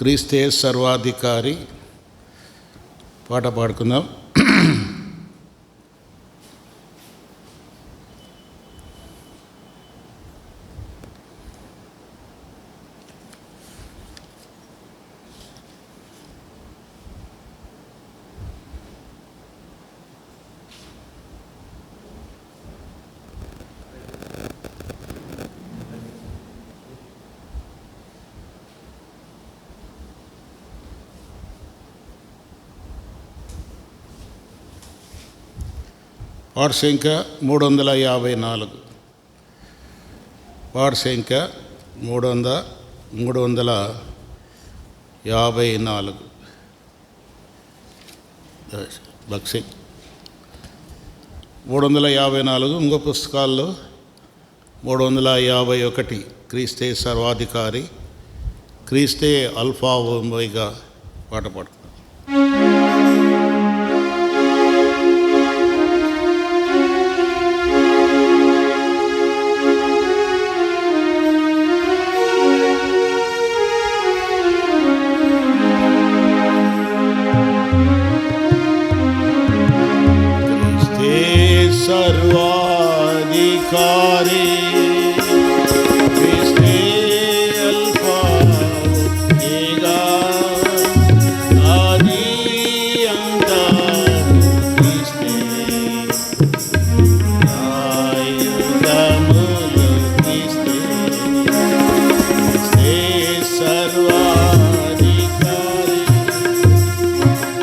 క్రీస్తే సర్వాధికారి పాట పాడుకుందాం. పాట సంఖ్య 354. పాట సంఖ్య 354. భక్తి 354. ఇంకో పుస్తకాల్లో 351. క్రీస్తే సర్వాధికారి, క్రీస్తే అల్ఫా ఓమెగా పాట పాడు. सर्वाधिकारी क्रिस्ते अल्फा ओमेगा आदि अंत क्रिस्ते आयुधमुलु क्रिस्ते क्रिस्ते सर्वाधिकारी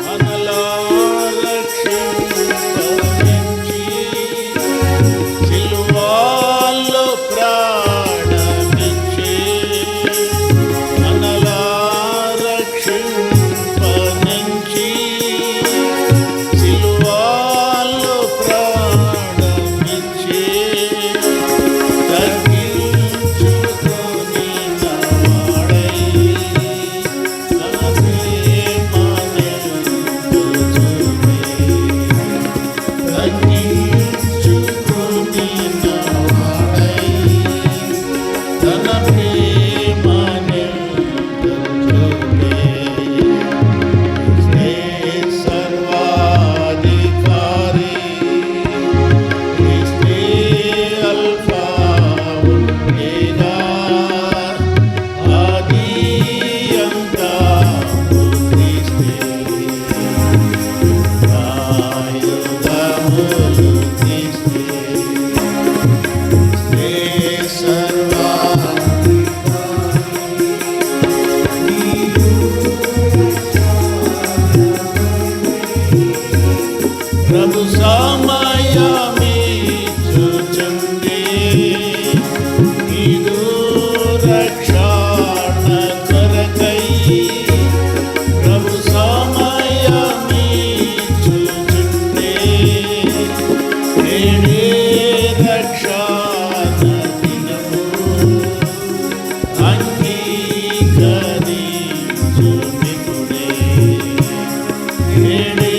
मनला प्रभु समयमी चुचुंदे इदु रक्षण करकै प्रभु समयमी चुचुंदे नेडे रक्षण दिनमु अंगीकरिंचु निपुणे नेडे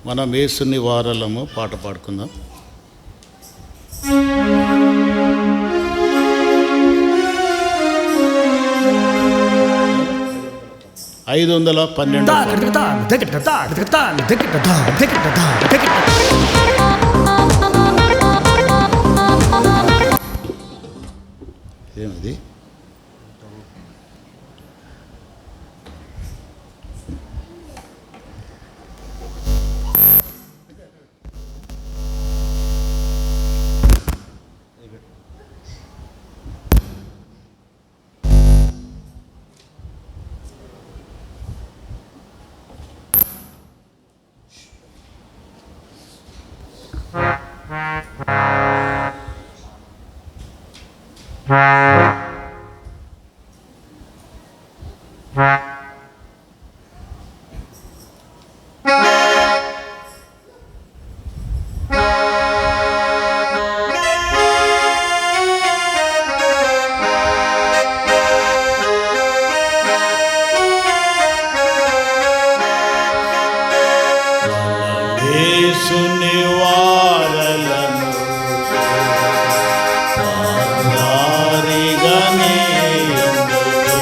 మనం యేసుని వారలము పాట పాడుకుందాం. 512. ఏమది? యేసుని వారలము వారిగానే ఉండును.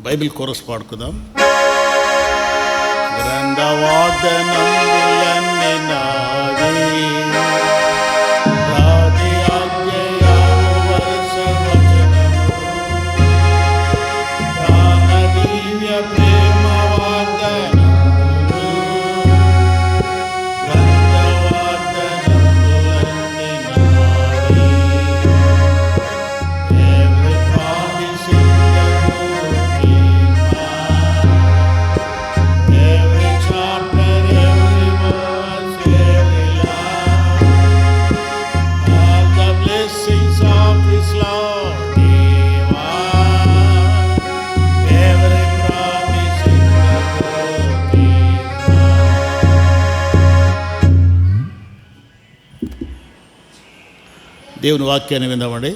బైబిల్ కోరస్ పాడుకుందాం. గ్రంథవాదనములన్నీ నావి, రాది ఆజ్ఞయాలు వరుస వచనము, ప్రాణ దివ్య ప్రేమ వాగ్దానములు, గ్రంథవాదనములన్నీ నావి. Every promise in the book is mine. Every chapter, every verse, every line. All the blessings of His Lord divine. Every promise in the book is mine. దేవుని వాక్యాన్ని విందామండి.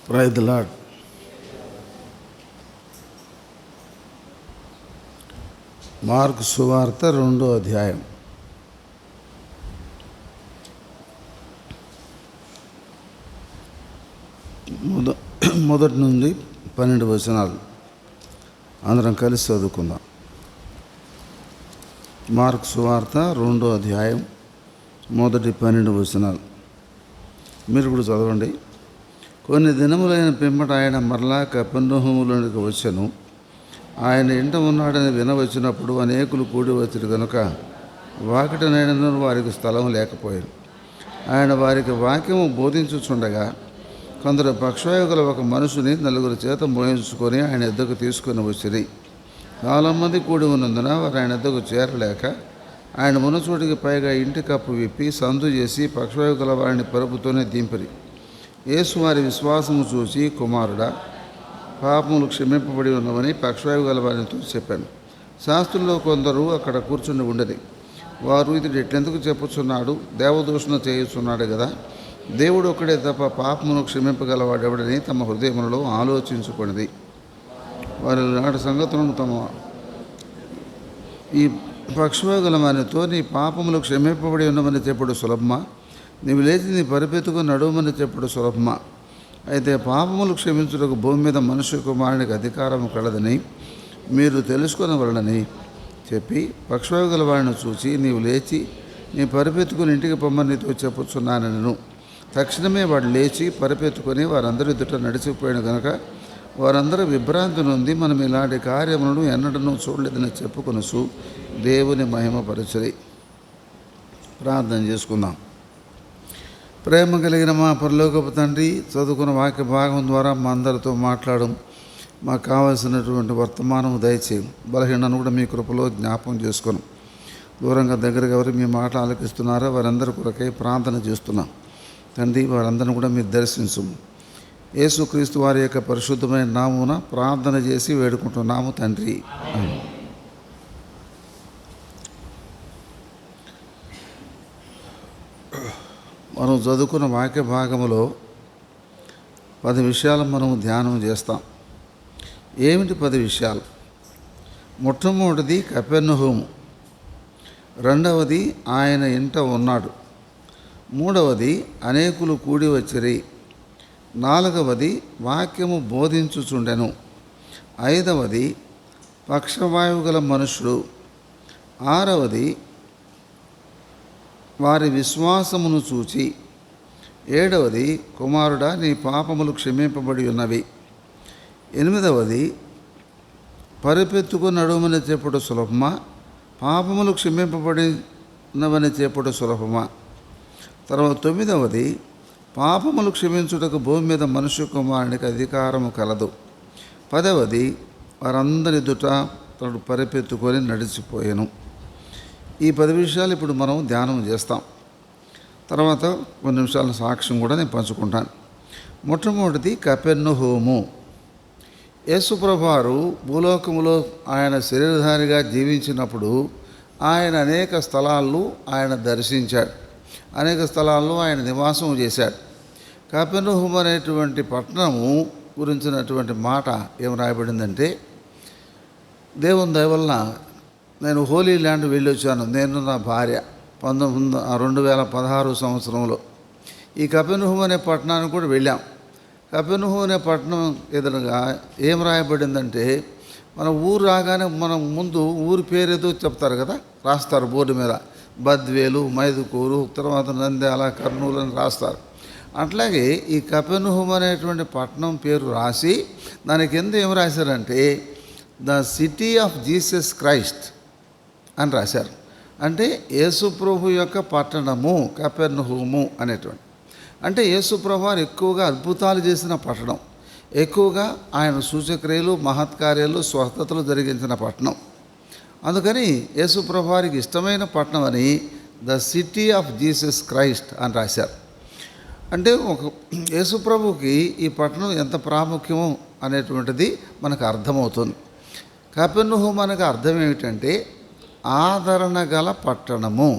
Praise the Lord. మార్కు సువార్త 2వ అధ్యాయం. మొదటి నుండి 12 వచనాలు అందరం కలిసి చదువుకుందాం. మార్కు సువార్త 2వ అధ్యాయం మొదటి 12 వచనాలు మీరు కూడా చదవండి. కొన్ని దినములైన పిమ్మట ఆయన మరలా కపెర్నహూములోనికి వచ్చెను. ఆయన ఇంట ఉన్నాడని వినవచ్చినప్పుడు అనేకులు కూడి వచ్చారు కనుక వాకిటనైనను వారికి స్థలం లేకపోయాను. ఆయన వారికి వాక్యము బోధించుచుండగా కొందరు పక్షవాయువుగల ఒక మనుషుని 4 చేత మోయించుకొని ఆయన ఎద్దకు తీసుకొని వచ్చిరి. చాలా మంది కూడి ఉన్నందున వారు ఆయన ఎద్దకు చేరలేక ఆయన మునచోటికి పైగా ఇంటి కప్పు విప్పి సందు చేసి పక్షవాయువుగల వారిని పరుపుతోనే దింపిరి. యేసు వారి విశ్వాసము చూసి, కుమారుడా, పాపములు క్షమింపబడి ఉన్నవని పక్షవాయువుగల వారితో చెప్పాను. శాస్త్రుల్లో కొందరు అక్కడ కూర్చుని ఉండేది. వారు ఇతడు ఎట్లెందుకు చెప్పుచున్నాడు, దేవదూషణ చేయుచున్నాడు కదా, దేవుడు ఒక్కడే తప్ప పాపమును క్షమింపగలవాడెవడని తమ హృదయములలో ఆలోచించుకున్నది. వారి నాటి సంగతులను ఈ పక్షవాయువుగల వారితో, నీ పాపములు క్షమింపబడి ఉన్నవని చెప్పుడు సులభమా, నీవు లేచి నీ పరిపెత్తుకు నడుమని చెప్పుడు సులభమా? అయితే పాపములు క్షమించుటకు భూమి మీద మనుష్య కుమారునికి అధికారం కలదని మీరు తెలుసుకొనవలనని చెప్పి పక్షవాయువుగల వారిని చూచి, నీవు లేచి నీ పరిపెత్తుకుని ఇంటికి పొమ్మని నీతో చెప్పుచున్నానను. తక్షణమే వాడు లేచి పరిపెత్తుకొని వారందరూ ఎదుట నడిచిపోయాను కనుక వారందరూ విభ్రాంతి నొంది, మనం ఇలాంటి కార్యములను ఎన్నడూ చూడలేదని చెప్పుకొనుచు దేవుని మహిమపరచరి. ప్రార్థన చేసుకుందాం. ప్రేమ కలిగిన మా పరలోకపు తండ్రి, చదువుకున్న వాక్య భాగం ద్వారా మా అందరితో మాట్లాడడం, మాకు కావాల్సినటువంటి వర్తమానం దయచేయం. బలహీనను కూడా మీ కృపలో జ్ఞాపకం చేసుకున్నాం. దూరంగా దగ్గరగా ఎవరు మీ మాట ఆలకిస్తున్నారో వారందరి కొరకై ప్రార్థన చేస్తున్నాం తండ్రి. వారందరిని కూడా మీరు దర్శించు. యేసుక్రీస్తు వారి యొక్క పరిశుద్ధమైన నామమున ప్రార్థన చేసి వేడుకుంటున్నాము తండ్రి. మనం చదువుకున్న వాక్య భాగంలో 10 విషయాలు మనం ధ్యానం చేస్తాం. ఏమిటి 10 విషయాలు? మొట్టమొదటిది కపెర్నహూము, రెండవది ఆయన ఇంట ఉన్నాడు, మూడవది అనేకులు కూడి వచ్చిరి, నాలుగవది వాక్యము బోధించుచుండెను, ఐదవది పక్షవాయువు గల మనుషుడు, ఆరవది వారి విశ్వాసమును చూచి, ఏడవది కుమారుడా, నీ పాపములు క్షమింపబడి ఉన్నవి, ఎనిమిదవది పరిపెత్తుకు నడుమని చెప్పుడు సులభమా, పాపములు క్షమింపబడినవని చెప్పుడు సులభమా. తర్వాత 9వది పాపములు క్షమించుటకు భూమి మీద మనుష్య కుమారునికి అధికారము కలదు. 10వది వారందరి ఎదుట తను పరిపెత్తుకొని నడిచిపోయాను. ఈ 10 విషయాలు ఇప్పుడు మనం ధ్యానం చేస్తాం. తర్వాత కొన్ని నిమిషాల సాక్ష్యం కూడా నేను పంచుకుంటాను. మొట్టమొదటిది కపెర్నహూము. యేసుప్రభువారు భూలోకములో ఆయన శరీరధారిగా జీవించినప్పుడు ఆయన అనేక స్థలాల్లో ఆయన దర్శించాడు, అనేక స్థలాల్లో ఆయన నివాసం చేశాడు. కపెర్నహూము అనేటువంటి పట్టణము గురించినటువంటి మాట ఏం రాయబడిందంటే, దేవుని దయ వలన నేను హోలీ ల్యాండ్ వెళ్ళి వచ్చాను, నేను నా భార్య 2016 సంవత్సరంలో. ఈ కపెర్నహూము అనే పట్టణానికి కూడా వెళ్ళాం. కపెర్నహూము అనే పట్టణం ఎదురుగా ఏం రాయబడిందంటే, మన ఊరు రాగానే మనం ముందు ఊరి పేరు ఏదో చెప్తారు కదా, రాస్తారు బోర్డు మీద, బద్వేలు, మైదుకూరు, తర్వాత నంద్యాల, కర్నూలు అని రాస్తారు. అట్లాగే ఈ కపెర్నహూము అనేటువంటి పట్టణం పేరు రాసి దాని కింద ఏం రాశారంటే, the city of Jesus Christ అని రాశారు. అంటే యేసుప్రభు యొక్క పట్టణము కపెర్నహూము అనేటువంటి. అంటే యేసుప్రభు వారు ఎక్కువగా అద్భుతాలు చేసిన పట్టణం, ఎక్కువగా ఆయన సూచక్రియలు, మహత్కార్యాలు, స్వస్థతలు జరిగించిన పట్టణం. అందుకని యేసుప్రభు వారికి ఇష్టమైన పట్టణం అని the city of Jesus Christ అని రాశారు. అంటే యేసుప్రభుకి ఈ పట్టణం ఎంత ప్రాముఖ్యమో అనేటువంటిది మనకు అర్థమవుతుంది. కపెర్నహూము అనగా అర్థం ఏమిటంటే ఆదరణ గల పట్టణము.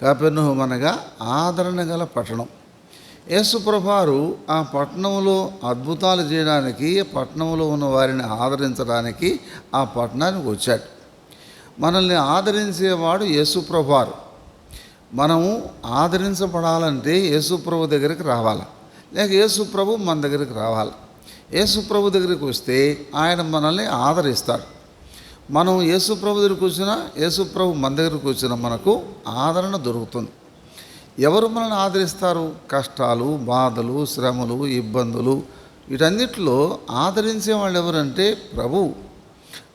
కపెర్నహూము అనగా ఆదరణ గల పట్టణం. యేసుప్రభువారు ఆ పట్టణంలో అద్భుతాలు చేయడానికి, పట్టణంలో ఉన్న వారిని ఆదరించడానికి ఆ పట్టణానికి వచ్చాడు. మనల్ని ఆదరించేవాడు యేసుప్రభువారు. మనము ఆదరించబడాలంటే యేసుప్రభు దగ్గరికి రావాలి, లేక యేసుప్రభు మన దగ్గరికి రావాలి. యేసుప్రభు దగ్గరికి వస్తే ఆయన మనల్ని ఆదరిస్తాడు. మనం యేసుప్రభు దగ్గరికి వచ్చినా, యేసుప్రభు మన దగ్గరికి వచ్చినా మనకు ఆదరణ దొరుకుతుంది. ఎవరు మనల్ని ఆదరిస్తారు? కష్టాలు, బాధలు, శ్రమలు, ఇబ్బందులు, వీటన్నిటిలో ఆదరించే వాళ్ళు ఎవరంటే ప్రభు.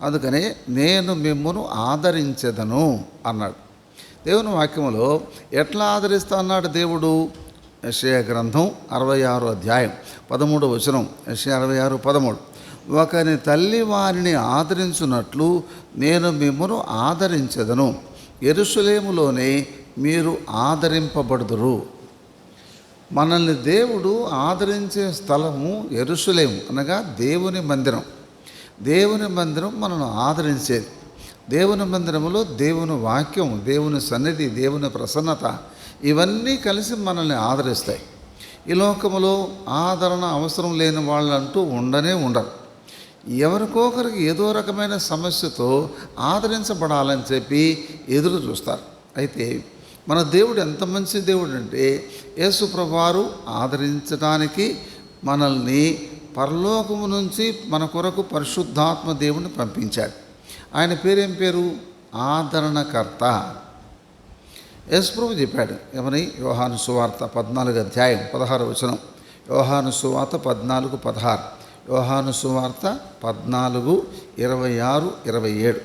అందుకనే నేను మిమ్మును ఆదరించెదను అన్నాడు. దేవుని వాక్యములో ఎట్లా ఆదరిస్తా అన్నాడు దేవుడు? యెషయా గ్రంథం 66వ అధ్యాయం 13వ వచనం. యెషయా 66:13. ఒకని తల్లి వారిని ఆదరించున్నట్లు నేను మిమ్మును ఆదరించెదను, యెరూషలేములోనే మీరు ఆదరింపబడుదురు. మనల్ని దేవుడు ఆదరించే స్థలము యెరూషలేము అనగా దేవుని మందిరం. దేవుని మందిరం మనల్ని ఆదరించేది. దేవుని మందిరంలో దేవుని వాక్యం, దేవుని సన్నిధి, దేవుని ప్రసన్నత ఇవన్నీ కలిసి మనల్ని ఆదరిస్తాయి. ఈ లోకములో ఆదరణ అవసరం లేని వాళ్ళంటూ ఉండరు. ఎవరికొకరికి ఏదో రకమైన సమస్యతో ఆదరించబడాలని చెప్పి ఎదురు చూస్తారు. అయితే మన దేవుడు ఎంత మంచి దేవుడు అంటే, యేసుప్రభువారు ఆదరించడానికి మనల్ని పరలోకము నుంచి మన కొరకు పరిశుద్ధాత్మ దేవుని పంపించాడు. ఆయన పేరేం పేరు? ఆదరణకర్త. యేసుప్రభు చెప్పాడు ఏమని? యోహాను సువార్త 14వ అధ్యాయం 16వ వచనం. యోహాను సువార్త 14:16. యోహాను సువార్త 14:26-27.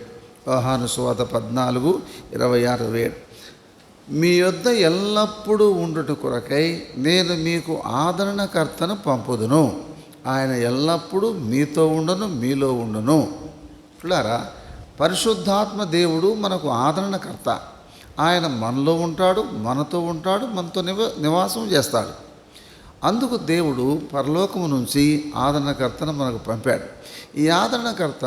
యోహాను సువార్త 14:26-27. మీ యొద్ద ఎల్లప్పుడూ ఉండుట కొరకై నేను మీకు ఆదరణకర్తను పంపుదును. ఆయన ఎల్లప్పుడూ మీతో ఉండును, మీలో ఉండును. చూడారా, పరిశుద్ధాత్మ దేవుడు మనకు ఆదరణకర్త. ఆయన మనలో ఉంటాడు, మనతో ఉంటాడు, మనతో నివాసం చేస్తాడు. అందుకు దేవుడు పరలోకము నుంచి ఆదరణకర్తను మనకు పంపాడు. ఈ ఆదరణకర్త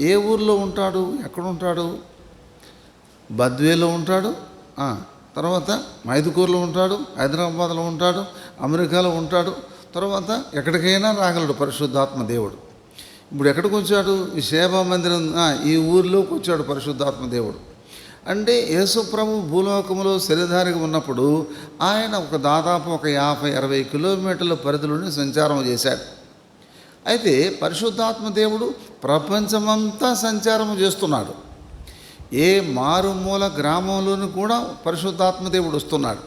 ఏ ఊర్లో ఉంటాడు? ఎక్కడ ఉంటాడు? బద్వేలో ఉంటాడు, తర్వాత మైదుకూరులో ఉంటాడు, హైదరాబాద్లో ఉంటాడు, అమెరికాలో ఉంటాడు. తర్వాత ఎక్కడికైనా రాగలడు పరిశుద్ధాత్మ దేవుడు. ఇప్పుడు ఎక్కడికి వచ్చాడు? ఈ సేవా మందిరం ఈ ఊరిలోకి వచ్చాడు పరిశుద్ధాత్మ దేవుడు. అంటే యేసుప్రభు భూలోకములో శరీరధారిగా ఉన్నప్పుడు ఆయన దాదాపు 50-60 కిలోమీటర్ల పరిధిలోనే సంచారం చేశాడు. అయితే పరిశుద్ధాత్మ దేవుడు ప్రపంచమంతా సంచారం చేస్తున్నాడు. ఏ మారుమూల గ్రామంలోనూ కూడా పరిశుద్ధాత్మ దేవుడు వస్తున్నాడు.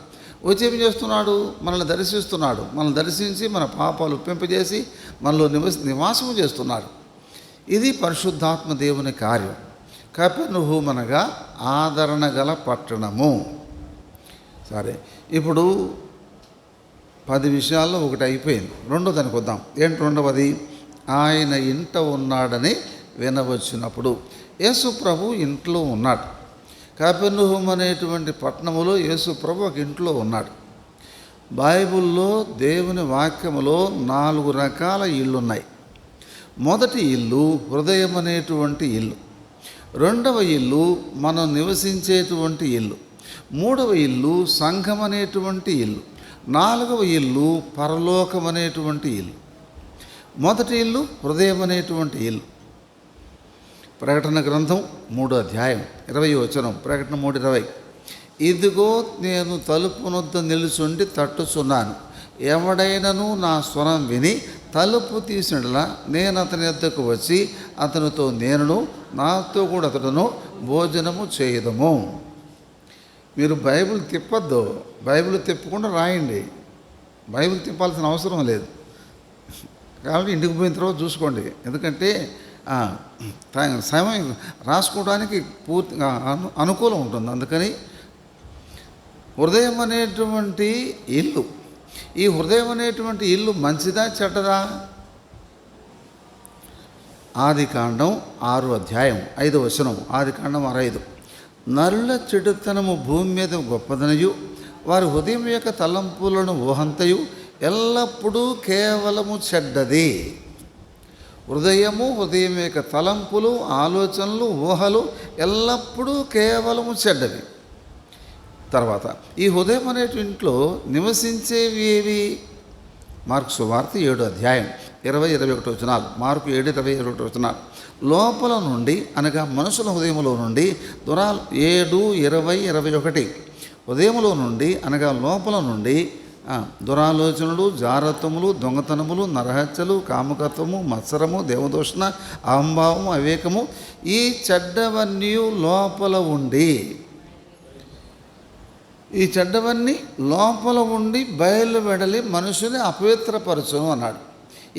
వచ్చి ఏం చేస్తున్నాడు? మనల్ని దర్శిస్తున్నాడు. మనల్ని దర్శించి మన పాపాలు ఒప్పింపజేసి మనలో నివాసం చేస్తున్నాడు. ఇది పరిశుద్ధాత్మ దేవుని కార్యం. కపెర్నహూము అనగా ఆదరణ గల పట్టణము. సరే, ఇప్పుడు 10 విషయాల్లో ఒకటి అయిపోయింది. రెండో దానికి వద్దాం. ఏంటి రెండవది? ఆయన ఇంట ఉన్నాడని వినవచ్చినప్పుడు. యేసు ప్రభు ఇంట్లో ఉన్నాడు. కపెర్నహూము అనేటువంటి పట్టణములో యేసు ప్రభు ఒక ఇంట్లో ఉన్నాడు. బైబిల్లో దేవుని వాక్యములో 4 రకాల ఇళ్ళున్నాయి. మొదటి ఇల్లు హృదయం అనేటువంటి ఇల్లు, రెండవ ఇల్లు మనం నివసించేటువంటి ఇల్లు, మూడవ ఇల్లు సంఘం అనేటువంటి ఇల్లు, నాలుగవ ఇల్లు పరలోకం అనేటువంటి ఇల్లు. మొదటి ఇల్లు హృదయం అనేటువంటి ఇల్లు. ప్రకటన గ్రంథం 3వ అధ్యాయం 20వ వచనం. ప్రకటన 3:20. ఇదిగో నేను తలుపు నొద్ద నిలుచుండి తట్టుచున్నాను, ఎవడైనను నా స్వరం విని తలుపు తీసినట్లా నేను అతని వద్దకు వచ్చి అతనితో నేనును నాతో కూడా అతడును భోజనము చేయదము. మీరు బైబిల్ తిప్పద్దు, బైబిల్ తిప్పకుండా రాయండి. బైబిల్ తిప్పాల్సిన అవసరం లేదు. కాబట్టి ఇంటికి పోయిన తర్వాత చూసుకోండి. ఎందుకంటే సమయం రాసుకోవడానికి పూర్తిగా అనుకూలం ఉంటుంది. అందుకని హృదయం అనేటువంటి ఇల్లు, ఈ హృదయం అనేటువంటి ఇల్లు మంచిదా చెడ్డదా? ఆదికాండం 6వ అధ్యాయం 5వ వచనం. ఆదికాండం 6:5. నరుల చెడుతనము భూమి మీద గొప్పదనయు వారి హృదయం యొక్క తలంపులను ఊహంతయు ఎల్లప్పుడూ కేవలము చెడ్డది. హృదయం యొక్క తలంపులు, ఆలోచనలు, ఊహలు ఎల్లప్పుడూ కేవలము చెడ్డవి. తర్వాత ఈ హృదయం అనే ఇంట్లో నివసించేవి ఏవి? మార్కు సువార్త 7వ అధ్యాయం 20-21 వచనాలు. మార్కు 7:20-21 వచనాలు. లోపల నుండి అనగా మనుషుల హృదయంలో నుండి 7:20-21. హృదయంలో నుండి అనగా లోపల నుండి దురాలోచనలు, జారత్వములు, దొంగతనములు, నరహత్యలు, కామకత్వము, మత్సరము, దేవదూషణ, అహంభావము, అవివేకము, ఈ చెడ్డవన్నీ లోపల ఉండి, ఈ చెడ్డవన్నీ లోపల ఉండి బయలు వెడలి మనుషుని అపవిత్రపరచును అన్నాడు.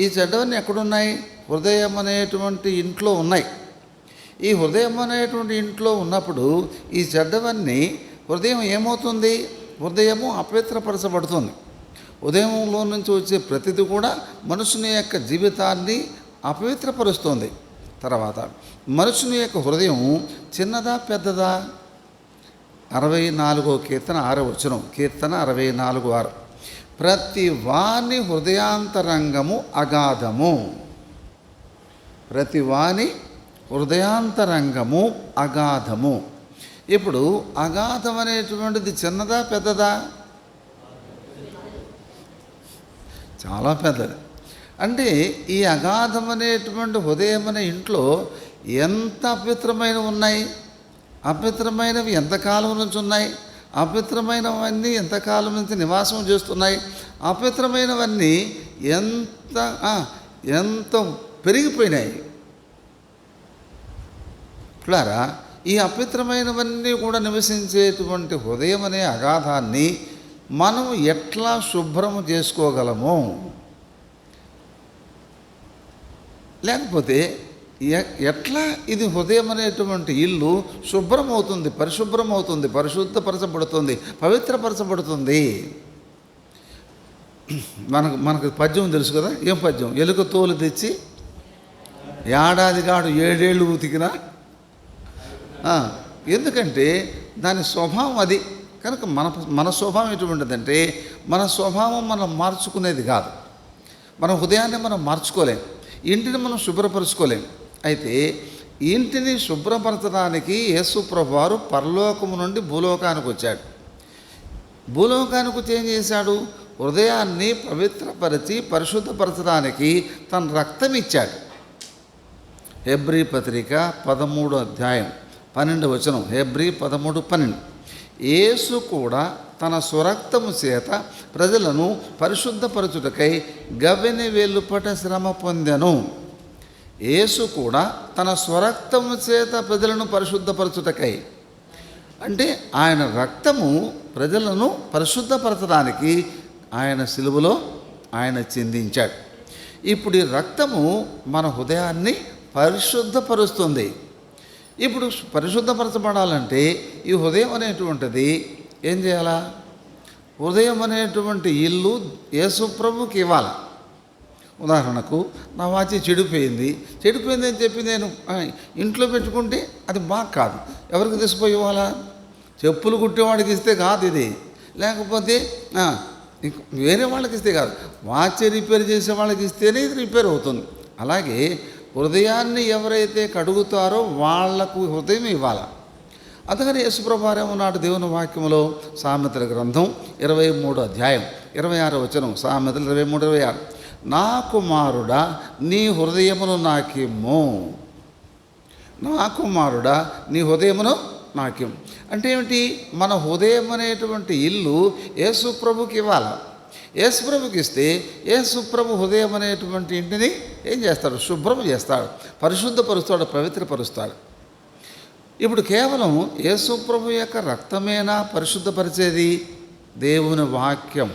ఈ చెడ్డవన్నీ ఎక్కడున్నాయి? హృదయం అనేటువంటి ఇంట్లో ఉన్నాయి. ఈ హృదయం అనేటువంటి ఇంట్లో ఉన్నప్పుడు ఈ చెడ్డవన్నీ హృదయం ఏమవుతుంది? హృదయము అపవిత్రపరచబడుతుంది. హృదయంలో నుంచి వచ్చే ప్రతిది కూడా మనుషుని యొక్క జీవితాన్ని అపవిత్రపరుస్తుంది. తర్వాత మనుషుని యొక్క హృదయం చిన్నదా పెద్దదా? 64వ కీర్తన 6వ వచనం. కీర్తన 64:6. ప్రతి వాని హృదయాంతరంగము అగాధము. ప్రతి వాని హృదయాంతరంగము అగాధము. ఇప్పుడు అగాధం అనేటువంటిది చిన్నదా పెద్దదా? చాలా పెద్దది. అంటే ఈ అగాధం అనేటువంటి హృదయం అనే ఇంట్లో ఎంత అపవిత్రమైనవి ఉన్నాయి? అపవిత్రమైనవి ఎంతకాలం నుంచి ఉన్నాయి? అపవిత్రమైనవన్నీ ఎంతకాలం నుంచి నివాసం చేస్తున్నాయి? అపవిత్రమైనవన్నీ ఎంత పెరిగిపోయినాయి. క్లారా? ఈ అపవిత్రమైనవన్నీ కూడా నివసించేటువంటి హృదయం అనే అగాధాన్ని మనం ఎట్లా శుభ్రం చేసుకోగలము? లేకపోతే ఎట్లా ఇది హృదయం అనేటువంటి ఇల్లు శుభ్రమవుతుంది, పరిశుభ్రమవుతుంది, పరిశుద్ధపరచబడుతుంది, పవిత్రపరచబడుతుంది? మనకు పద్యం తెలుసు కదా. ఏం పద్యం? ఎలుక తోలు తెచ్చి ఏడాదిగాడు 7 ఏళ్ళు ఉతికినా. ఎందుకంటే దాని స్వభావం అది. కనుక మన స్వభావం ఎటువంటిదంటే, మన స్వభావం మనం మార్చుకునేది కాదు. మన హృదయాన్ని మనం మార్చుకోలేం, ఇంటిని మనం శుభ్రపరచుకోలేం. అయితే ఇంటిని శుభ్రపరచడానికి యేసు ప్రభువారు పరలోకము నుండి భూలోకానికి వచ్చాడు. భూలోకానికి వచ్చి ఏం చేశాడు? హృదయాన్ని పవిత్రపరిచి పరిశుద్ధపరచడానికి తన రక్తం ఇచ్చాడు. హెబ్రీ పత్రిక 13వ అధ్యాయం 12వ వచనం. హెబ్రీ 13:12. యేసు కూడా తన స్వరక్తము చేత ప్రజలను పరిశుద్ధపరచుటకై గవ్వెని వెలుపట శ్రమ పొందెను. యేసు కూడా తన స్వరక్తము చేత ప్రజలను పరిశుద్ధపరచుటకై, అంటే ఆయన రక్తము ప్రజలను పరిశుద్ధపరచడానికి ఆయన సిలువలో ఆయన చిందించాడు. ఇప్పుడు ఈ రక్తము మన హృదయాన్ని పరిశుద్ధపరుస్తుంది. ఇప్పుడు పరిశుద్ధపరచబడాలంటే ఈ హృదయం అనేటువంటిది ఏం చేయాలా? హృదయం అనేటువంటి ఇల్లు యేసు ప్రభుకి ఇవ్వాలి. ఉదాహరణకు నా వాచి చెడిపోయింది అని చెప్పి నేను ఇంట్లో పెట్టుకుంటే అది బాగా కాదు. ఎవరికి తీసుకుపోయి ఇవ్వాలా? చెప్పులు కుట్టేవాడికి ఇస్తే కాదు ఇది, లేకపోతే వేరే వాళ్ళకి ఇస్తే కాదు, వాచ్ రిపేర్ చేసే వాళ్ళకి ఇస్తేనే ఇది రిపేర్ అవుతుంది. అలాగే హృదయాన్ని ఎవరైతే కడుగుతారో వాళ్లకు హృదయం ఇవ్వాలి. అందుకని యేసుప్రభు వారేమో నాటి దేవుని వాక్యంలో సామెతల గ్రంథం 23వ అధ్యాయం 26వ వచనం, సామెతలు 23:26, నా కుమారుడా నీ హృదయమును నాకిమ్ము, నా కుమారుడా నీ హృదయమును నాకిమ్ము. అంటే ఏమిటి? మన హృదయం అనేటువంటి ఇల్లు యేసుప్రభుకి ఇవ్వాలి. యేసుప్రభుకి ఇస్తే యేసుప్రభు హృదయం అనేటువంటి ఇంటిని ఏం చేస్తాడు? శుభ్రం చేస్తాడు, పరిశుద్ధపరుస్తాడు, పవిత్రపరుస్తాడు. ఇప్పుడు కేవలం యేసుప్రభు యొక్క రక్తమేనా పరిశుద్ధపరిచేది? దేవుని వాక్యం.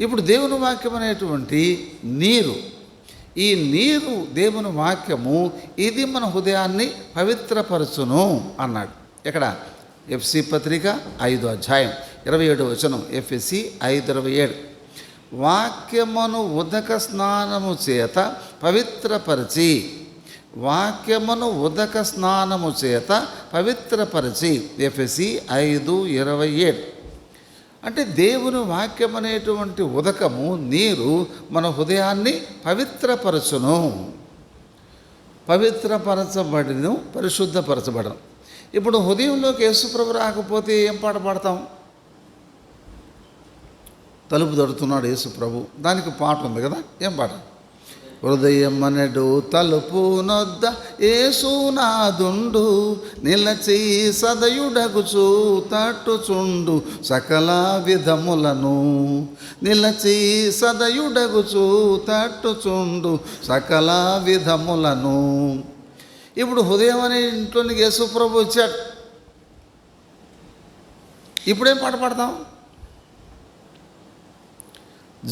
ఇప్పుడు దేవుని వాక్యం అనేటువంటి నీరు, ఈ నీరు దేవుని వాక్యము, ఇది మన హృదయాన్ని పవిత్రపరచును అన్నాడు. ఇక్కడ ఎఫ్సి పత్రిక 5వ అధ్యాయం 27వ వచనం, ఎఫ్ఎస్సి 5:27, వాక్యమును ఉదక స్నానము చేత పవిత్రపరిచి, వాక్యమును ఉదక స్నానము చేత పవిత్రపరిచి, ఎఫ్ఎస్సి 5:27. అంటే దేవుని వాక్యం అనేటువంటి ఉదకము, నీరు మన హృదయాన్ని పవిత్రపరచును, పవిత్రపరచబడిను, పరిశుద్ధపరచబడను. ఇప్పుడు హృదయంలోకి యేసుప్రభు రాకపోతే ఏం పాట పాడతాం? తలుపు తడుతున్నాడు యేసుప్రభు, దానికి పాట ఉంది కదా, ఏం పాట? హృదయం అనడు తలుపు నొద్ద యేసునాదుండు, నిలచి సదయుడగుచు తట్టుచుండు సకల విధములను, నిలచి సదయుడగుచు తట్టుచుండు సకల విధములను. ఇప్పుడు హృదయం అనే ఇంట్లోనికి యేసుప్రభు వచ్చాడు. ఇప్పుడేం పాట పాడతాం?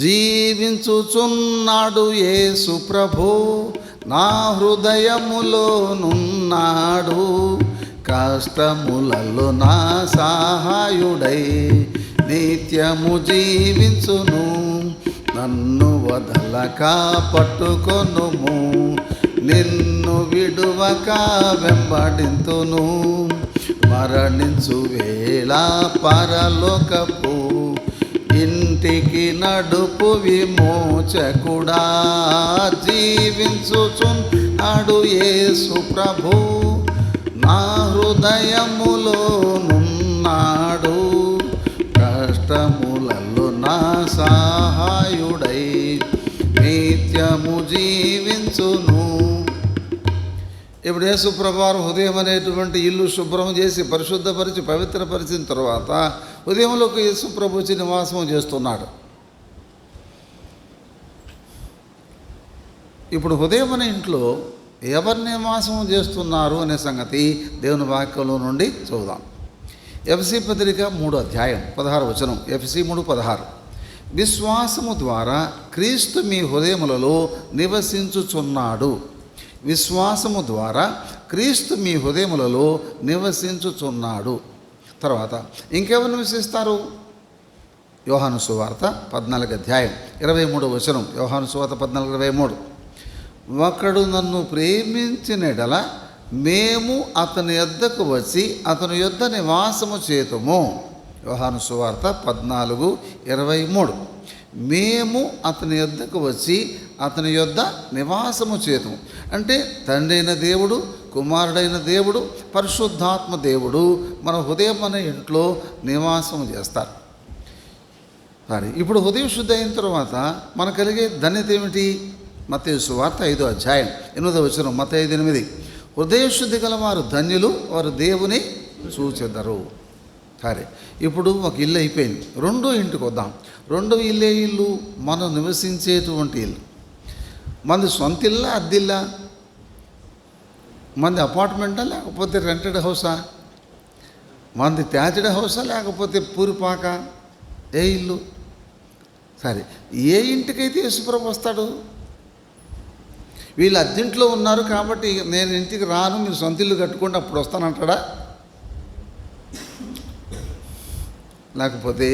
జీవించుచున్నాడు యేసు ప్రభు, నా హృదయములోనున్నాడు, కష్టములలో నా సహాయుడై నిత్యము జీవించును, నన్ను వదలక పట్టుకొనుము, నిన్ను విడువక వెంబడింతును, మరణించు వేళ పరలోకపు ఇంటికి నడుపు విమోచకుడా, జీవించుచున్నాడు యేసు ప్రభు, నా హృదయములోనున్నాడు, కష్టములలో నా సహాయుడై నిత్యము జీవించును. ఇప్పుడు యేసుప్రభు హృదయం అనేటువంటి ఇల్లు శుభ్రం చేసి పరిశుద్ధపరిచి పవిత్రపరిచిన తర్వాత హృదయంలోకి యేసుప్రభు వచ్చి నివాసం చేస్తున్నాడు. ఇప్పుడు హృదయం అనే ఇంట్లో ఎవరు నివాసం చేస్తున్నారు అనే సంగతి దేవుని వాక్యంలో నుండి చూద్దాం. ఎఫ్సి పత్రిక 3వ అధ్యాయం 16వ వచనం, ఎఫ్సి 3:16, విశ్వాసము ద్వారా క్రీస్తు మీ హృదయములలో నివసించుచున్నాడు, విశ్వాసము ద్వారా క్రీస్తు మీ హృదయములలో నివసించుచున్నాడు. తర్వాత ఇంకెవరు నివసిస్తారు? యోహాను సువార్త 14వ అధ్యాయం 23వ వచనం, యోహాను సువార్త 14:23, ఒకడు నన్ను ప్రేమించిన ఎడల మేము అతని యొద్దకు వచ్చి అతని యొద్ద నివాసము చేతుము. యోహాను సువార్త 14:23, మేము అతని యొద్దకు వచ్చి అతని యొద్ద నివాసము చేతుము. అంటే తండ్రి అయిన దేవుడు, కుమారుడైన దేవుడు, పరిశుద్ధాత్మ దేవుడు మన హృదయం అనే ఇంట్లో నివాసం చేస్తారు. సరే, ఇప్పుడు హృదయం శుద్ధి అయిన తర్వాత మనకు కలిగే ధన్యత ఏమిటి? మత్తయి సువార్త 5వ అధ్యాయం 8వ వచనం, మత్తయి 5:8, హృదయ శుద్ధి గల వారు ధన్యులు, వారు దేవుని చూచెదరు. సరే, ఇప్పుడు ఒక ఇల్లు అయిపోయింది. రెండో ఇంటికి వద్దాం. రెండవ ఇల్లే ఇల్లు మనం నివసించేటువంటి ఇల్లు. మనది సొంత ఇల్లా, అద్దిల్లా? మనది అపార్ట్మెంటా లేకపోతే రెంటెడ్ హౌసా? మనది ట్యాచ్డ్ హౌసా లేకపోతే పూరిపాక? ఏ ఇల్లు? సరే, ఏ ఇంటికైతే యేసుప్రభు వస్తాడు? వీళ్ళు అద్దెంట్లో ఉన్నారు కాబట్టి నేను ఇంటికి రాను, మీరు సొంత ఇల్లు కట్టుకోండి అప్పుడు వస్తానంటాడా? లేకపోతే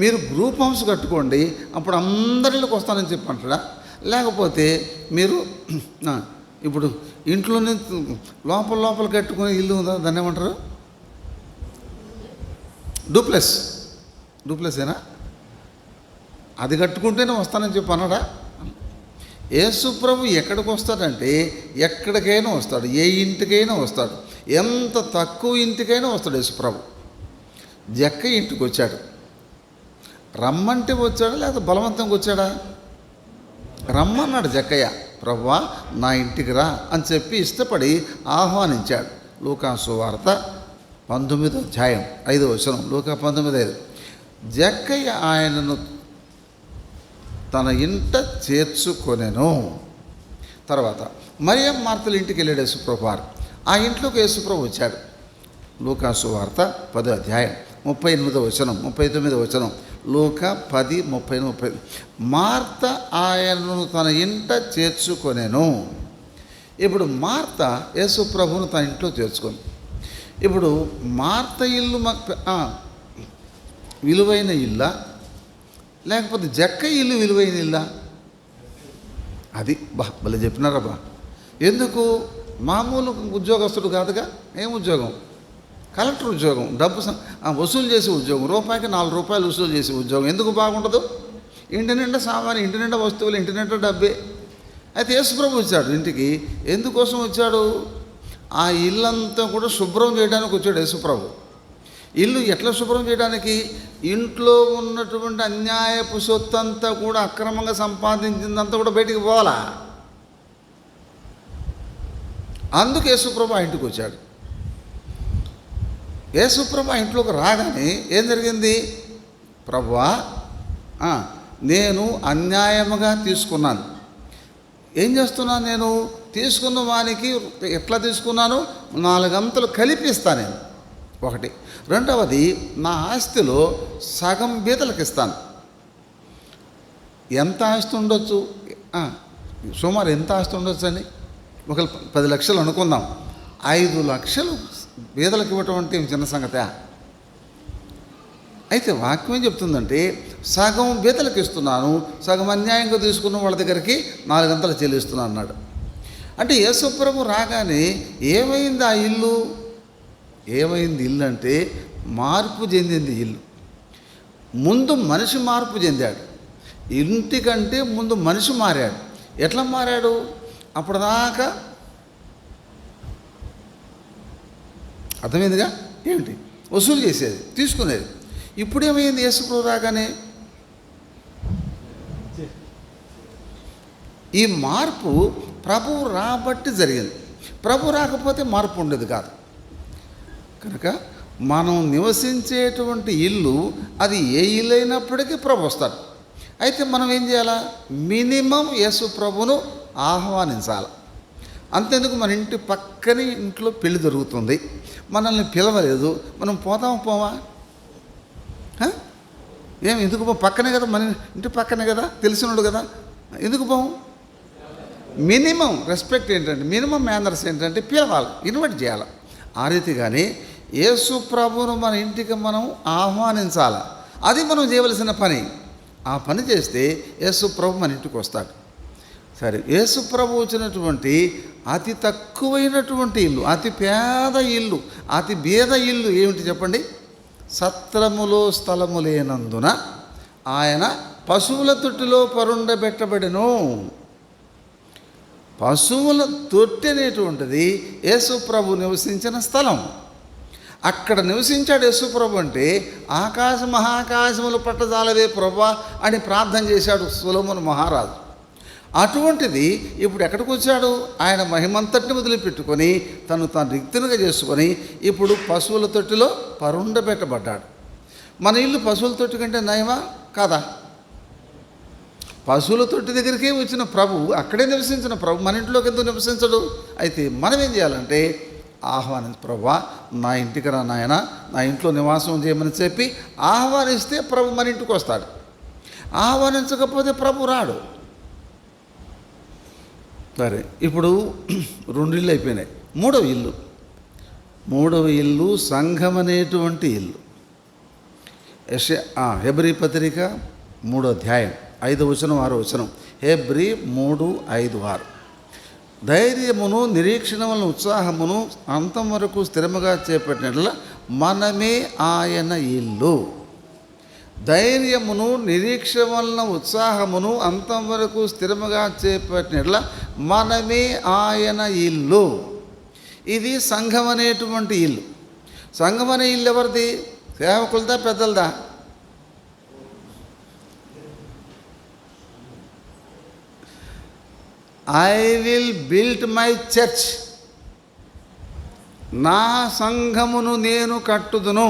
మీరు గ్రూప్ హౌస్ కట్టుకోండి అప్పుడు అందరిలోకి వస్తానని చెప్పి అంటాడా? లేకపోతే మీరు ఇప్పుడు ఇంట్లోనే లోపల కట్టుకునే ఇల్లు ఉందా, దాన్ని ఏమంటారు? డూప్లెక్సేనా? అది కట్టుకుంటేనే వస్తానని చెప్పి అన్నాడా? యేసు ప్రభు ఎక్కడికి వస్తాడంటే ఎక్కడికైనా వస్తాడు, ఏ ఇంటికైనా వస్తాడు, ఎంత తక్కువ ఇంటికైనా వస్తాడు యేసు ప్రభు. జక్క ఇంటికి వచ్చాడు, రమ్మంటే వచ్చాడా లేదా బలవంతంగా వచ్చాడా? రమ్మన్నాడు జక్కయ్య, ప్రభువా నా ఇంటికి రా అని చెప్పి ఇష్టపడి ఆహ్వానించాడు. లూకా సువార్త 19వ అధ్యాయం 5వ వచనం. లూకా 19:5. జక్కయ్య ఆయనను తన ఇంట చేర్చుకొనెను. తర్వాత మరియమ్మ మార్తల ఇంటికి వెళ్ళాడు యేసుప్రభు వారు. ఆ ఇంట్లోకి యేసుప్రభు వచ్చాడు. లూకా సువార్త 10వ అధ్యాయం 38వ వచనం 39వ వచనం. లూకా 10:30-30. మార్త ఆయనను తన ఇంట చేర్చుకొనెను. ఇప్పుడు మార్త యేసు ప్రభువును తన ఇంట్లో చేర్చుకొని, ఇప్పుడు మార్త ఇల్లు విలువైన ఇల్లా లేకపోతే జక్క ఇల్లు విలువైన ఇల్లా? అది భలే చెప్పినారా బా. ఎందుకు? మామూలు ఉద్యోగస్తుడు కాదుగా. ఏం ఉద్యోగం? కలెక్టర్ ఉద్యోగం, డబ్బు వసూలు చేసే ఉద్యోగం, రూపాయికి 4 రూపాయలు వసూలు చేసే ఉద్యోగం. ఎందుకు బాగుండదు? ఇంటి నిండా సామాను, ఇంటి నిండా వస్తువులు, ఇంటి నిండా డబ్బే. అయితే యేసుప్రభు వచ్చాడు ఇంటికి. ఎందుకోసం వచ్చాడు? ఆ ఇల్లంతా కూడా శుభ్రం చేయడానికి వచ్చాడు యేసుప్రభు. ఇల్లు ఎట్లా శుభ్రం చేయడానికి? ఇంట్లో ఉన్నటువంటి అన్యాయపు సొత్తంతా కూడా, అక్రమంగా సంపాదించిందంతా కూడా బయటికి పోవాలా. అందుకు యేసుప్రభు ఆ ఇంటికి వచ్చాడు. యేసుప్రభు ఆ ఇంట్లోకి రాగానే ఏం జరిగింది? ప్రభువా నేను అన్యాయముగా తీసుకున్నాను. ఏం చేస్తున్నాను? నేను తీసుకున్న వానికి ఎట్లా తీసుకున్నాను? 4 అంతలు కలిపిస్తాను నేను. ఒకటి. రెండవది, నా ఆస్తిలో సగం బీదలకు ఇస్తాను. ఎంత ఆస్తి ఉండొచ్చు? సుమారు ఎంత ఆస్తి ఉండొచ్చు అండి? ఒక 10 లక్షలు అనుకుందాం. 5 లక్షలు బీదలకు ఇవ్వటం అంటే చిన్న సంగతే? అయితే వాక్యం ఏం చెప్తుందంటే సగం బీదలకు ఇస్తున్నాను, సగం అన్యాయంగా తీసుకున్న వాళ్ళ దగ్గరికి 4 అంతలు చెల్లిస్తున్నాను అన్నాడు. అంటే యేసుప్రభు రాగానే ఏమైంది ఆ ఇల్లు? ఏమైంది ఇల్లు అంటే మార్పు చెందింది ఇల్లు. ముందు మనిషి మార్పు చెందాడు. ఇంటికంటే ముందు మనిషి మారాడు. ఎట్లా మారాడు? అప్పటిదాకా అర్థమైందిగా? ఏమిటి? వసూలు చేసేది, తీసుకునేది. ఇప్పుడు ఏమైంది? యేసుప్రభు రాగానే ఈ మార్పు ప్రభువు రాబట్టి జరిగింది. ప్రభు రాకపోతే మార్పు ఉండేది కాదు. కనుక మనం నివసించేటువంటి ఇల్లు అది ఏ ఇల్లు అయినప్పటికీ ప్రభు వస్తాడు. అయితే మనం ఏం చేయాలా? మినిమం యేసు ప్రభును ఆహ్వానించాలి. అంతెందుకు, మన ఇంటి పక్కనే ఇంట్లో పెళ్లి జరుగుతుంది, మనల్ని పిలవలేదు, మనం పోవా? ఎందుకు పో? పక్కనే కదా, మన ఇంటి పక్కనే కదా, తెలిసినోడు కదా, ఎందుకు పోవు? మినిమం రెస్పెక్ట్ ఏంటంటే, మినిమం మేనర్స్ ఏంటంటే పిలవాలి, ఇన్వైట్ చేయాలి. ఆ రీతిగానే యేసు ప్రభువును మన ఇంటికి మనం ఆహ్వానించాలి. అది మనం చేయవలసిన పని. ఆ పని చేస్తే యేసు ప్రభు మన ఇంటికి వస్తాడు. సరే, యేసు ప్రభు వచ్చినటువంటి అతి తక్కువైనటువంటి ఇల్లు, అతి పేద ఇల్లు, అతి బీద ఇల్లు ఏమిటి చెప్పండి? సత్రములో స్థలము లేనందున ఆయన పశువుల తొట్టిలో పరుండబెట్టబడెను. పశువుల తొట్టి అనేటువంటిది యేసు ప్రభు నివసించిన స్థలం. అక్కడ నివసించాడు యేసు ప్రభు. అంటే ఆకాశ మహాకాశములు పట్టజాలవే ప్రభువా అని ప్రార్థన చేశాడు సొలొమోను మహారాజు. అటువంటిది ఇప్పుడు ఎక్కడికి వచ్చాడు? ఆయన మహిమంతటిని వదిలిపెట్టుకొని తను రిక్తునిగా చేసుకొని ఇప్పుడు పశువుల తొట్టిలో పరుండబెట్టబడ్డాడు. మన ఇల్లు పశువుల తొట్టి కంటే నయమా కాదా? పశువుల తొట్టి దగ్గరికే వచ్చిన ప్రభు, అక్కడే నివసించిన ప్రభు మన ఇంట్లోకి ఎందుకు నివసించడు? అయితే మనం ఏం చేయాలంటే ఆహ్వానించు. ప్రభువా నా ఇంటికి రా నాయన, నా ఇంట్లో నివాసం చేయమని చెప్పి ఆహ్వానిస్తే ప్రభు మన ఇంటికి వస్తాడు. ఆహ్వానించకపోతే ప్రభు రాడు. సరే, ఇప్పుడు 2 ఇళ్ళు అయిపోయినాయి. మూడవ ఇల్లు సంఘం అనేటువంటి ఇల్లు. హెబ్రీ పత్రిక 3వ అధ్యాయం 5వ వచనం 6వ వచనం. హెబ్రీ 3:5-6. ధైర్యమును నిరీక్షణ వలన ఉత్సాహమును అంతం వరకు స్థిరముగా చేపట్టినట్ల మనమే ఆయన ఇల్లు. ధైర్యమును నిరీక్ష వలన ఉత్సాహమును అంతం వరకు స్థిరముగా చేపట్టినట్ల మనమే ఆయన ఇల్లు. ఇది సంఘం అనేటువంటి ఇల్లు. సంఘం అనే ఇల్లు ఎవరిది? సేవకులదా, పెద్దలదా? I will build my church, నా సంఘమును నేను కట్టుదును.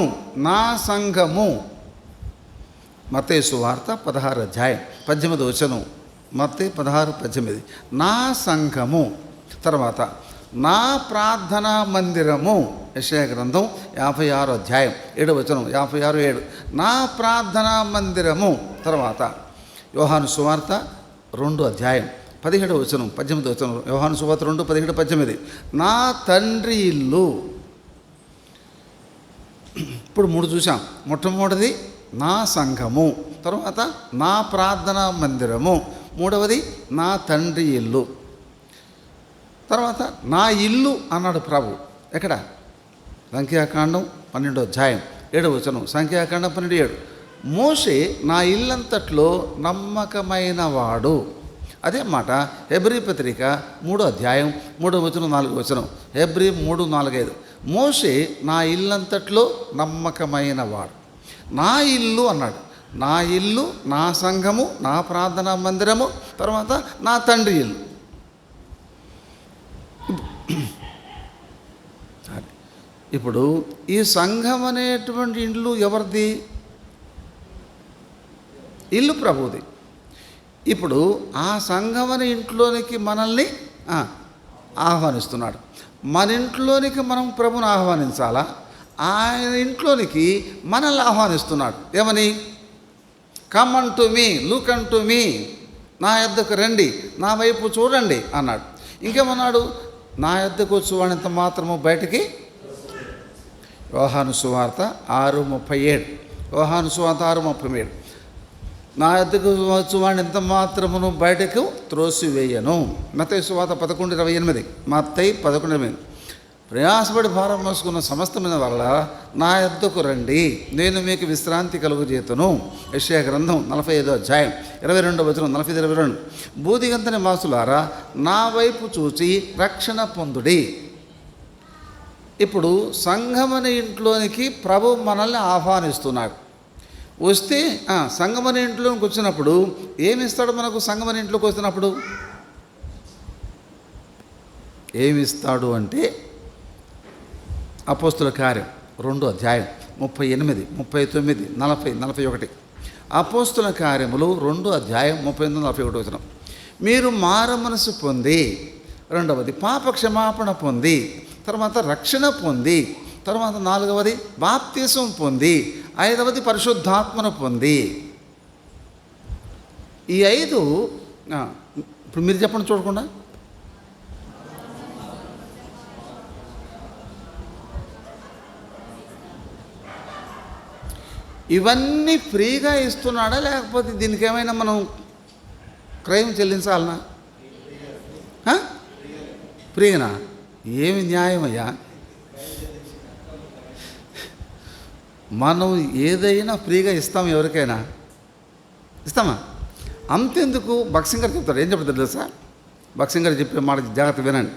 నా సంఘము. మత్తయి సువార్త 16 అధ్యాయం 18 వచనం. మత్తయి 16:18. నా సంఘము. తర్వాత నా ప్రార్థనా మందిరము. యెషయా గ్రంథం 56 అధ్యాయం 7 వచనం. 56:7. నా ప్రార్థనా మందిరము. తర్వాత యోహాను సువార్త 2 అధ్యాయం 17 వచనం 18 వచనం. యోహాను సువార్త 2:17-18. నా తండ్రి ఇల్లు. ఇప్పుడు 3 చూసాం. మొట్టమొదటిది నా సంఘము, తర్వాత నా ప్రార్థనా మందిరము, మూడవది నా తండ్రి ఇల్లు. తర్వాత నా ఇల్లు అన్నాడు ప్రభు. ఎక్కడ? సంఖ్యాకాండం 12 అధ్యాయం 7 వచనం. సంఖ్యాకాండం 12:7. మోషే నా ఇల్లంతట్లో నమ్మకమైన వాడు. అదే మాట హెబ్రీ పత్రిక 3 అధ్యాయం 3 వచనం 4 వచనం. హెబ్రీ 3:4-5. మోషే నా ఇల్లంతట్లో నమ్మకమైన వాడు. నా ఇల్లు అన్నాడు. నా ఇల్లు, నా సంఘము, నా ప్రార్థనా మందిరము, తర్వాత నా తండ్రి ఇల్లు. ఇప్పుడు ఈ సంఘం అనేటువంటి ఇల్లు ఎవరిది? ఇల్లు ప్రభువుది. ఇప్పుడు ఆ సంఘం అనే ఇంట్లోనికి మనల్ని ఆహ్వానిస్తున్నాడు. మన ఇంట్లోనికి మనం ప్రభుని ఆహ్వానించాలా? ఆయన ఇంట్లోనికి మనల్ని ఆహ్వానిస్తున్నాడు. ఏమని? కమ్ అంటు మీ, లుక్ అంటు మీ, నా యొద్దకు రండి, నా వైపు చూడండి అన్నాడు. ఇంకేమన్నాడు? నా యొద్దకు వచ్చేవాడినంత మాత్రము బయటికి. యోహాను సువార్త 6:37. యోహాను సువార్త 6:37. నా యొద్దకు వచ్చేవాడిని ఎంత మాత్రమును బయటకు త్రోసివేయను. మత్తయి సువార్త 11:28. మత్తయి 11:28. ప్రయాసపడి భారం మోసుకున్న సమస్తమైన వల్ల నా యొద్దకు రండి, నేను మీకు విశ్రాంతి కలుగజేతును. యెషయా గ్రంథం 45 అధ్యాయం 22 వచనం. 45-22. బూదిగంతని వాసులారా నా వైపు చూచి రక్షణ పొందుడి. ఇప్పుడు సంఘమని ఇంట్లోనికి ప్రభు మనల్ని ఆహ్వానిస్తున్నాడు. వస్తే సంఘమని ఇంట్లోకి వచ్చినప్పుడు ఏమిస్తాడు మనకు? సంఘమని ఇంట్లోకి వచ్చినప్పుడు ఏమిస్తాడు అంటే అపోస్తుల కార్యం 2 అధ్యాయం 38, 39, 40, 41. అపోస్తుల కార్యములు 2 అధ్యాయం 39, 41 వచనం. మీరు మారు మనసు పొంది, రెండవది పాప క్షమాపణ పొంది, తర్వాత రక్షణ పొంది, తర్వాత 4వది బాప్తిసం పొంది, 5వది పరిశుద్ధాత్మను పొంది. ఈ 5 ఇప్పుడు మీరు చెప్పండి చూడకుండా. ఇవన్నీ ఫ్రీగా ఇస్తున్నాడా, లేకపోతే దీనికి ఏమైనా మనం క్రయం చెల్లించాలనా? ఫ్రీనా? ఏమి న్యాయమయ్యా? మనం ఏదైనా ఫ్రీగా ఇస్తాం, ఎవరికైనా ఇస్తామా? అంతెందుకు? భక్సింగ్ గారు చెప్తారు. ఏం చెప్తారు తెలుసా? భక్సింగ్ గారు చెప్పే మాట జాగ్రత్త వినండి.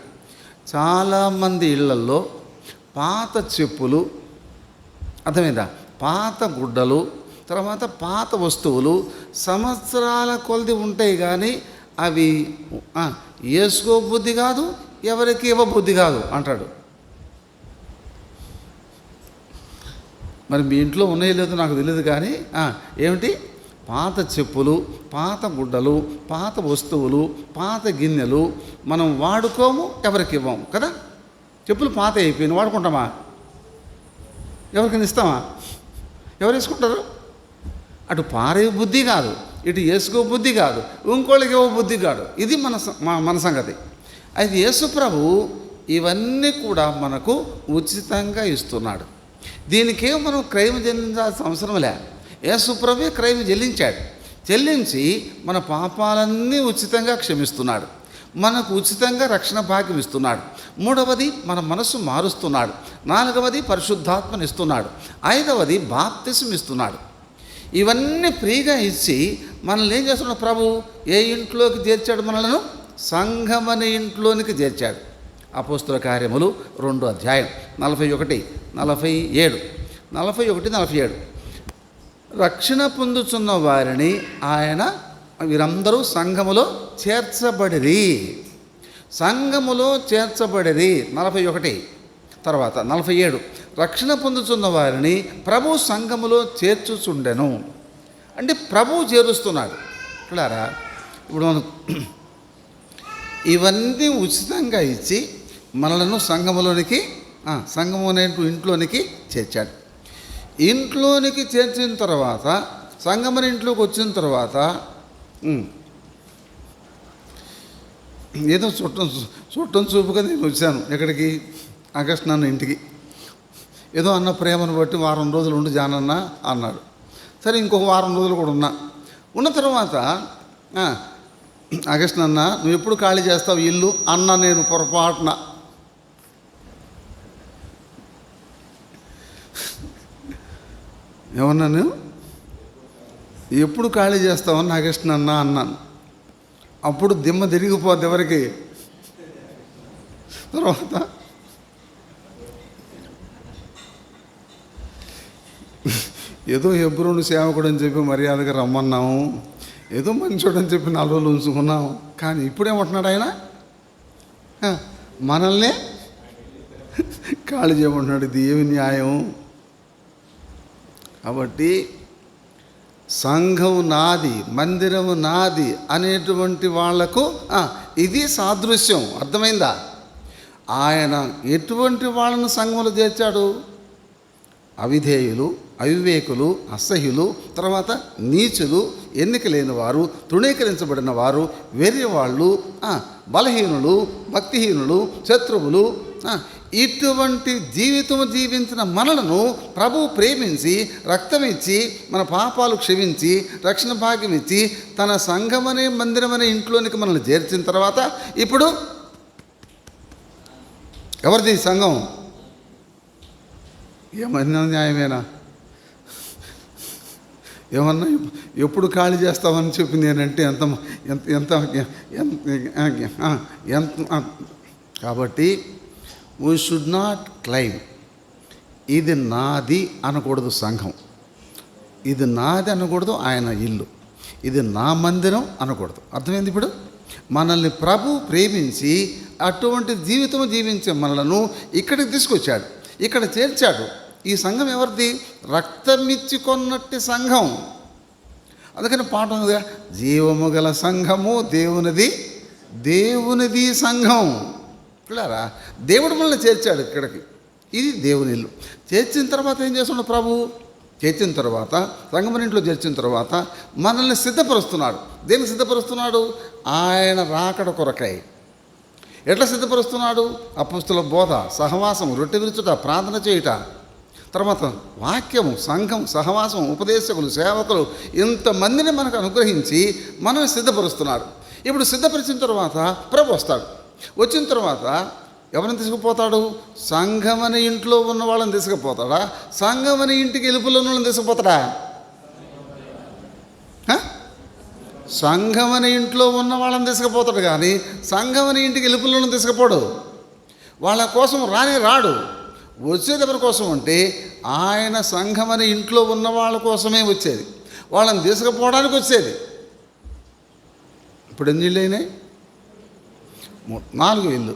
చాలామంది ఇళ్లల్లో పాత చెప్పులు, అర్థమైందా, పాత గుడ్డలు, తర్వాత పాత వస్తువులు సంవత్సరాల కొలది ఉంటాయి, కానీ అవి వేసుకో బుద్ధి కాదు, ఎవరికి ఇవ్వబుద్ధి కాదు అంటాడు. మరి మీ ఇంట్లో ఉన్నాయో లేదో నాకు తెలియదు, కానీ ఏమిటి? పాత చెప్పులు, పాత గుడ్డలు, పాత వస్తువులు, పాత గిన్నెలు మనం వాడుకోము, ఎవరికి ఇవ్వము కదా. చెప్పులు పాత అయిపోయిన వాడుకుంటామా? ఎవరికైనా ఇస్తామా? ఎవరు వేసుకుంటారు? అటు పారే బుద్ధి కాదు, ఇటు వేసుకో బుద్ధి కాదు, ఇంకోళ్ళకి ఇవ్వ బుద్ధి కాదు. ఇది మన సంగతి. అయితే యేసు ప్రభు ఇవన్నీ కూడా మనకు ఉచితంగా ఇస్తున్నాడు. దీనికే మనం క్రయం చెల్లించాల్సిన అవసరం లే. యేసు ప్రభువే క్రయం చెల్లించాడు. చెల్లించి మన పాపాలన్నీ ఉచితంగా క్షమిస్తున్నాడు. మనకు ఉచితంగా రక్షణ భాగ్యం ఇస్తున్నాడు. 3వది మన మనసు మారుస్తున్నాడు. 4వది పరిశుద్ధాత్మని ఇస్తున్నాడు. 5వది బాప్తిసం ఇస్తున్నాడు. ఇవన్నీ ఫ్రీగా ఇచ్చి మనల్ని ఏం చేస్తున్నాడు ప్రభు? ఏ ఇంట్లోకి చేర్చాడు? మనలను సంఘమనే ఇంట్లోనికి చేర్చాడు. అపోస్తుల కార్యములు 2వ అధ్యాయం 41, 47, 41, 47. రక్షణ పొందుతున్న వారిని ఆయన వీరందరూ సంఘములో చేర్చబడిరి. సంఘములో చేర్చబడిరి 41. తర్వాత 47, రక్షణ పొందుతున్న వారిని ప్రభు సంఘములో చేర్చుచుండెను. అంటే ప్రభు చేరుస్తున్నాడు. ఇట్లారా ఇప్పుడు మనం ఇవన్నీ ఉచితంగా ఇచ్చి మనలను సంఘములోనికి సంఘము అనే ఇంట్లోనికి చేర్చాడు. ఇంట్లోనికి చేర్చిన తర్వాత సంఘమని ఇంట్లోకి వచ్చిన తర్వాత ఏదో చుట్టం చూపుగా నేను వచ్చాను. ఎక్కడికి? ఆగస్టు నాన్న ఇంటికి. ఏదో అన్న ప్రేమను బట్టి వారం రోజులు ఉండి జానన్న అన్నాడు. సరే ఇంకొక వారం రోజులు కూడా ఉన్న తర్వాత ఆగస్టు నాన్న నువ్వు ఎప్పుడు ఖాళీ చేస్తావు ఇల్లు అన్న. నేను పొరపాటున ఏమన్నాను? ఎప్పుడు ఖాళీ చేస్తావని ఆగస్టు నాన్న అన్నాను. అప్పుడు దిమ్మ తిరిగిపోద్ది ఎవరికి? తర్వాత ఏదో హెబ్రోను సేవకుడు అని చెప్పి మర్యాదగా రమ్మన్నాము, ఏదో మంచోడు అని చెప్పి 4 రోజులు ఉంచుకున్నాము. కానీ ఇప్పుడేమంటున్నాడు ఆయన? మనల్నే ఖాళీ చేయమంటున్నాడు. ఇది ఏమి న్యాయం? కాబట్టి సంఘం నాది, మందిరము నాది అనేటువంటి వాళ్లకు ఇది సాదృశ్యం. అర్థమైందా? ఆయన ఎటువంటి వాళ్ళను సంఘంలో చేర్చాడు? అవిధేయులు, అవివేకులు, అసహ్యులు, తర్వాత నీచులు, ఎన్నిక లేని వారు, తృణీకరించబడిన వారు, వెర్రివాళ్ళు, బలహీనులు, భక్తిహీనులు, శత్రువులు, ఇటువంటి జీవితం జీవించిన మనలను ప్రభు ప్రేమించి రక్తమిచ్చి మన పాపాలు క్షమించి రక్షణ భాగ్యం ఇచ్చి తన సంఘమనే మందిరమనే ఇంట్లోనికి మనల్ని చేర్చిన తర్వాత ఇప్పుడు ఎవరిది సంఘం? ఏమన్నా న్యాయమేనా? ఏమన్నా ఎప్పుడు ఖాళీ చేస్తామని చెప్పి నేనంటే ఎంత ఎంత ఎంత కాబట్టి వీ షుడ్ నాట్ క్లైమ్ ఇది నాది అనకూడదు. సంఘం ఇది నాది అనకూడదు. ఆయన ఇల్లు ఇది నా మందిరం అనకూడదు. అర్థమైంది? ఇప్పుడు మనల్ని ప్రభు ప్రేమించి అటువంటి జీవితం జీవించే మనలను ఇక్కడికి తీసుకొచ్చాడు, ఇక్కడ చేర్చాడు. ఈ సంఘం ఎవరిది? రక్తమిచ్చి కొన్నట్టి సంఘం. అందుకని పాట ఉందిగా, జీవము గల సంఘము దేవునిది సంఘం. పిల్లరా, దేవుడు మనల్ని చేర్చాడు ఇక్కడికి. ఇది దేవుని ఇల్లు. చేర్చిన తర్వాత ఏం చేస్తున్నాడు ప్రభు? చేర్చిన తర్వాత సంఘమని ఇంట్లో చేర్చిన తర్వాత మనల్ని సిద్ధపరుస్తున్నాడు. దేనికి సిద్ధపరుస్తున్నాడు? ఆయన రాకడ కొరకై. ఎట్లా సిద్ధపరుస్తున్నాడు? అపొస్తలుల బోధ, సహవాసం, రొట్టె విరుచుట, ప్రార్థన చేయుట, తర్వాత వాక్యము, సంఘం, సహవాసం, ఉపదేశకులు, సేవకులు, ఇంతమందిని మనకు అనుగ్రహించి మనం సిద్ధపరుస్తున్నాడు. ఇప్పుడు సిద్ధపరిచిన తర్వాత ప్రభు వస్తాడు. వచ్చిన తర్వాత ఎవరిని తీసుకుపోతాడు? సంఘమని ఇంట్లో ఉన్న వాళ్ళని తీసుకుపోతాడా? సంఘమని ఇంటికి ఎలుపులో ఉన్న వాళ్ళని తీసుకుపోతాడా? సంఘమని ఇంట్లో ఉన్న వాళ్ళని తీసుకుపోతాడు కానీ సంఘమని ఇంటికి ఎలుపులను తీసుకుపోడు. వాళ్ళ కోసం రాడు. వచ్చేది ఎవరి కోసం అంటే ఆయన సంఘమని ఇంట్లో ఉన్న వాళ్ళ కోసమే వచ్చేది. వాళ్ళని తీసుకుపోవడానికి వచ్చేది. ఇప్పుడు ఎన్ని ఇళ్ళు అయినాయి? 4 ఇళ్ళు.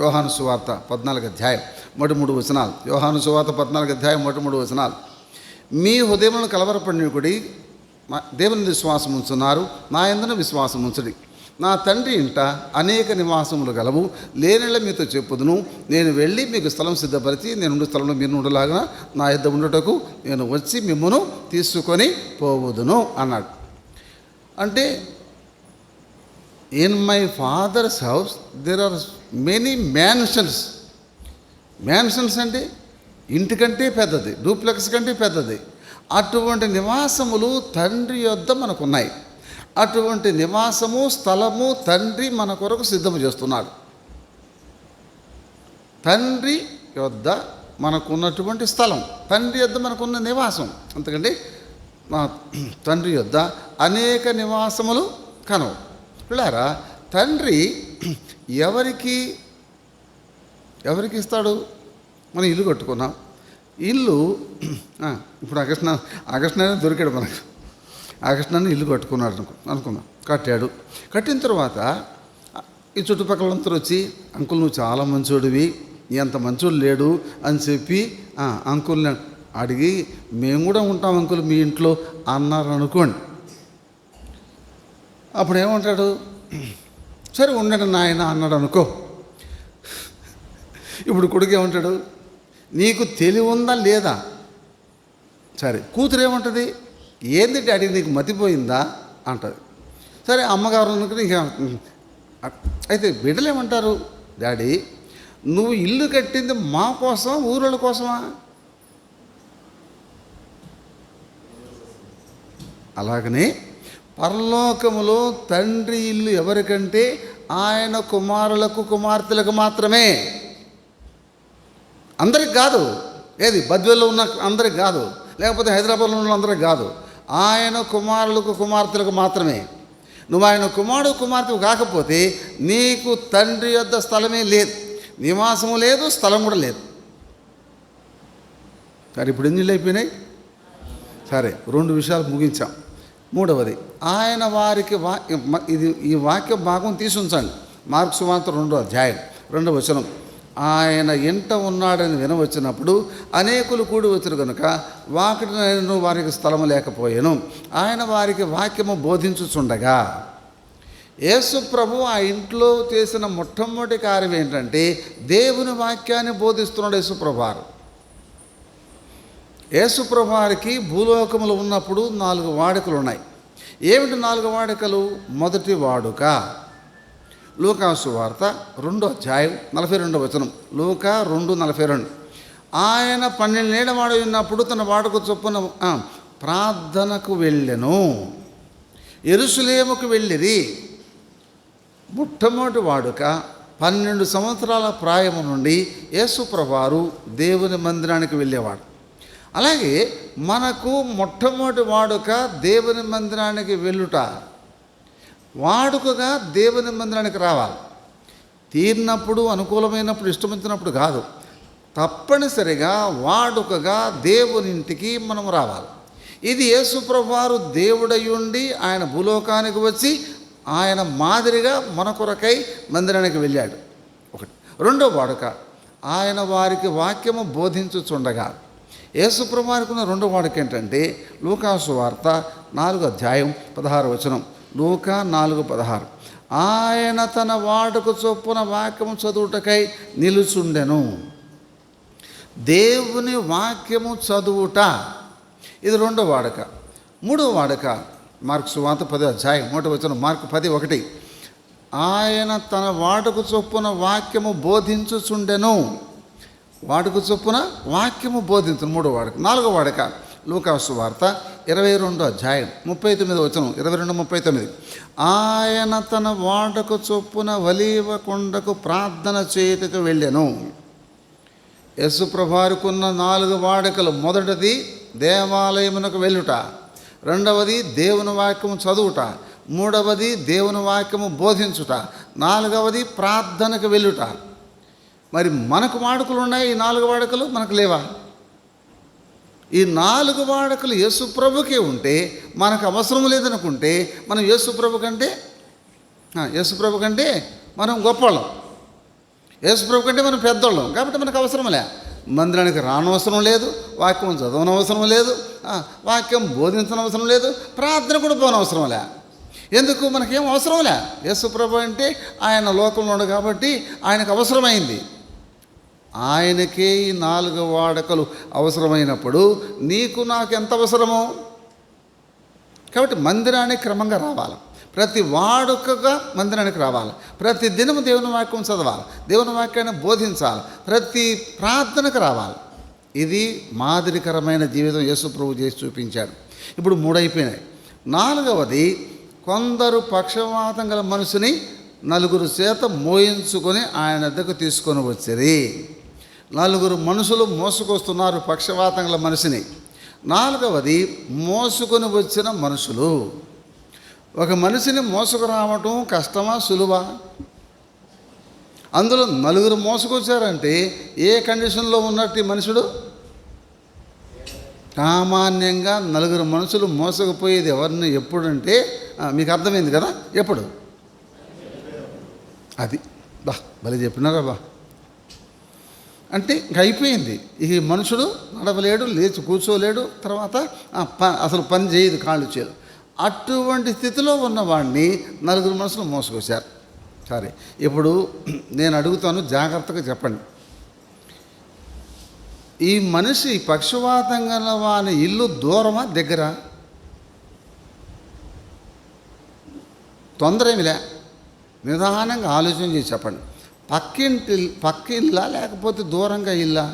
యోహాను సువార్త 14వ అధ్యాయం 3 వచనాలు. యోహాను సువార్త 14వ అధ్యాయం 3 వచనాలు. మీ హృదయములను కలవరపడినకుడి, దేవుని విశ్వాసం ఉంచున్నారు, నా యందున విశ్వాసం ఉంచుడి. నా తండ్రి ఇంట అనేక నివాసములు గలవు, లేనిళ్ళ మీతో చెప్పుదును. నేను వెళ్ళి మీకు స్థలం సిద్ధపరిచి నేను స్థలంలో మీరు ఉండలాగా నా యొద్ద ఉండుటకు నేను వచ్చి మిమ్మును తీసుకొని పోవుదును అన్నాడు. అంటే in my father's house there are many mansions. Mansions అంటే ఇంటికంటే పెద్దది, డూప్లెక్స్ కంటే పెద్దది. అటువంటి నివాసములు తండ్రి యొద్ద మనకున్నాయి. అటువంటి నివాసము, స్థలము తండ్రి మన కొరకు సిద్ధము చేస్తున్నాడు. తండ్రి యొద్ద మనకున్నటువంటి స్థలం, తండ్రి యొద్ద మనకున్న నివాసం. అంతకండి మా తండ్రి యొద్ద అనేక నివాసములు కనవు. పిల్లారా, తండ్రి ఎవరికి ఇస్తాడు? మనం ఇల్లు కట్టుకున్నాం. ఇల్లు ఇప్పుడు ఆగస్టు దొరికాడు మనకు. ఆగస్టు ఇల్లు కట్టుకున్నాడు అనుకున్నాం. కట్టాడు. కట్టిన తర్వాత ఈ చుట్టుపక్కలంతా వచ్చి, అంకుల్ నువ్వు చాలా మంచోడివి, ఎంత మంచోడు లేడు అని చెప్పి అంకుల్ని అడిగి, మేము కూడా ఉంటాం అంకుల్ మీ ఇంట్లో అన్నారు అనుకోండి. అప్పుడు ఏమంటాడు? సరే ఉండండి నాయన అన్నాడు అనుకో. ఇప్పుడు కొడుకు ఏమంటాడు? నీకు తెలివి ఉందా లేదా? సరే, కూతురు ఏమంటుంది? ఏంది డాడీ నీకు మతిపోయిందా అంటుంది. సరే, అమ్మగారు అనుకుని అయితే బిడ్డలు ఏమంటారు? డాడీ నువ్వు ఇల్లు కట్టింది మా కోసం, ఊరోళ్ళ కోసమా? అలాగనే పరలోకములో తండ్రి ఇల్లు ఎవరికంటే ఆయన కుమారులకు కుమార్తెలకు మాత్రమే, అందరికి కాదు. ఏది బద్వేల్లో ఉన్న అందరికి కాదు, లేకపోతే హైదరాబాద్లో ఉన్న అందరికి కాదు. ఆయన కుమారులకు కుమార్తెలకు మాత్రమే. నువ్వు ఆయన కుమారుడు కుమార్తె కాకపోతే నీకు తండ్రి యొద్ద స్థలమే లేదు, నివాసము లేదు, స్థలం కూడా లేదు. సరే, ఇప్పుడు ఎన్ని అయిపోయినాయి? సరే, 2 విషయాలు ముగించాం. మూడవది, ఆయన వారికి ఈ వాక్య భాగం తీసి ఉంచండి. మార్కు సువార్త 2వ అధ్యాయం 2వ వచనం. ఆయన ఎంట ఉన్నాడని వినవచ్చినప్పుడు అనేకులు కూడి వచ్చారు కనుక వాకిటినైనను వారికి స్థలము లేకపోయాను. ఆయన వారికి వాక్యము బోధించుచుండగా, యేసు ప్రభు ఆ ఇంట్లో చేసిన మొట్టమొదటి కార్యం ఏంటంటే దేవుని వాక్యాన్ని బోధిస్తున్నాడు యేసుప్రభువారు. యేసుప్రభువారికి భూలోకములు ఉన్నప్పుడు 4 వాడుకలు ఉన్నాయి. ఏమిటి 4 వాడుకలు? మొదటి వాడుక లూకాసు వార్త 2వ అధ్యాయం 42వ వచనం. లూకా 2:42. ఆయన 12 ఏళ్ల వాడు ఉన్నప్పుడు తన వాడుక చొప్పున ప్రార్థనకు వెళ్ళెను. యెరూషలేముకు వెళ్ళిరి. మొట్టమొదటి వాడుక 12 సంవత్సరాల ప్రాయము నుండి యేసుప్రభువారు దేవుని మందిరానికి వెళ్ళేవాడు. అలాగే మనకు మొట్టమొదటి వాడుక దేవుని మందిరానికి వెళ్ళుట. వాడుకగా దేవుని మందిరానికి రావాలి. తీరినప్పుడు, అనుకూలమైనప్పుడు, ఇష్టమిచ్చినప్పుడు కాదు. తప్పనిసరిగా వాడుకగా దేవునింటికి మనం రావాలి. ఇది యేసుప్రభువారు దేవుడయ్యుండి ఆయన భూలోకానికి వచ్చి ఆయన మాదిరిగా మన కొరకై మందిరానికి వెళ్ళాడు. ఒకటి. 2వ వాడుక ఆయన వారికి వాక్యము బోధించుచుండగా. యేసుప్రభువారికి ఉన్న 2వ వాడుక ఏంటంటే లూకాసు వార్త 4వ అధ్యాయం 16వ వచనం. లూకా 4:16. ఆయన తన వాడుక చొప్పున వాక్యము చదువుటకై నిలుచుండెను. దేవుని వాక్యము చదువుట, ఇది 2వ వాడుక. 3వ వాడుక మార్కు సువార్త 10వ అధ్యాయం 1వ వచనం. మార్కు 10:1. ఆయన తన వాడుక చొప్పున వాక్యము బోధించుచుండెను. వాడుక చొప్పున వాక్యము బోధించు 3వ వాడుక. 4వ వాడుక లూకాసు వార్త 22వ అధ్యాయం 39వ వచనం. 22:39. ఆయన తన వాడుక చొప్పున ఒలీవ కొండకు ప్రార్థన చేయుటకు వెళ్ళెను. యేసుప్రభువారుకున్న 4 వాడుకలు. మొదటిది దేవాలయమునకు వెళ్ళుట, 2వది దేవుని వాక్యము చదువుట, 3వది దేవుని వాక్యము బోధించుట, 4వది ప్రార్థనకు వెళ్ళుట. మరి మనకు వాడుకలు ఉన్నాయి, ఈ 4 వాడుకలు మనకు లేవా? ఈ 4 వాడుకలు యేసుప్రభుకే ఉంటే మనకు అవసరం లేదనుకుంటే మనం యేసుప్రభు కంటే మనం గొప్పవాళ్ళం, యేసుప్రభు కంటే మనం పెద్దవాళ్ళం. కాబట్టి మనకు అవసరం లే. మందిరానికి రానవసరం లేదు, వాక్యం చదవనవసరం లేదు, వాక్యం బోధించనవసరం లేదు, ప్రార్థన కూడా పోనవసరం లే. ఎందుకు? మనకేం అవసరం లే. యేసుప్రభు అంటే ఆయన లోకంలో ఉన్నాడు కాబట్టి ఆయనకు అవసరమైంది. ఆయనకే ఈ 4 వాడుకలు అవసరమైనప్పుడు నీకు నాకు ఎంత అవసరమో. కాబట్టి మందిరానికి క్రమంగా రావాలి. ప్రతి వాడుకగా మందిరానికి రావాలి. ప్రతి దినము దేవుని వాక్యం చదవాలి, దేవుని వాక్యాన్ని బోధించాలి, ప్రతి ప్రార్థనకు రావాలి. ఇది మాదిరికరమైన జీవితం యేసుప్రభు చేసి చూపించాడు. ఇప్పుడు 3 అయిపోయినాయి. 4వది, కొందరు పక్షవాతం గల మనిషిని 4 చేత మోయించుకొని ఆయన వద్దకు తీసుకొని వచ్చిరి. 4 మనుషులు మోసుకొస్తున్నారు పక్షవాతం గల మనిషిని. నాలుగవది మోసుకొని వచ్చిన మనుషులు. ఒక మనిషిని మోసుకురావటం కష్టమా సులువా? అందులో నలుగురు మోసుకొచ్చారంటే ఏ కండిషన్లో ఉన్నట్టు ఈ మనుషుడు? సామాన్యంగా నలుగురు మనుషులు మోసకపోయేది ఎవరిని ఎప్పుడంటే మీకు అర్థమైంది కదా, ఎప్పుడు? అది భలే చెప్పినారా బా. అంటే ఇంక అయిపోయింది. ఈ మనుషుడు నడవలేడు, లేచి కూర్చోలేడు, తర్వాత అసలు పని చేయదు, కాళ్ళు చేయదు. అటువంటి స్థితిలో ఉన్నవాడిని నలుగురు మనుషులు మోసుకొచ్చారు. సరే, ఇప్పుడు నేను అడుగుతాను, జాగ్రత్తగా చెప్పండి. ఈ మనిషి పక్షవాతం గల వాని ఇల్లు దూరమా దగ్గర? తొందర ఏమిలే, నిదానంగా ఆలోచన చేసి చెప్పండి. పక్క ఇల్లా లేకపోతే దూరంగా ఇల్లా?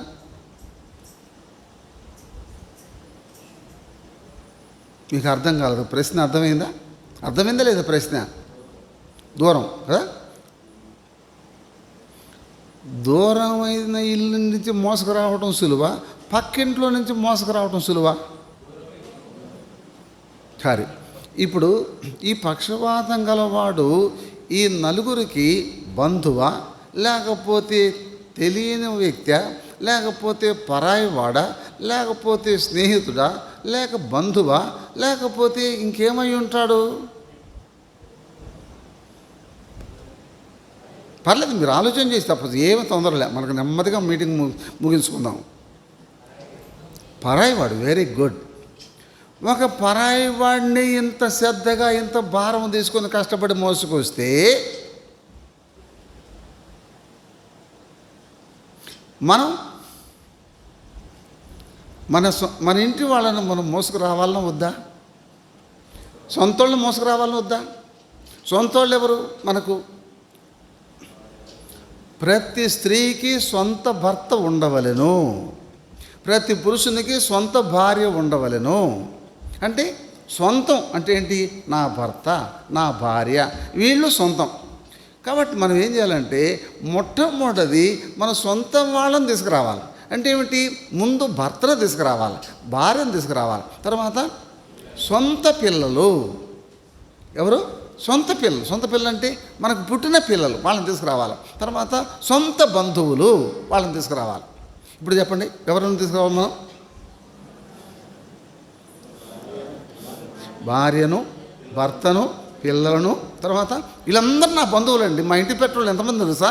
మీకు అర్థం కాలేదు. ప్రశ్న అర్థమైందా లేదా? ప్రశ్న దూరం కదా. దూరమైన ఇల్లు నుంచి మోసుకురావటం సులువా, పక్కింట్లో నుంచి మోసుకురావటం సులువా? సరే, ఇప్పుడు ఈ పక్షవాతం గలవాడు ఈ నలుగురికి బంధువా, లేకపోతే తెలియని వ్యక్తి, లేకపోతే పరాయివాడా, లేకపోతే స్నేహితుడా, లేక బంధువా, లేకపోతే ఇంకేమై ఉంటాడు? పర్లేదు, మీరు ఆలోచన చేసి తప్పదు, ఏమీ తొందరలే, మనకు నెమ్మదిగా మీటింగ్ ముగించుకుందాం. పరాయివాడు, వెరీ గుడ్. ఒక పరాయివాడిని ఇంత శ్రద్ధగా ఇంత భారం తీసుకొని కష్టపడి మోసుకొస్తే మనం మన ఇంటి వాళ్ళని మనం మోసుకురావాలన్నా వద్దా? సొంతోళ్ళని మోసుకురావాలన్నా వద్దా? సొంతోళ్ళు ఎవరు మనకు? ప్రతి స్త్రీకి సొంత భర్త ఉండవలెను, ప్రతి పురుషునికి సొంత భార్య ఉండవలెను. అంటే సొంతం అంటే ఏంటి? నా భర్త, నా భార్య, వీళ్ళు సొంతం. కాబట్టి మనం ఏం చేయాలంటే మొట్టమొదటిది మన సొంత వాళ్ళని తీసుకురావాలి. అంటే ఏమిటి? ముందు భర్తను తీసుకురావాలి, భార్యను తీసుకురావాలి, తర్వాత సొంత పిల్లలు. ఎవరు? సొంత పిల్లలు అంటే మనకు పుట్టిన పిల్లలు, వాళ్ళని తీసుకురావాలి. తర్వాత సొంత బంధువులు, వాళ్ళని తీసుకురావాలి. ఇప్పుడు చెప్పండి, ఎవరిని తీసుకురావాలి మనం? భార్యను, భర్తను, పిల్లలను, తర్వాత వీళ్ళందరూ నా బంధువులండి. మా ఇంటి పెట్టోళ్ళు ఎంతమంది తెలుసా?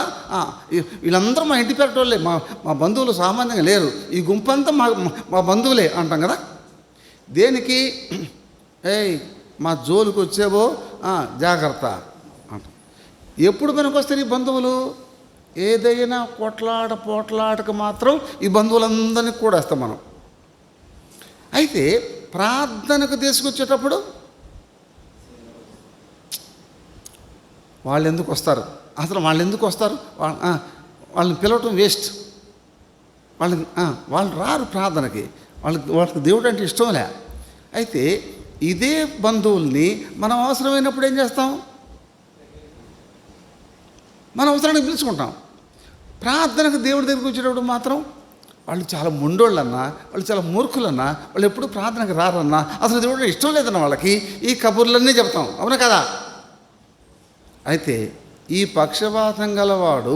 వీళ్ళందరూ మా ఇంటి పెట్టోళ్ళే, మా బంధువులు సామాన్యంగా లేరు, ఈ గుంపంతా మా బంధువులే అంటాం కదా. దేనికి? మా జోలికి వచ్చేవో జాగ్రత్త అంట. ఎప్పుడు పనికొస్తారు ఈ బంధువులు? ఏదైనా పోట్లాటకు మాత్రం ఈ బంధువులందరినీ కూడేస్తాం మనం. అయితే ప్రార్థనకు తీసుకొచ్చేటప్పుడు వాళ్ళు ఎందుకు వస్తారు? అసలు వాళ్ళు ఎందుకు వస్తారు? వాళ్ళని పిలవటం వేస్ట్. వాళ్ళు రారు ప్రార్థనకి, వాళ్ళకి దేవుడు అంటే ఇష్టంలే. అయితే ఇదే బంధువుల్ని మనం అవసరమైనప్పుడు ఏం చేస్తాం? మన అవసరానికి పిలుచుకుంటాం. ప్రార్థనకు దేవుడి దగ్గరికి వచ్చేటప్పుడు మాత్రం వాళ్ళు చాలా మొండోళ్ళన్నా, వాళ్ళు చాలా మూర్ఖులన్నా, వాళ్ళు ఎప్పుడు ప్రార్థనకు రారన్నా, అసలు దేవుడు ఇష్టం లేదన్న వాళ్ళకి ఈ కబుర్లన్నీ చెప్తాం. అవునా కదా? అయితే ఈ పక్షవాతం గలవాడు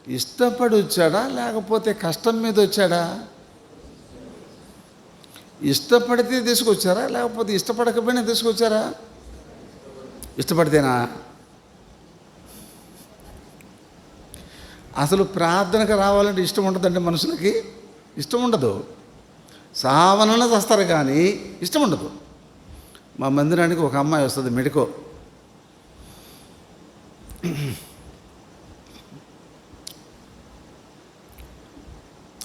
ఇష్టపడి వచ్చాడా లేకపోతే కష్టం మీద వచ్చాడా? ఇష్టపడితే తీసుకొచ్చారా లేకపోతే ఇష్టపడకపోయినా తీసుకొచ్చారా? ఇష్టపడితేనా? అసలు ప్రార్థనకు రావాలంటే ఇష్టం ఉండదండి మనుషులకి. ఇష్టం ఉండదు, సావనన్న వస్తారు కానీ ఇష్టం ఉండదు. మా మందిరానికి ఒక అమ్మాయి వస్తుంది, మెడికో.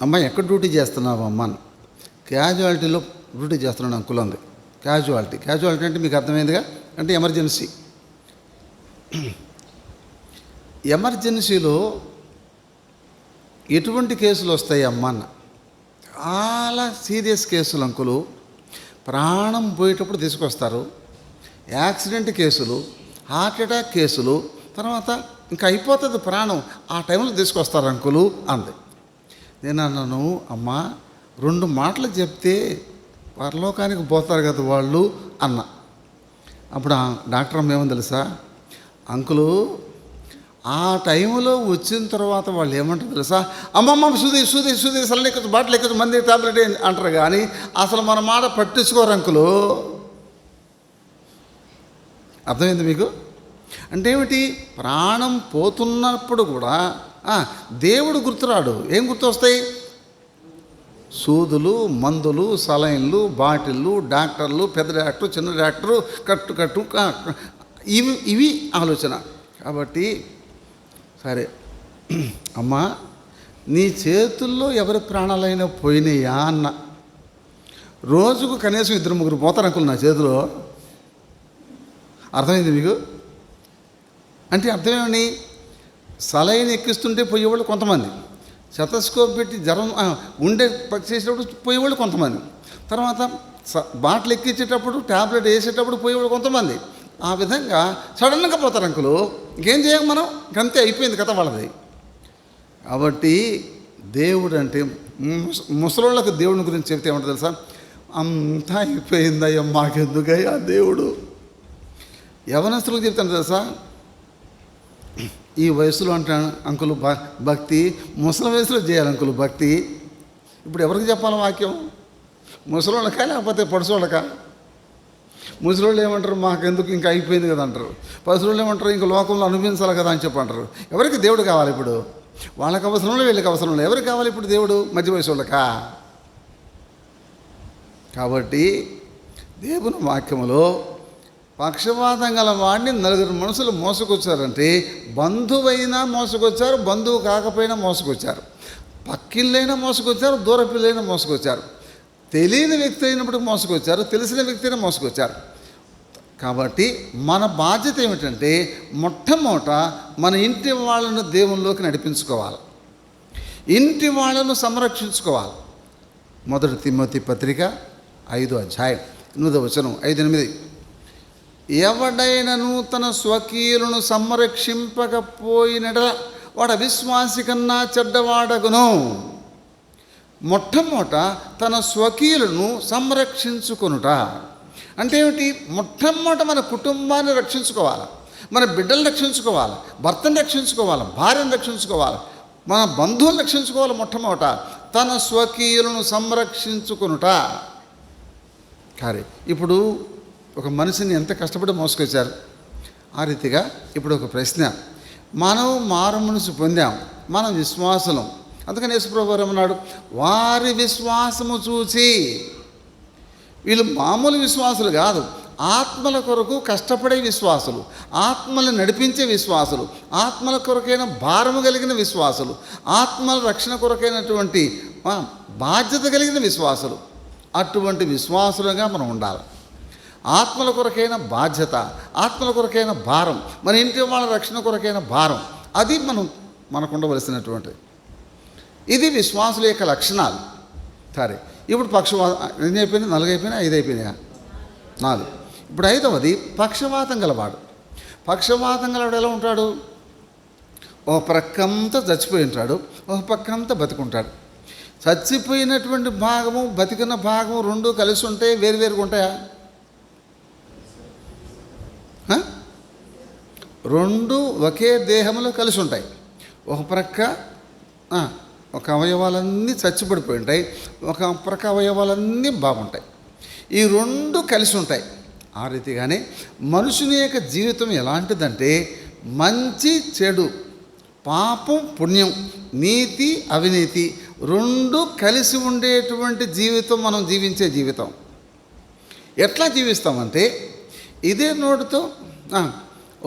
అమ్మాయి ఎక్కడ డ్యూటీ చేస్తున్నావు అమ్మాను? క్యాజువాలిటీలో డ్యూటీ చేస్తున్నాడు అంకుల్ అంది. క్యాజువాలిటీ అంటే మీకు అర్థమైందిగా, అంటే ఎమర్జెన్సీ. ఎమర్జెన్సీలో ఎటువంటి కేసులు వస్తాయి అమ్మ అన్న? చాలా సీరియస్ కేసులు అంకులు, ప్రాణం పోయేటప్పుడు తీసుకొస్తారు. యాక్సిడెంట్ కేసులు, హార్ట్ అటాక్ కేసులు, తర్వాత ఇంకా అయిపోతుంది ప్రాణం, ఆ టైంలో తీసుకొస్తారు అంకులు అంది. నేను అన్నాను, అమ్మా 2 మాటలు చెప్తే పరలోకానికి పోతారు కదా వాళ్ళు అన్న. అప్పుడు ఆ డాక్టర్ అమ్మ ఏమని తెలుసా, అంకులు ఆ టైంలో వచ్చిన తర్వాత వాళ్ళు ఏమంటారు తెలుసా, అమ్మమ్మ సూది సూది సూది అసలు ఎక్కచ్చు బాటిల్ ఎక్కచ్చు మంది టాబ్లెట్ అంటారు, కానీ అసలు మన మాట పట్టించుకోరు అంకులు. అర్థమైంది మీకు? అంటే ఏమిటి, ప్రాణం పోతున్నప్పుడు కూడా దేవుడు గుర్తురాడు. ఏం గుర్తు వస్తాయి? సూదులు, మందులు, సలైన్లు, బాటిళ్ళు, డాక్టర్లు, పెద్ద డాక్టరు, చిన్న డాక్టరు, కట్టు ఇవి ఆలోచన. కాబట్టి సరే అమ్మా, నీ చేతుల్లో ఎవరి ప్రాణాలైనా పోయినాయా అన్న. రోజుకు కనీసం 2-3 పోతారు అంకులు నా చేతిలో. అర్థమైంది మీకు? అంటే అర్థమేమని, సలైన్ ఎక్కిస్తుంటే పోయేవాళ్ళు కొంతమంది, స్టెతస్కోప్ పెట్టి జ్వరం ఉండే చేసేటప్పుడు పోయేవాళ్ళు కొంతమంది, తర్వాత బాటిల్ ఎక్కించేటప్పుడు ట్యాబ్లెట్ వేసేటప్పుడు పోయేవాళ్ళు కొంతమంది. ఆ విధంగా సడన్గా పోతారు అంకులు. ఇంకేం చేయం మనం, ఇంకంతే అయిపోయింది కథ వాళ్ళది. కాబట్టి దేవుడు అంటే ముసలోళ్ళకు దేవుని గురించి చెప్తే ఏమంటారు తెలుసా, అంతా అయిపోయిందయ్యా మాకెందుకయ్యా దేవుడు. యవనస్తులకు చెప్తాను తెలుసా, ఈ వయసులో అంటాను అంకులు భక్తి, ముసలి వయసులో చేయాలి అంకులు భక్తి. ఇప్పుడు ఎవరికి చెప్పాలి వాక్యం? ముసలోళ్ళకా లేకపోతే పడుసోళ్ళకా? ముసలోళ్ళు ఏమంటారు, మాకెందుకు ఇంకా అయిపోయింది కదా అంటారు. పసులోళ్ళు ఏమంటారు, ఇంకా లోకంలో అనుభవించాలి కదా అని చెప్పి అంటారు. ఎవరికి దేవుడు కావాలి ఇప్పుడు? వాళ్ళకి అవసరంలో వీళ్ళకి అవసరంలో. ఎవరికి కావాలి ఇప్పుడు దేవుడు? మధ్య వయసు వాళ్ళకా? కాబట్టి దేవుని వాక్యములో పక్షవాతం గల వాడిని 4 మనుషులు మోసుకొచ్చారంటే, బంధువైనా మోసుకొచ్చారు, బంధువు కాకపోయినా మోసుకొచ్చారు, పక్కిళ్ళైనా మోసుకొచ్చారు, దూరపిల్లైనా మోసుకొచ్చారు, తెలియని వ్యక్తి అయినప్పుడు మోసుకొచ్చారు, తెలిసిన వ్యక్తి అయినా మోసుకొచ్చారు. కాబట్టి మన బాధ్యత ఏమిటంటే, మొట్టమొదట మన ఇంటి వాళ్ళను దేవునిలోకి నడిపించుకోవాలి, ఇంటి వాళ్ళను సంరక్షించుకోవాలి. 1 తిమోతి పత్రిక 5వ అధ్యాయం 8వ వచనం 5-8. ఎవడైనను తన స్వకీయులను సంరక్షింపకపోయినడ వాడు అవిశ్వాసి కన్నా చెడ్డవాడగును. మొట్టమొదట తన స్వకీయులను సంరక్షించుకొనుట అంటే ఏమిటి? మొట్టమొదట మన కుటుంబాన్ని రక్షించుకోవాలి, మన బిడ్డలను రక్షించుకోవాలి, భర్తను రక్షించుకోవాలి, భార్యను రక్షించుకోవాలి, మన బంధువులను రక్షించుకోవాలి. మొట్టమొదట తన స్వకీయులను సంరక్షించుకొనుట. కానీ ఇప్పుడు ఒక మనిషిని ఎంత కష్టపడి మోసుకొచ్చారు. ఆ రీతిగా ఇప్పుడు ఒక ప్రశ్న, మనం మారు మనసు పొందాం, మనం విశ్వాసులం. అందుకని యేసుప్రభువు వారు ఏమన్నాడు, వారి విశ్వాసము చూచి, వీళ్ళు మామూలు విశ్వాసులు కాదు, ఆత్మల కొరకు కష్టపడే విశ్వాసులు, ఆత్మలను నడిపించే విశ్వాసులు, ఆత్మల కొరకైన భారము కలిగిన విశ్వాసులు, ఆత్మల రక్షణ కొరకైనటువంటి బాధ్యత కలిగిన విశ్వాసులు. అటువంటి విశ్వాసులుగా మనం ఉండాలి. ఆత్మల కొరకైన బాధ్యత, ఆత్మల కొరకైన భారం, మన ఇంటి వాళ్ళ రక్షణ కొరకైన భారం, అది మనకు ఉండవలసినటువంటిది. ఇది విశ్వాసుల యొక్క లక్షణాలు. సరే, ఇప్పుడు ఎన్ని అయిపోయినాయి? 4 అయిపోయినా 5 అయిపోయినాయా? 4. ఇప్పుడు 5వది పక్షవాతం గలవాడు. పక్షవాతం గలవాడు ఎలా ఉంటాడు? ఒక ప్రక్కంతా చచ్చిపోయి ఉంటాడు, ఒక పక్కంతా బతికుంటాడు. చచ్చిపోయినటువంటి భాగము బతికిన భాగము 2 కలిసి ఉంటే వేరువేరుగా ఉంటాయా? 2 ఒకే దేహంలో కలిసి ఉంటాయి. ఒక ప్రక్క ఒక అవయవాలన్నీ చచ్చిపడిపోయి ఉంటాయి, ఒక ప్రక్క అవయవాలన్నీ బాగుంటాయి. ఈ 2 కలిసి ఉంటాయి. ఆ రీతిగానే మనుషుని యొక్క జీవితం ఎలాంటిదంటే, మంచి చెడు, పాపం పుణ్యం, నీతి అవినీతి 2 కలిసి ఉండేటువంటి జీవితం మనం జీవించే జీవితం. ఎట్లా జీవిస్తామంటే, ఇదే నోటితో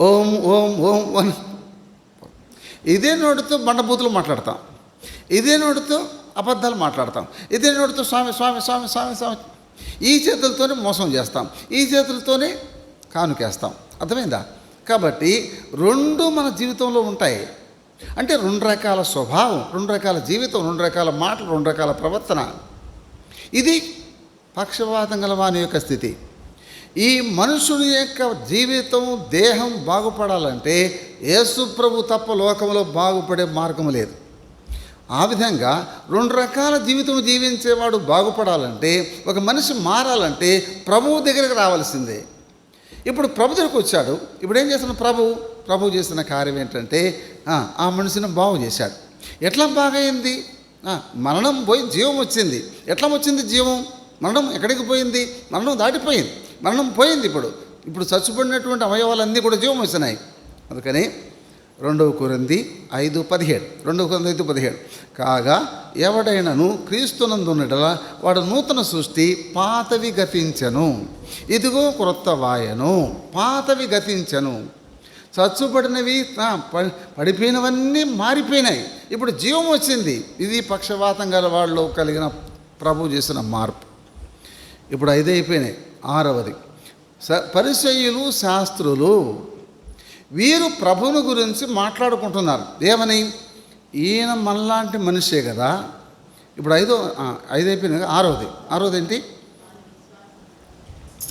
ఓం ఓం ఓం అని, ఇదే నోటితో బండబూతులు మాట్లాడతాం, ఇదే నోటితో అబద్ధాలు మాట్లాడతాం, ఇదే నోటితో స్వామి స్వామి స్వామి స్వామి స్వామి, ఈ చేతులతోనే మోసం చేస్తాం, ఈ చేతులతోనే కానుకేస్తాం. అర్థమైందా? కాబట్టి 2 మన జీవితంలో ఉంటాయి. అంటే 2 రకాల స్వభావం, 2 రకాల జీవితం, 2 రకాల మాటలు, 2 రకాల ప్రవర్తన. ఇది పక్షవాతం గల వాని యొక్క స్థితి. ఈ మనుషుని యొక్క జీవితం, దేహం బాగుపడాలంటే యేసు ప్రభు తప్ప లోకంలో బాగుపడే మార్గం లేదు. ఆ విధంగా 2 రకాల జీవితం జీవించేవాడు బాగుపడాలంటే, ఒక మనిషి మారాలంటే ప్రభువు దగ్గరికి రావాల్సిందే. ఇప్పుడు ప్రభు దగ్గరికి వచ్చాడు. ఇప్పుడు ఏం చేస్తున్న ప్రభు చేసిన కార్యం ఏంటంటే ఆ మనిషిని బాగు చేశాడు. ఎట్లా బాగైంది? మరణం పోయి జీవం వచ్చింది. ఎట్లా వచ్చింది జీవం? మరణం ఎక్కడికి పోయింది? మరణం దాటిపోయింది. మరణం పోయింది. ఇప్పుడు చచ్చిపడినటువంటి అవయవాలన్నీ కూడా జీవం వచ్చినాయి. అందుకని 2 కొరింథీ 5:17 కాగా ఎవడైనను క్రీస్తునందున్నడల వాడు నూతన సృష్టి, పాతవి గతించెను, ఇదిగో క్రొత్త వాయను. పాతవి గతించెను, చచ్చుబడినవి పడిపోయినవన్నీ మారిపోయినాయి. ఇప్పుడు జీవం వచ్చింది. ఇది పక్షవాతం గల వాళ్ళు కలిగిన ప్రభు చేసిన మార్పు. ఇప్పుడు 5 అయిపోయినాయి. 6వది పరిసయ్యులు, శాస్త్రులు వీరు ప్రభువుని గురించి మాట్లాడుకుంటున్నారు. ఏమని? ఈయన మనలాంటి మనిషే కదా. ఇప్పుడు 5 అయిపోయింది. 6వది ఏంటి?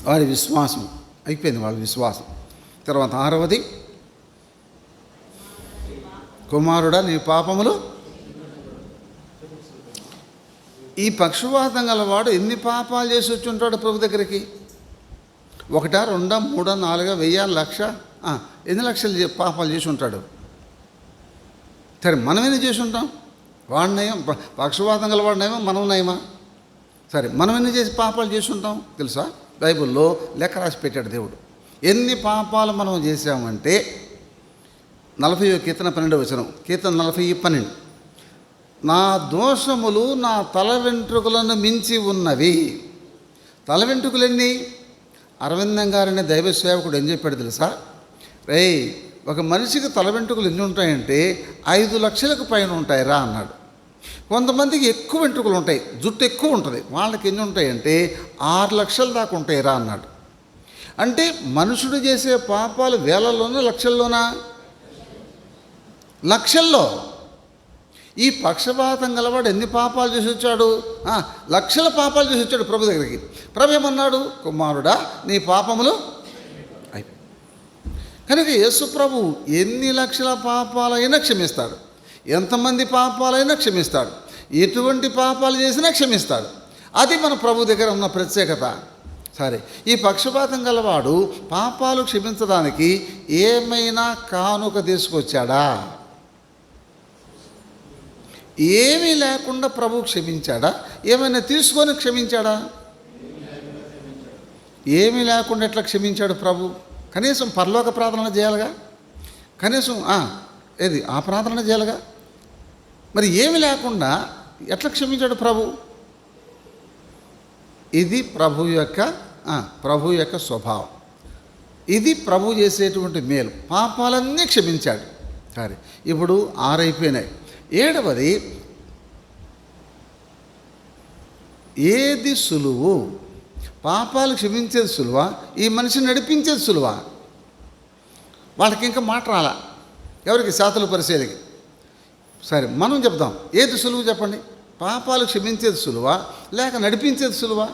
వాడి విశ్వాసం అయిపోయింది. వాళ్ళ విశ్వాసం. తర్వాత 6వది కుమారుడా నీ పాపములు. ఈ పక్షవాతం గలవాడు ఎన్ని పాపాలు చేసి వచ్చి ఉంటాడు ప్రభు దగ్గరికి? 1, 2, 3, 4, 1000, 1,00,000 ఎన్ని లక్షలు పాపాలు చేసి ఉంటాడు? సరే, మనం ఎన్ని చేసి ఉంటాం? వాడినయం పక్షవాతం గల వాడినయమా, మనం నయమా? సరే, మనం ఎన్ని పాపాలు చేసి ఉంటాం తెలుసా? బైబిల్లో లెక్క రాసి పెట్టాడు దేవుడు. ఎన్ని పాపాలు మనం చేసామంటే 40వ కీర్తన 12వ వచనం. కీర్తన 40:12 నా దోషములు నా తల వెంట్రుకలను మించి ఉన్నవి. తల వెంట్రుకలన్నీ అరవిందం గారనే దైవ సేవకుడు ఏం చెప్పాడు తెలుసా? ఒక మనిషికి తల వెంట్రుకలు ఎన్ని ఉంటాయంటే 5 లక్షలకు పైన ఉంటాయిరా అన్నాడు. కొంతమందికి ఎక్కువ వెంట్రుకలు ఉంటాయి, జుట్టు ఎక్కువ ఉంటుంది, వాళ్ళకి ఎన్ని ఉంటాయంటే 6 లక్షల దాకా ఉంటాయిరా అన్నాడు. అంటే మనుషుడు చేసే పాపాలు వేలల్లోనా లక్షల్లోనా? లక్షల్లో. ఈ పక్షపాతం గలవాడు ఎన్ని పాపాలు చేసి వచ్చాడు? లక్షల పాపాలు చేసి వచ్చాడు ప్రభు దగ్గరికి. ప్రభు ఏమన్నాడు? కుమారుడా నీ పాపములు అయిపోయి. కనుక యేసు ప్రభు ఎన్ని లక్షల పాపాలైనా క్షమిస్తాడు, ఎంతమంది పాపాలైనా క్షమిస్తాడు, ఎటువంటి పాపాలు చేసినా క్షమిస్తాడు. అది మన ప్రభు దగ్గర ఉన్న ప్రత్యేకత. సరే, ఈ పక్షపాతం గలవాడు పాపాలు క్షమించడానికి ఏమైనా కానుక తీసుకొచ్చాడా? ఏమీ లేకుండా ప్రభు క్షమించాడా? ఏమైనా తీసుకొని క్షమించాడా? ఏమీ లేకుండా ఎట్లా క్షమించాడు ప్రభు? కనీసం పరలోక ప్రార్థన చేయాలిగా, కనీసం ఆ ప్రార్థన చేయాలిగా. మరి ఏమి లేకుండా ఎట్లా క్షమించాడు ప్రభు? ఇది ప్రభు యొక్క స్వభావం. ఇది ప్రభు చేసేటువంటి మేలు. పాపాలన్నీ క్షమించాడు. సరే, ఇప్పుడు 6 అయిపోయినాయి. 7వది ఏది సులువు? పాపాలు క్షమించేది సులువా? ఈ మనిషిని నడిపించేది సులువా? వాళ్ళకి ఇంకా మాట రాలా. ఎవరికి? శాస్త్రుల పరిశీలికి. సరే, మనం చెప్దాం. ఏది సులువు చెప్పండి? పాపాలు క్షమించేది సులువా లేక నడిపించేది సులువా?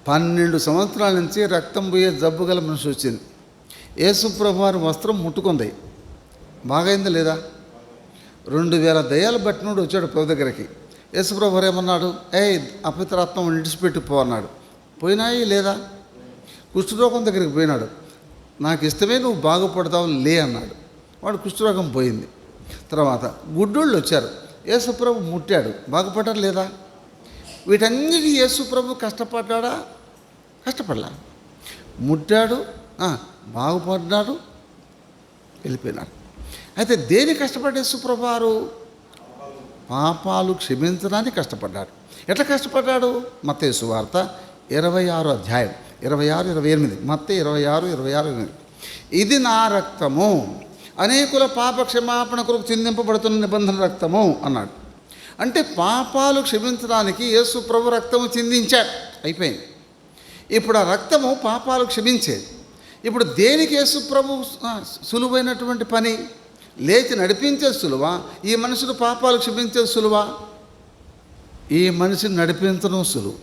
పన్నెండు సంవత్సరాల నుంచి రక్తం పోయే జబ్బు గల మనిషి వచ్చింది. యేసుప్రభు వారి వస్త్రం ముట్టుకుంది, బాగైందా లేదా? 2000 దయ్యాలు బట్టినోడు వచ్చాడు ప్రభు దగ్గరికి. యేసుప్రభు వారు ఏమన్నాడు? అపవిత్రాత్మ విడిచిపెట్టిపో అన్నాడు. పోయినాయి లేదా? కుష్ఠరోగం దగ్గరికి పోయినాడు. నాకు ఇష్టమే, నువ్వు బాగుపడతావు లే అన్నాడు. వాడు కుష్ఠరోగం పోయింది. తర్వాత గుడ్డోళ్ళు వచ్చారు, యేసుప్రభు ముట్టాడు, బాగుపడ్డారు లేదా? వీటన్నిటి యేసుప్రభు కష్టపడ్డా? కష్టపడలా. ముట్టాడు, బాగుపడ్డాడు, వెళ్ళిపోయినాడు. అయితే దేని కష్టపడ్డ యేసుప్రభు వారు? పాపాలు క్షమించడానికి కష్టపడ్డాడు. ఎట్లా కష్టపడ్డాడు? మత్తయి సువార్త 26వ అధ్యాయం 26-28. మత్తయి 26-28. ఇది నా రక్తము, అనేకుల పాప క్షమాపణ కొరకు చిందింపబడుతున్న నిబంధన రక్తము అన్నాడు. అంటే పాపాలు క్షమించడానికి యేసు ప్రభు రక్తము చిందించాడు, అయిపోయింది. ఇప్పుడు ఆ రక్తము పాపాలు క్షమించేది. ఇప్పుడు దేనికి యేసు ప్రభు సులువైనటువంటి పని? లేచి నడిపించేది సులువా? ఈ మనుషులు పాపాలు క్షమించేది సులువా? ఈ మనిషిని నడిపించడం సులువు,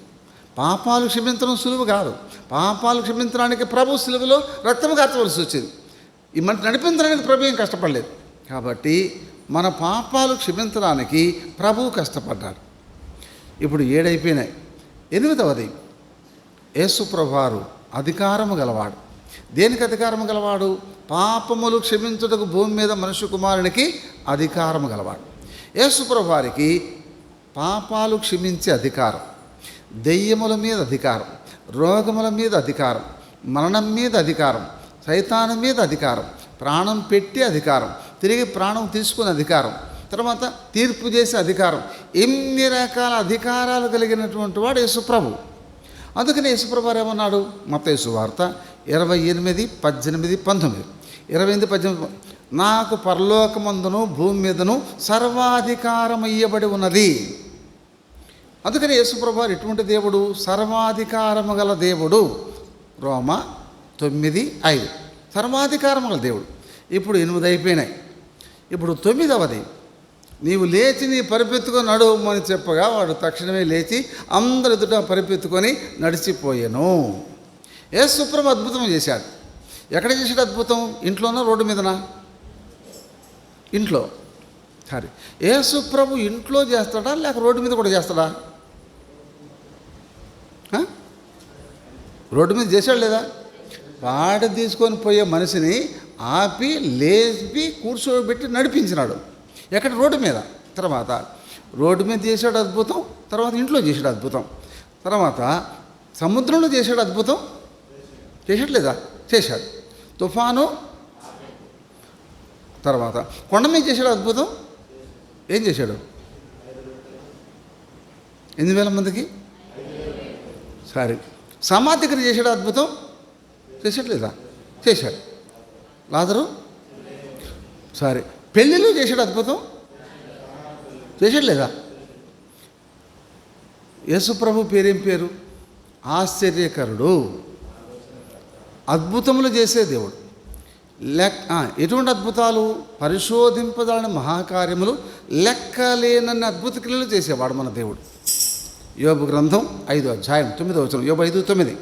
పాపాలు క్షమించడం సులువు కాదు. పాపాలు క్షమించడానికి ప్రభు సిలువలో రక్తం కార్చవలసి వచ్చింది. ఈ మన నడిపించడానికి ప్రభు ఏం కష్టపడలేదు. కాబట్టి మన పాపాలు క్షమించడానికి ప్రభువు కష్టపడ్డాడు. ఇప్పుడు 7 అయిపోయినాయి. 8వది, యేసు ప్రభువారు అధికారము గలవాడు. దేనికి అధికారము గలవాడు? పాపములు క్షమించుటకు భూమి మీద మనుష్య కుమారునికి అధికారము గలవాడు. యేసు ప్రభువారికి పాపాలు క్షమించే అధికారం, దెయ్యముల మీద అధికారం, రోగముల మీద అధికారం, మరణం మీద అధికారం, సైతాను మీద అధికారం, ప్రాణం పెట్టే అధికారం, తిరిగి ప్రాణం తీసుకునే అధికారం, తర్వాత తీర్పు చేసే అధికారం, ఎన్ని రకాల అధికారాలు కలిగినటువంటి వాడు యేసుప్రభు. అందుకని యేసుప్రభు వారు ఏమన్నాడు? మత్తయి సువార్త 28, 18, 19. 28, 18, నాకు పరలోకమందును భూమి మీదను సర్వాధికారం ఇయ్యబడి ఉన్నది. అందుకని యేసుప్రభు వారు ఎటువంటి దేవుడు? సర్వాధికారము గల దేవుడు. రోమా 9:5 సర్వాధికారము గల దేవుడు. ఇప్పుడు 8 అయిపోయినాయి. ఇప్పుడు 9వది, నీవు లేచి నీ పరిపెత్తుకొని నడువమని చెప్పగా వాడు తక్షణమే లేచి అందరి ఎదుట పరిపెత్తుకొని నడిచిపోయాను. యేసుప్రభు అద్భుతం చేశాడు. ఎక్కడ చేశాడు అద్భుతం? ఇంట్లోనా రోడ్డు మీదనా? ఇంట్లో. సరే, యేసుప్రభు ఇంట్లో చేస్తాడా లేక రోడ్డు మీద కూడా చేస్తాడా? రోడ్డు మీద చేశాడు లేదా? పాట తీసుకొని పోయే మనిషిని ఆపి లేపి కూర్చోబెట్టి నడిపించినాడు. ఎక్కడ? రోడ్డు మీద. తర్వాత రోడ్డు మీద చేశాడు అద్భుతం, తర్వాత ఇంట్లో చేశాడు అద్భుతం, తర్వాత సముద్రంలో చేశాడు అద్భుతం. చేశాడు లేదా? చేశాడు. తుఫాను, తర్వాత కొండ మీద చేశాడు అద్భుతం. ఏం చేశాడు? 8,000 మందికి. సరే, సమాధి దగ్గర చేశాడు అద్భుతం. చేశాడు లేదా? చేశాడు. లాజరు. సరే, పెళ్ళిలో చేశాడు అద్భుతం. చేశాడు లేదా? యేసుప్రభు పేరేం పేరు? ఆశ్చర్యకరుడు, అద్భుతములు చేసే దేవుడు. ఎటువంటి అద్భుతాలు? పరిశోధింపదాని మహాకార్యములు, లెక్కలేనన్ని అద్భుత క్రియలు చేసేవాడు మన దేవుడు. యోబు గ్రంథం 5వ అధ్యాయం 9వ వచనం. యోబు 5:9.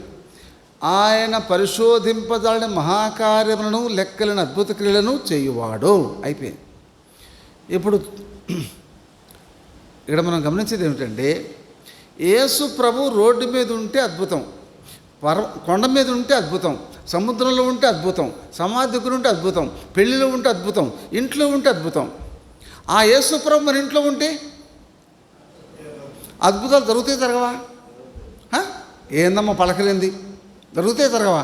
ఆయన పరిశోధింపదాని మహాకార్యములను, లెక్కలేని అద్భుత క్రియలను చేయువాడు. అయిపోయింది. ఇప్పుడు ఇక్కడ మనం గమనించేది ఏమిటంటే, యేసు ప్రభు రోడ్డు మీద ఉంటే అద్భుతం, కొండ మీద ఉంటే అద్భుతం, సముద్రంలో ఉంటే అద్భుతం, సమాధి దగ్గర ఉంటే అద్భుతం, పెళ్ళిలో ఉంటే అద్భుతం, ఇంట్లో ఉంటే అద్భుతం. ఆ యేసు ప్రభు మన ఇంట్లో ఉంటే అద్భుతాలు జరుగుతాయి జరగవా? ఏందమ్మా పలకలేంది? జరుగుతాయి జరగవా?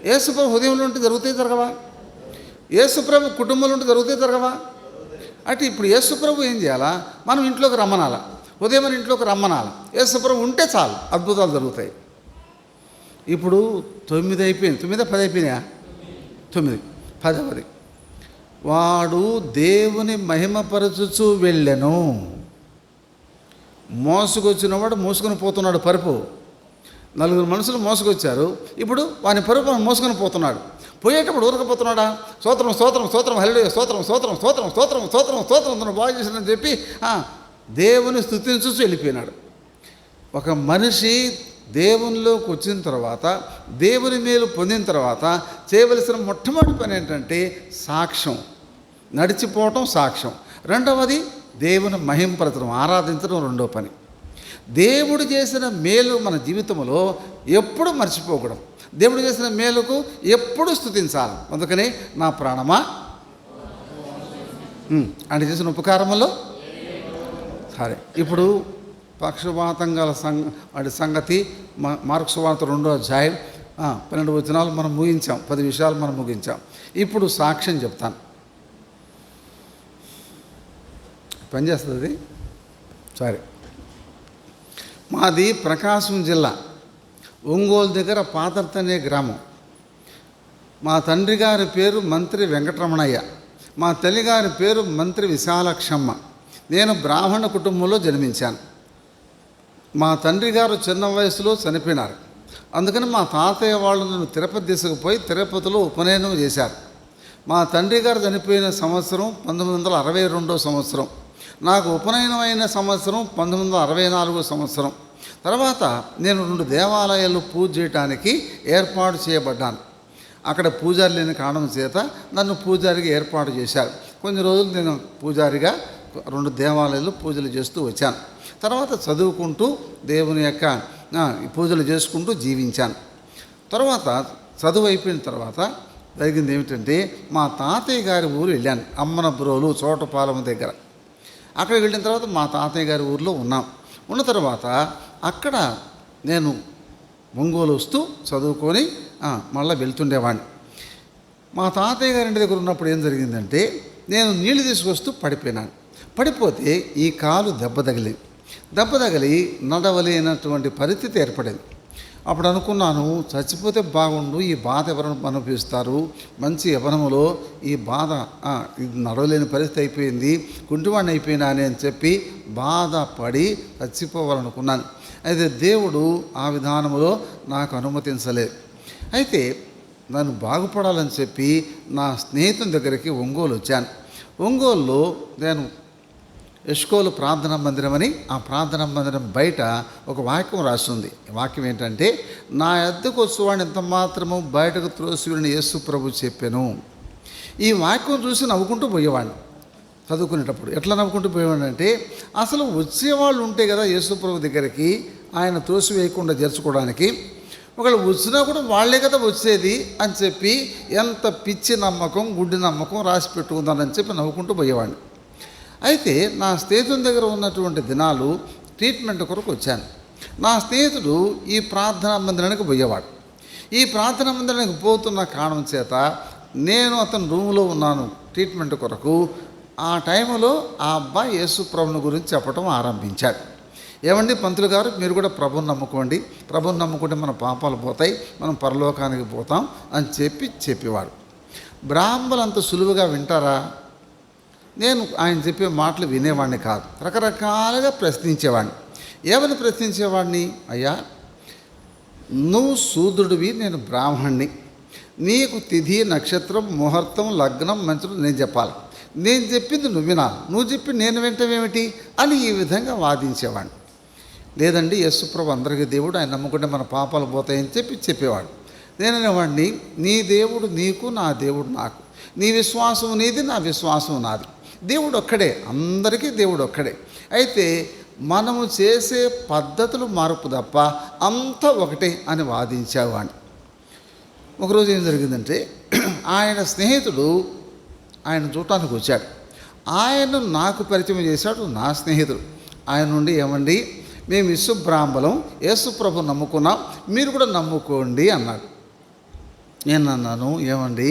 యేసు ప్రభు హృదయంలో ఉంటే జరుగుతాయి జరగవా? యేసు ప్రభు కుటుంబంలో ఉంటే జరుగుతాయి జరగవా? అంటే ఇప్పుడు యేసు ప్రభు ఏం చేయాలా? మనం ఇంట్లోకి రమ్మనాలా, ఉదయం మన ఇంట్లోకి రమ్మనాలా. యేసు ప్రభు ఉంటే చాలు, అద్భుతాలు జరుగుతాయి. ఇప్పుడు 9 అయిపోయింది. 9, 10 అయిపోయినాయా? 9, 10వది, వాడు దేవుని మహిమపరచుచూ వెళ్ళెను. మోసుకొచ్చినవాడు మోసుకొని పోతున్నాడు పరుపు. 4 మనుషులు మోసుకొచ్చారు. ఇప్పుడు వాని పరుపు మోసుకొని పోతున్నాడు. పోయేటప్పుడు ఊరకపోతున్నాడా? స్తోత్రం స్తోత్రం స్తోత్రం హల్లెలూయా స్తోత్రం స్తోత్రం స్తోత్రం స్తోత్రం స్తోత్రం స్తోత్రం బాగా చేసిందని చెప్పి దేవుని స్తుతించు వెళ్ళిపోయినాడు. ఒక మనిషి దేవునిలోకి వచ్చిన తర్వాత, దేవుని మేలు పొందిన తర్వాత చేయవలసిన మొట్టమొదటి పని ఏంటంటే సాక్ష్యం. నడిచిపోవటం సాక్ష్యం. రెండవది దేవుని మహింపరచడం, ఆరాధించడం రెండో పని. దేవుడు చేసిన మేలు మన జీవితంలో ఎప్పుడు మర్చిపోకూడదు. దేవుడు చేసిన మేలుకు ఎప్పుడు స్తుతించాలి. అందుకని నా ప్రాణమా అంటే చేసిన ఉపకారములో. సరే, ఇప్పుడు పక్షపాతం గల వాడి సంగతి మార్కు సువార్త 2వ అధ్యాయం 12 వచనాలు మనం ముగించాం. 10 విషయాలు మనం ముగించాం. ఇప్పుడు సాక్ష్యం చెప్తాను. పనిచేస్తుంది. సరే, మాది ప్రకాశం జిల్లా, ఒంగోలు దగ్గర పాతర్తి అనే గ్రామం. మా తండ్రి గారి పేరు మంత్రి వెంకటరమణయ్య, మా తల్లిగారి పేరు మంత్రి విశాలక్షమ్మ. నేను బ్రాహ్మణ కుటుంబంలో జన్మించాను. మా తండ్రి గారు చిన్న వయసులో చనిపోయినారు. అందుకని మా తాతయ్య వాళ్ళు నన్ను తిరుపతి తీసుకుపోయి తిరుపతిలో ఉపనయనం చేశారు. మా తండ్రి గారు చనిపోయిన సంవత్సరం 1962 సంవత్సరం. నాకు ఉపనయనం అయిన సంవత్సరం 1964 సంవత్సరం. తర్వాత నేను 2 దేవాలయాలు పూజ చేయడానికి ఏర్పాటు చేయబడ్డాను. అక్కడ పూజారి లేని కారణం చేత నన్ను పూజారిగా ఏర్పాటు చేశారు. కొన్ని రోజులు నేను పూజారిగా 2 దేవాలయాలు పూజలు చేస్తూ వచ్చాను. తర్వాత చదువుకుంటూ దేవుని యొక్క పూజలు చేసుకుంటూ జీవించాను. తర్వాత చదువు అయిపోయిన తర్వాత జరిగింది ఏమిటంటే, మా తాతయ్య గారి ఊరు వెళ్ళాను. అమ్మనబ్రోలు చోటపాలెం దగ్గర. అక్కడికి వెళ్ళిన తర్వాత మా తాతయ్య గారి ఊరిలో ఉన్న తర్వాత అక్కడ నేను ఒంగోలు వస్తూ చదువుకొని మళ్ళీ వెళ్తుండేవాడిని. మా తాతయ్య గారి ఇంటి దగ్గర ఉన్నప్పుడు ఏం జరిగిందంటే, నేను నీళ్లు తీసుకొస్తూ పడిపోయినాను. పడిపోతే ఈ కాలు దెబ్బ తగిలి నడవలేనటువంటి పరిస్థితి ఏర్పడింది. అప్పుడు అనుకున్నాను, చచ్చిపోతే బాగుండు, ఈ బాధ ఎవరైనా అనుభవిస్తారు, మంచి యవ్వనములో ఈ బాధ నడవలేని పరిస్థితి అయిపోయింది, కుంటివాడిని అయిపోయినాని అని చెప్పి బాధపడి చచ్చిపోవాలనుకున్నాను. అయితే దేవుడు ఆ విధానంలో నాకు అనుమతించలేదు. అయితే నన్ను బాగుపడాలని చెప్పి నా స్నేహితుని దగ్గరికి ఒంగోలు వచ్చాను. ఒంగోలులో నేను ఎస్కోలు ప్రార్థనా మందిరం అని, ఆ ప్రార్థనా మందిరం బయట ఒక వాక్యం రాస్తుంది. వాక్యం ఏంటంటే, నా యొద్దకు వచ్చేవాడిని ఎంత మాత్రము బయటకు త్రోసివిడిని యేసు ప్రభు చెప్పాను. ఈ వాక్యం చూసి నవ్వుకుంటూ పోయేవాడిని. చదువుకునేటప్పుడు ఎట్లా నవ్వుకుంటూ పోయేవాడిని అంటే, అసలు వచ్చేవాళ్ళు ఉంటే కదా యేసు ప్రభు దగ్గరికి ఆయన త్రోసివేయకుండా చేర్చుకోవడానికి, ఒకళ్ళు వచ్చినా కూడా వాళ్ళే కదా వచ్చేది అని చెప్పి ఎంత పిచ్చి నమ్మకం, గుడ్డి నమ్మకం రాసి పెట్టుకుందానని చెప్పి నవ్వుకుంటూ పోయేవాడిని. అయితే నా స్నేహితుని దగ్గర ఉన్నటువంటి దినాలు ట్రీట్మెంట్ కొరకు వచ్చాను. నా స్నేహితుడు ఈ ప్రార్థనా మందిరానికి పోయేవాడు. ఈ ప్రార్థనా మందిరానికి పోతున్న కారణం చేత నేను అతని రూములో ఉన్నాను ట్రీట్మెంట్ కొరకు. ఆ టైంలో ఆ అబ్బాయి యేసు ప్రభుని గురించి చెప్పడం ఆరంభించాడు. ఏమండి పంతులు గారు, మీరు కూడా ప్రభుని నమ్ముకోండి, ప్రభుని నమ్ముకుంటే మన పాపాలు పోతాయి, మనం పరలోకానికి పోతాం అని చెప్పేవాడు. బ్రాహ్మణులు అంత సులువుగా వింటారా? నేను ఆయన చెప్పే మాటలు వినేవాడిని కాదు. రకరకాలుగా ప్రశ్నించేవాడిని. ఏమని ప్రశ్నించేవాడిని? అయ్యా, నువ్వు శూద్రుడివి, నేను బ్రాహ్మణ్ణి, నీకు తిథి నక్షత్రం ముహూర్తం లగ్నం మంచులు నేను చెప్పాలి, నేను చెప్పింది నువ్వు వినాలి, నువ్వు చెప్పి నేను వింటమేమిటి అని ఈ విధంగా వాదించేవాడిని. లేదండి, యేసుప్రభు అందరికీ దేవుడు, ఆయన నమ్ముకుంటే మన పాపాలు పోతాయని చెప్పేవాడు. నేననేవాడిని, నీ దేవుడు నీకు, నా దేవుడు నాకు, నీ విశ్వాసం నీది, నా విశ్వాసం నాది, దేవుడు ఒక్కడే, అందరికీ దేవుడు ఒక్కడే. అయితే మనము చేసే పద్ధతులు మార్పు తప్ప అంతా ఒకటే అని వాదించేవాడిని. ఒకరోజు ఏం జరిగిందంటే, ఆయన స్నేహితుడు ఆయన చూడటానికి వచ్చాడు. ఆయన నాకు పరిచయం చేశాడు నా స్నేహితుడు. ఆయన నుండి, ఏమండి మేము బ్రాహ్మణులం, యేసు ప్రభు నమ్ముకున్నాం, మీరు కూడా నమ్ముకోండి అన్నాడు. నేను అన్నాను, ఏమండి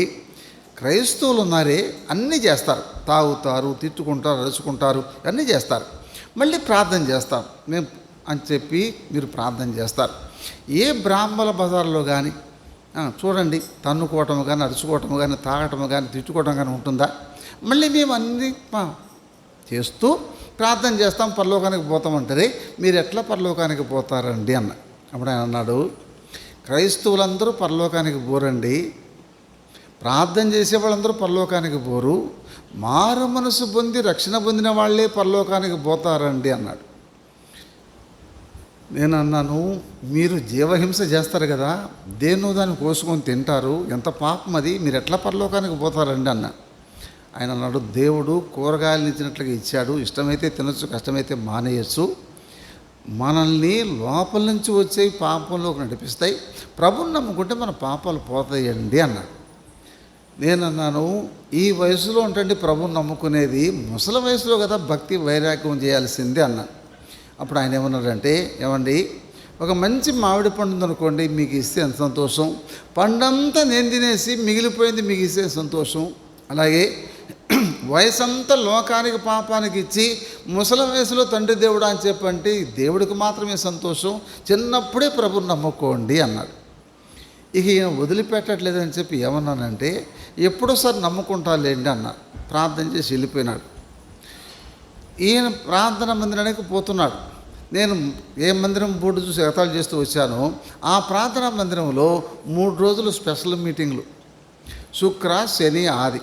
క్రైస్తవులు ఉన్నారే, అన్నీ చేస్తారు, తాగుతారు, తిట్టుకుంటారు, అరుచుకుంటారు, అన్నీ చేస్తారు, మళ్ళీ ప్రార్థన చేస్తారు మేము అని చెప్పి మీరు ప్రార్థన చేస్తారు. ఏ బ్రాహ్మణ బజార్లో కానీ చూడండి తన్నుకోవటము కానీ, అరుచుకోవటము కానీ, తాగటము కానీ, తిట్టుకోవటం కానీ ఉంటుందా? మళ్ళీ మేము అన్నీ చేస్తూ ప్రార్థన చేస్తాం, పరలోకానికి పోతామంటారే, మీరు ఎట్లా పరలోకానికి పోతారండి అన్న. అప్పుడు ఆయన అన్నాడు, క్రైస్తవులందరూ పరలోకానికి పోరండి, ప్రార్థన చేసే వాళ్ళందరూ పరలోకానికి పోరు, మారు మనసు పొంది రక్షణ పొందిన వాళ్ళే పరలోకానికి పోతారండి అన్నాడు. నేను అన్నాను, మీరు జీవహింస చేస్తారు కదా, దేన్నో దాన్ని కోసుకొని తింటారు, ఎంత పాపం అది, మీరు ఎట్లా పరలోకానికి పోతారండి అన్న. ఆయన అన్నాడు, దేవుడు కూరగాయలు ఇచ్చినట్లుగా ఇచ్చాడు, ఇష్టమైతే తినొచ్చు, కష్టమైతే మానేయచ్చు, మనల్ని లోపల నుంచి వచ్చే పాపంలోకి నడిపిస్తాయి, ప్రభుని నమ్ముకుంటే మన పాపాలు పోతాయండి అన్నాడు. నేనన్నాను, ఈ వయసులో ఉంటండి ప్రభుని నమ్ముకునేది, ముసలి వయసులో కదా భక్తి వైరాగ్యం చేయాల్సిందే అన్నాను. అప్పుడు ఆయన ఏమన్నాడంటే, ఏమండి ఒక మంచి మామిడి పండు ఉందనుకోండి, మీకు ఇస్తే ఎంత సంతోషం, పండంతా నేను తినేసి మిగిలిపోయింది మీకు ఇస్తే సంతోషం, అలాగే వయసంతా లోకానికి పాపానికి ఇచ్చి ముసలి వయసులో తండ్రి దేవుడు అని చెప్పంటే దేవుడికి మాత్రమే సంతోషం, చిన్నప్పుడే ప్రభుని నమ్ముకోండి అన్నాడు. ఇక ఈయన వదిలిపెట్టట్లేదని చెప్పి ఏమన్నానంటే, ఎప్పుడోసారి నమ్ముకుంటాలేండి అన్న. ప్రార్థన చేసి వెళ్ళిపోయినాడు. ఈయన ప్రార్థన మందిరానికి పోతున్నాడు. నేను ఏ మందిరం బోర్డు చూసి ఎగతాళి చేస్తూ వచ్చానో, ఆ ప్రార్థనా మందిరంలో 3 రోజులు స్పెషల్ మీటింగ్లు, శుక్ర శని ఆది.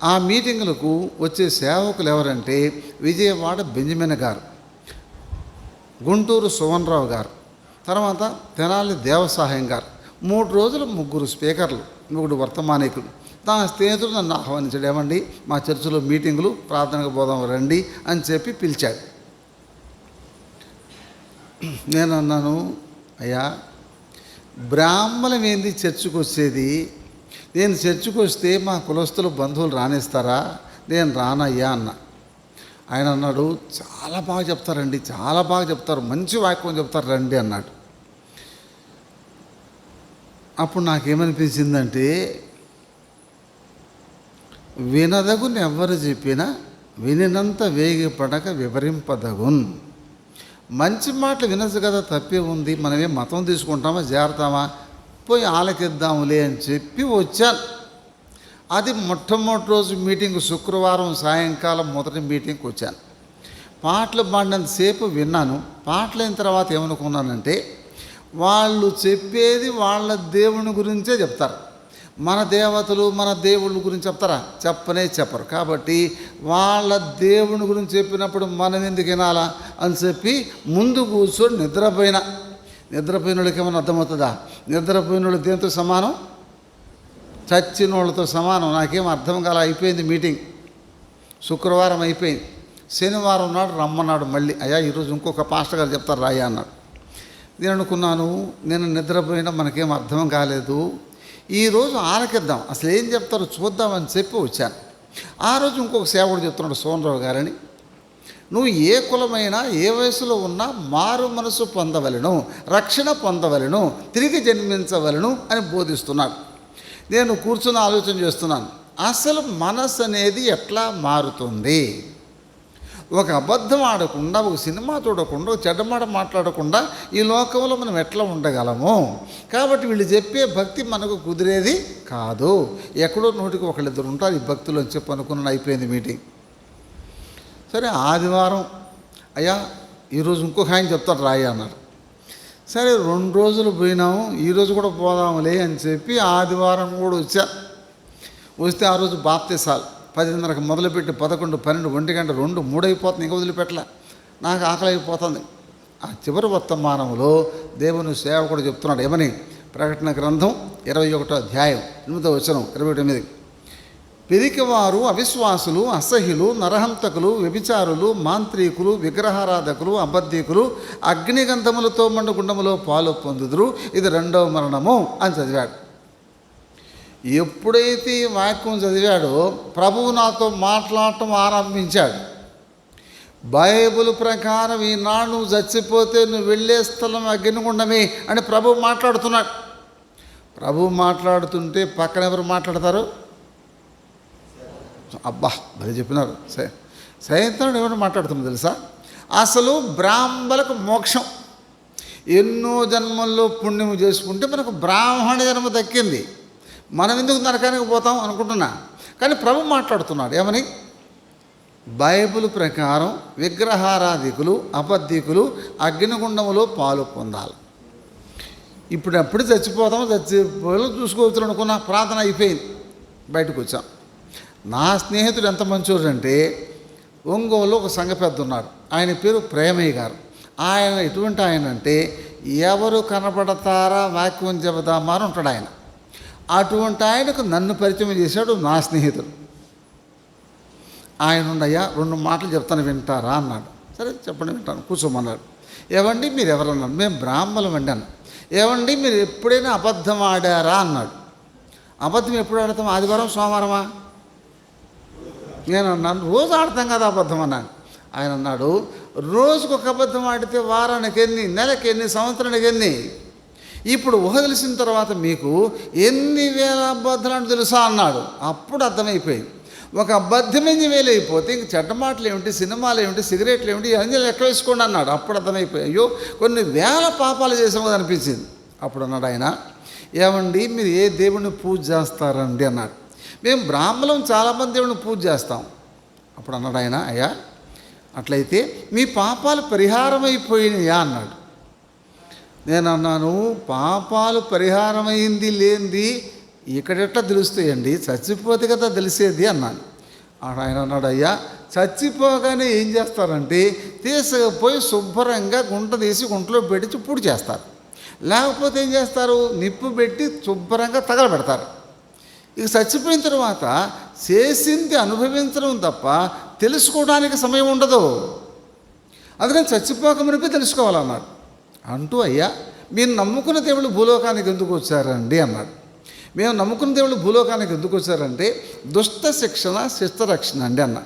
ఆ మీటింగులకు వచ్చే సేవకులు ఎవరంటే, విజయవాడ బెంజమిన్ గారు, గుంటూరు సువన్రావు గారు, తర్వాత తెనాలి దేవసహాయం గారు, 3 రోజులు 3 స్పీకర్లు, 3 వర్తమానికులు. నా స్నేహితుడు నన్ను ఆహ్వానించాడు. ఏమండి మా చర్చిలో మీటింగులు, ప్రార్థనకు పోదాం రండి అని చెప్పి పిలిచాడు. నేను అన్నాను, అయ్యా బ్రాహ్మణం ఏంది చర్చికి వచ్చేది? నేను చర్చికి వస్తే మా కులస్తులు బంధువులు రానిస్తారా? నేను రానయ్యా అన్న. ఆయన అన్నాడు, చాలా బాగా చెప్తారండి, చాలా బాగా చెప్తారు, మంచి వాక్యం చెప్తారు, రండి అన్నాడు. అప్పుడు నాకేమనిపించిందంటే, వినదగుని ఎవరు చెప్పినా వినినంత వేగిపడక వివరింపదగున్. మంచి మాటలు వినచ్చు కదా, తప్పే ఉంది, మనమేం మతం తీసుకుంటామా, చేరతామా, పోయి ఆలకిద్దాములే అని చెప్పి వచ్చాను. అది మొట్టమొదటి రోజు మీటింగ్, శుక్రవారం సాయంకాలం మొదటి మీటింగ్కి వచ్చాను. పాటలు పాడినంతసేపు విన్నాను. పాటలు అయిన తర్వాత ఏమనుకున్నానంటే, వాళ్ళు చెప్పేది వాళ్ళ దేవుని గురించే చెప్తారు. మన దేవతలు మన దేవుళ్ళ గురించి చెప్తారా? చెప్పరు. కాబట్టి వాళ్ళ దేవుని గురించి చెప్పినప్పుడు మనం ఎందుకు వినాలా అని చెప్పి ముందు కూర్చొని నిద్రపోయిన వాళ్ళకి ఏమైనా అర్థమవుతుందా? నిద్రపోయిన వాళ్ళు దేంతో సమానం? చచ్చిన వాళ్ళతో సమానం. నాకేం అర్థం కాల. అయిపోయింది మీటింగ్, శుక్రవారం అయిపోయింది. శనివారం నాడు రమ్మన్నాడు మళ్ళీ. అయ్యా ఈరోజు ఇంకొక పాస్టర్ గారు చెప్తారు రాయ్యా అన్నాడు. నేను అనుకున్నాను, నేను నిద్రపోయినా మనకేం అర్థం కాలేదు, ఈరోజు ఆలకిద్దాం, అసలు ఏం చెప్తారో చూద్దామని చెప్పి వచ్చాను. ఆ రోజు ఇంకొక సేవకుడు చెప్తున్నాడు, సోనరావు గారని, నువ్వు ఏ కులమైనా ఏ వయసులో ఉన్నా మారు మనసు పొందవలను, రక్షణ పొందవలను, తిరిగి జన్మించవలను అని బోధిస్తున్నాడు. నేను కూర్చుని ఆలోచన చేస్తున్నాను, అసలు మనసు అనేది ఎట్లా మారుతుంది? ఒక అబద్ధం ఆడకుండా, ఒక సినిమా చూడకుండా, ఒక చెడ్డమాట మాట్లాడకుండా ఈ లోకంలో మనం ఎట్లా ఉండగలము? కాబట్టి వీళ్ళు చెప్పే భక్తి మనకు కుదిరేది కాదు. ఎక్కడో నోటికి ఒకళ్ళిద్దరు ఉంటారు ఈ భక్తులు అని చెప్పి అనుకున్నాను. అయిపోయింది మీటింగ్. సరే ఆదివారం, అయ్యా ఈరోజు ఇంకొక ఆయన చెప్తాడు రాయి అన్నారు. సరే 2 రోజులు పోయినాము, ఈరోజు కూడా పోదాములే అని చెప్పి ఆదివారం కూడా వస్తే ఆ రోజు బాప్తిసాలు 10:30కి మొదలుపెట్టి 11, 12, 1 గంట, 2, 3 అయిపోతుంది. ఇంకా వదిలిపెట్టలే, నాకు ఆకలి అయిపోతుంది. ఆ చివరి వర్తమానంలో దేవుని సేవకుడు చెప్తున్నాడు. ఏమని? ప్రకటన గ్రంథం 21వ అధ్యాయం 8వ వచనం 29. పిరికివారు, అవిశ్వాసులు, అసహ్యులు, నరహంతకులు, వ్యభిచారులు, మాంత్రికులు, విగ్రహారాధకులు, అబద్ధికులు అగ్నిగంధములతో మండుగుండములో పాలు పొందుదురు, ఇది 2వ మరణము అని చదివాడు. ఎప్పుడైతే ఈ వాక్యం చదివాడో ప్రభువు నాతో మాట్లాడటం ఆరంభించాడు. బైబిల్ ప్రకారం ఈనాడు నువ్వు చచ్చిపోతే నువ్వు వెళ్ళే స్థలం అగ్నిగుండమే అని ప్రభువు మాట్లాడుతున్నాడు. ప్రభువు మాట్లాడుతుంటే పక్కన ఎవరు మాట్లాడతారు? అబ్బా భలే చెప్పినారు. సైతానుడు ఎవరు మాట్లాడుతున్నారు తెలుసా? అసలు బ్రాహ్మణులకు మోక్షం, ఎన్నో జన్మల్లో పుణ్యం చేసుకుంటే మనకు బ్రాహ్మణ జన్మ దక్కింది, మనం ఎందుకు నరకానికి పోతాం అనుకుంటున్నా. కానీ ప్రభు మాట్లాడుతున్నాడు ఏమని? బైబిల్ ప్రకారం విగ్రహారాధికులు, అబద్ధికులు అగ్నిగుండములో పాలు పొందాలి. ఇప్పుడప్పుడు చచ్చిపోతాము, చచ్చిపోయి చూసుకోవచ్చు అనుకున్న ప్రార్థన అయిపోయింది, బయటకు వచ్చాం. నా స్నేహితుడు ఎంత మంచోడు అంటే, ఒంగోలు ఒక సంఘ పెద్ద ఉన్నాడు, ఆయన పేరు ప్రేమయ్య గారు. ఆయన ఎటువంటి ఆయన అంటే, ఎవరు కనపడతారా వాక్యం చెబుదామా అని ఉంటాడు ఆయన. అటువంటి ఆయనకు నన్ను పరిచయం చేశాడు నా స్నేహితుడు. ఆయన ఉండయ్యా 2 మాటలు చెప్తాను వింటారా అన్నాడు. సరే చెప్పండి వింటాను, కూర్చోమన్నాడు. ఏవండి మీరు ఎవరన్నాడు? మేము బ్రాహ్మణులం అన్నాను. ఏవండి మీరు ఎప్పుడైనా అబద్ధం ఆడారా అన్నాడు. అబద్ధం ఎప్పుడు ఆడతాం? ఆదివారం, సోమవారమా? నేను అన్నాను రోజు ఆడతాం కదా అబద్ధం అన్నాను. ఆయన అన్నాడు, రోజుకు ఒక అబద్ధం ఆడితే వారానికి ఎన్ని, నెలకి ఎన్ని, సంవత్సరానికి ఎన్ని? ఇప్పుడు ఊహ తెలిసిన తర్వాత మీకు ఎన్ని వేల అబద్ధాలు తెలుసా అన్నాడు. అప్పుడు అర్థమైపోయింది. ఒక అబద్ధం 8,000 అయిపోతే ఇంక చెడ్డ మాటలు ఏమిటి, సినిమాలు ఏమిటి, సిగరెట్లు ఏమిటి, ఇవన్నీ లెక్క వేసుకోండి అన్నాడు. అప్పుడు అర్థమైపోయాయి. అయ్యో కొన్ని వేల పాపాలు చేసాము కదా అనిపించింది. అప్పుడు అన్నాడు ఆయన, ఏమండి మీరు ఏ దేవుడిని పూజ చేస్తారండి అన్నాడు. మేము బ్రాహ్మణులం చాలామంది దేవుడిని పూజ చేస్తాం. అప్పుడు అన్నాడు ఆయన, అయ్యా అట్లయితే మీ పాపాలు పరిహారం అయిపోయినాయా అన్నాడు. నేను అన్నాను, పాపాలు పరిహారమైంది లేనిది ఇక్కడెట్లా తెలుస్తాయండి, చచ్చిపోతే కదా తెలిసేది అన్నాను. ఆయన అన్నాడు, అయ్యా చచ్చిపోగానే ఏం చేస్తారంటే తీసుకుపోయి శుభ్రంగా గుంట తీసి గుంటలో పెట్టి పూడి చేస్తారు. లేకపోతే ఏం చేస్తారు, నిప్పు పెట్టి శుభ్రంగా తగలబెడతారు. ఇక చచ్చిపోయిన తర్వాత చేసింది అనుభవించడం తప్ప తెలుసుకోవడానికి సమయం ఉండదు. అందుకని చచ్చిపోక మునిపే తెలుసుకోవాలన్నాడు. అంటూ అయ్యా మీరు నమ్ముకున్న దేవుళ్ళు భూలోకానికి ఎందుకు వచ్చారండి అన్నాడు. మేము నమ్ముకున్న దేవుళ్ళు భూలోకానికి ఎందుకు వచ్చారంటే దుష్ట శిక్షణ శిష్ట రక్షణ అండి అన్న.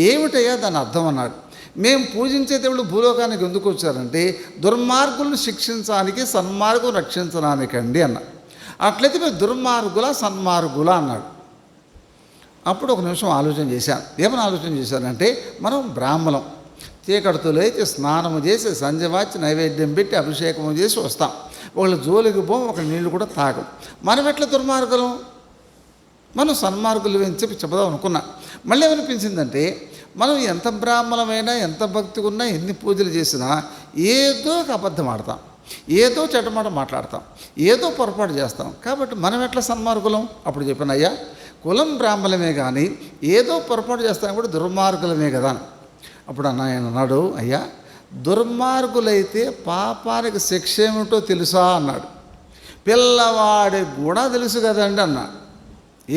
ఏమిటయ్యా దాని అర్థం అన్నాడు. మేము పూజించే దేవుళ్ళు భూలోకానికి ఎందుకు వచ్చారంటే దుర్మార్గులను శిక్షించడానికి సన్మార్గం రక్షించడానికండి అన్న. అట్లయితే మేము దుర్మార్గుల సన్మార్గుల అన్నాడు. అప్పుడు ఒక నిమిషం ఆలోచన చేశాను. ఏమని ఆలోచన చేశానంటే మనం బ్రాహ్మణం, చీకటితో అయితే స్నానము చేసి సంజవాచి నైవేద్యం పెట్టి అభిషేకం చేసి వస్తాం. ఒకళ్ళు జోలికి పోం, ఒక నీళ్ళు కూడా తాగం. మనం ఎట్లా దుర్మార్గులం, మనం సన్మార్గులు అని చెప్దాం అనుకున్నా. మళ్ళీ ఏమనిపించిందంటే మనం ఎంత బ్రాహ్మణమైనా ఎంత భక్తి ఉన్నా ఎన్ని పూజలు చేసినా ఏదో ఒక అబద్ధం ఆడతాం, ఏదో చెడ్డమాట మాట్లాడతాం, ఏదో పొరపాటు చేస్తాం. కాబట్టి మనం ఎట్లా సన్మార్గులం? అప్పుడు చెప్పాను, అయ్యా కులం బ్రాహ్మణమే కానీ ఏదో పొరపాటు చేస్తాం కూడా దుర్మార్గులమే కదా. అప్పుడు ఆయన అన్నాడు, అయ్యా దుర్మార్గులైతే పాపానికి శిక్ష ఏమిటో తెలుసా అన్నాడు. పిల్లవాడికి కూడా తెలుసు కదండి అన్నా.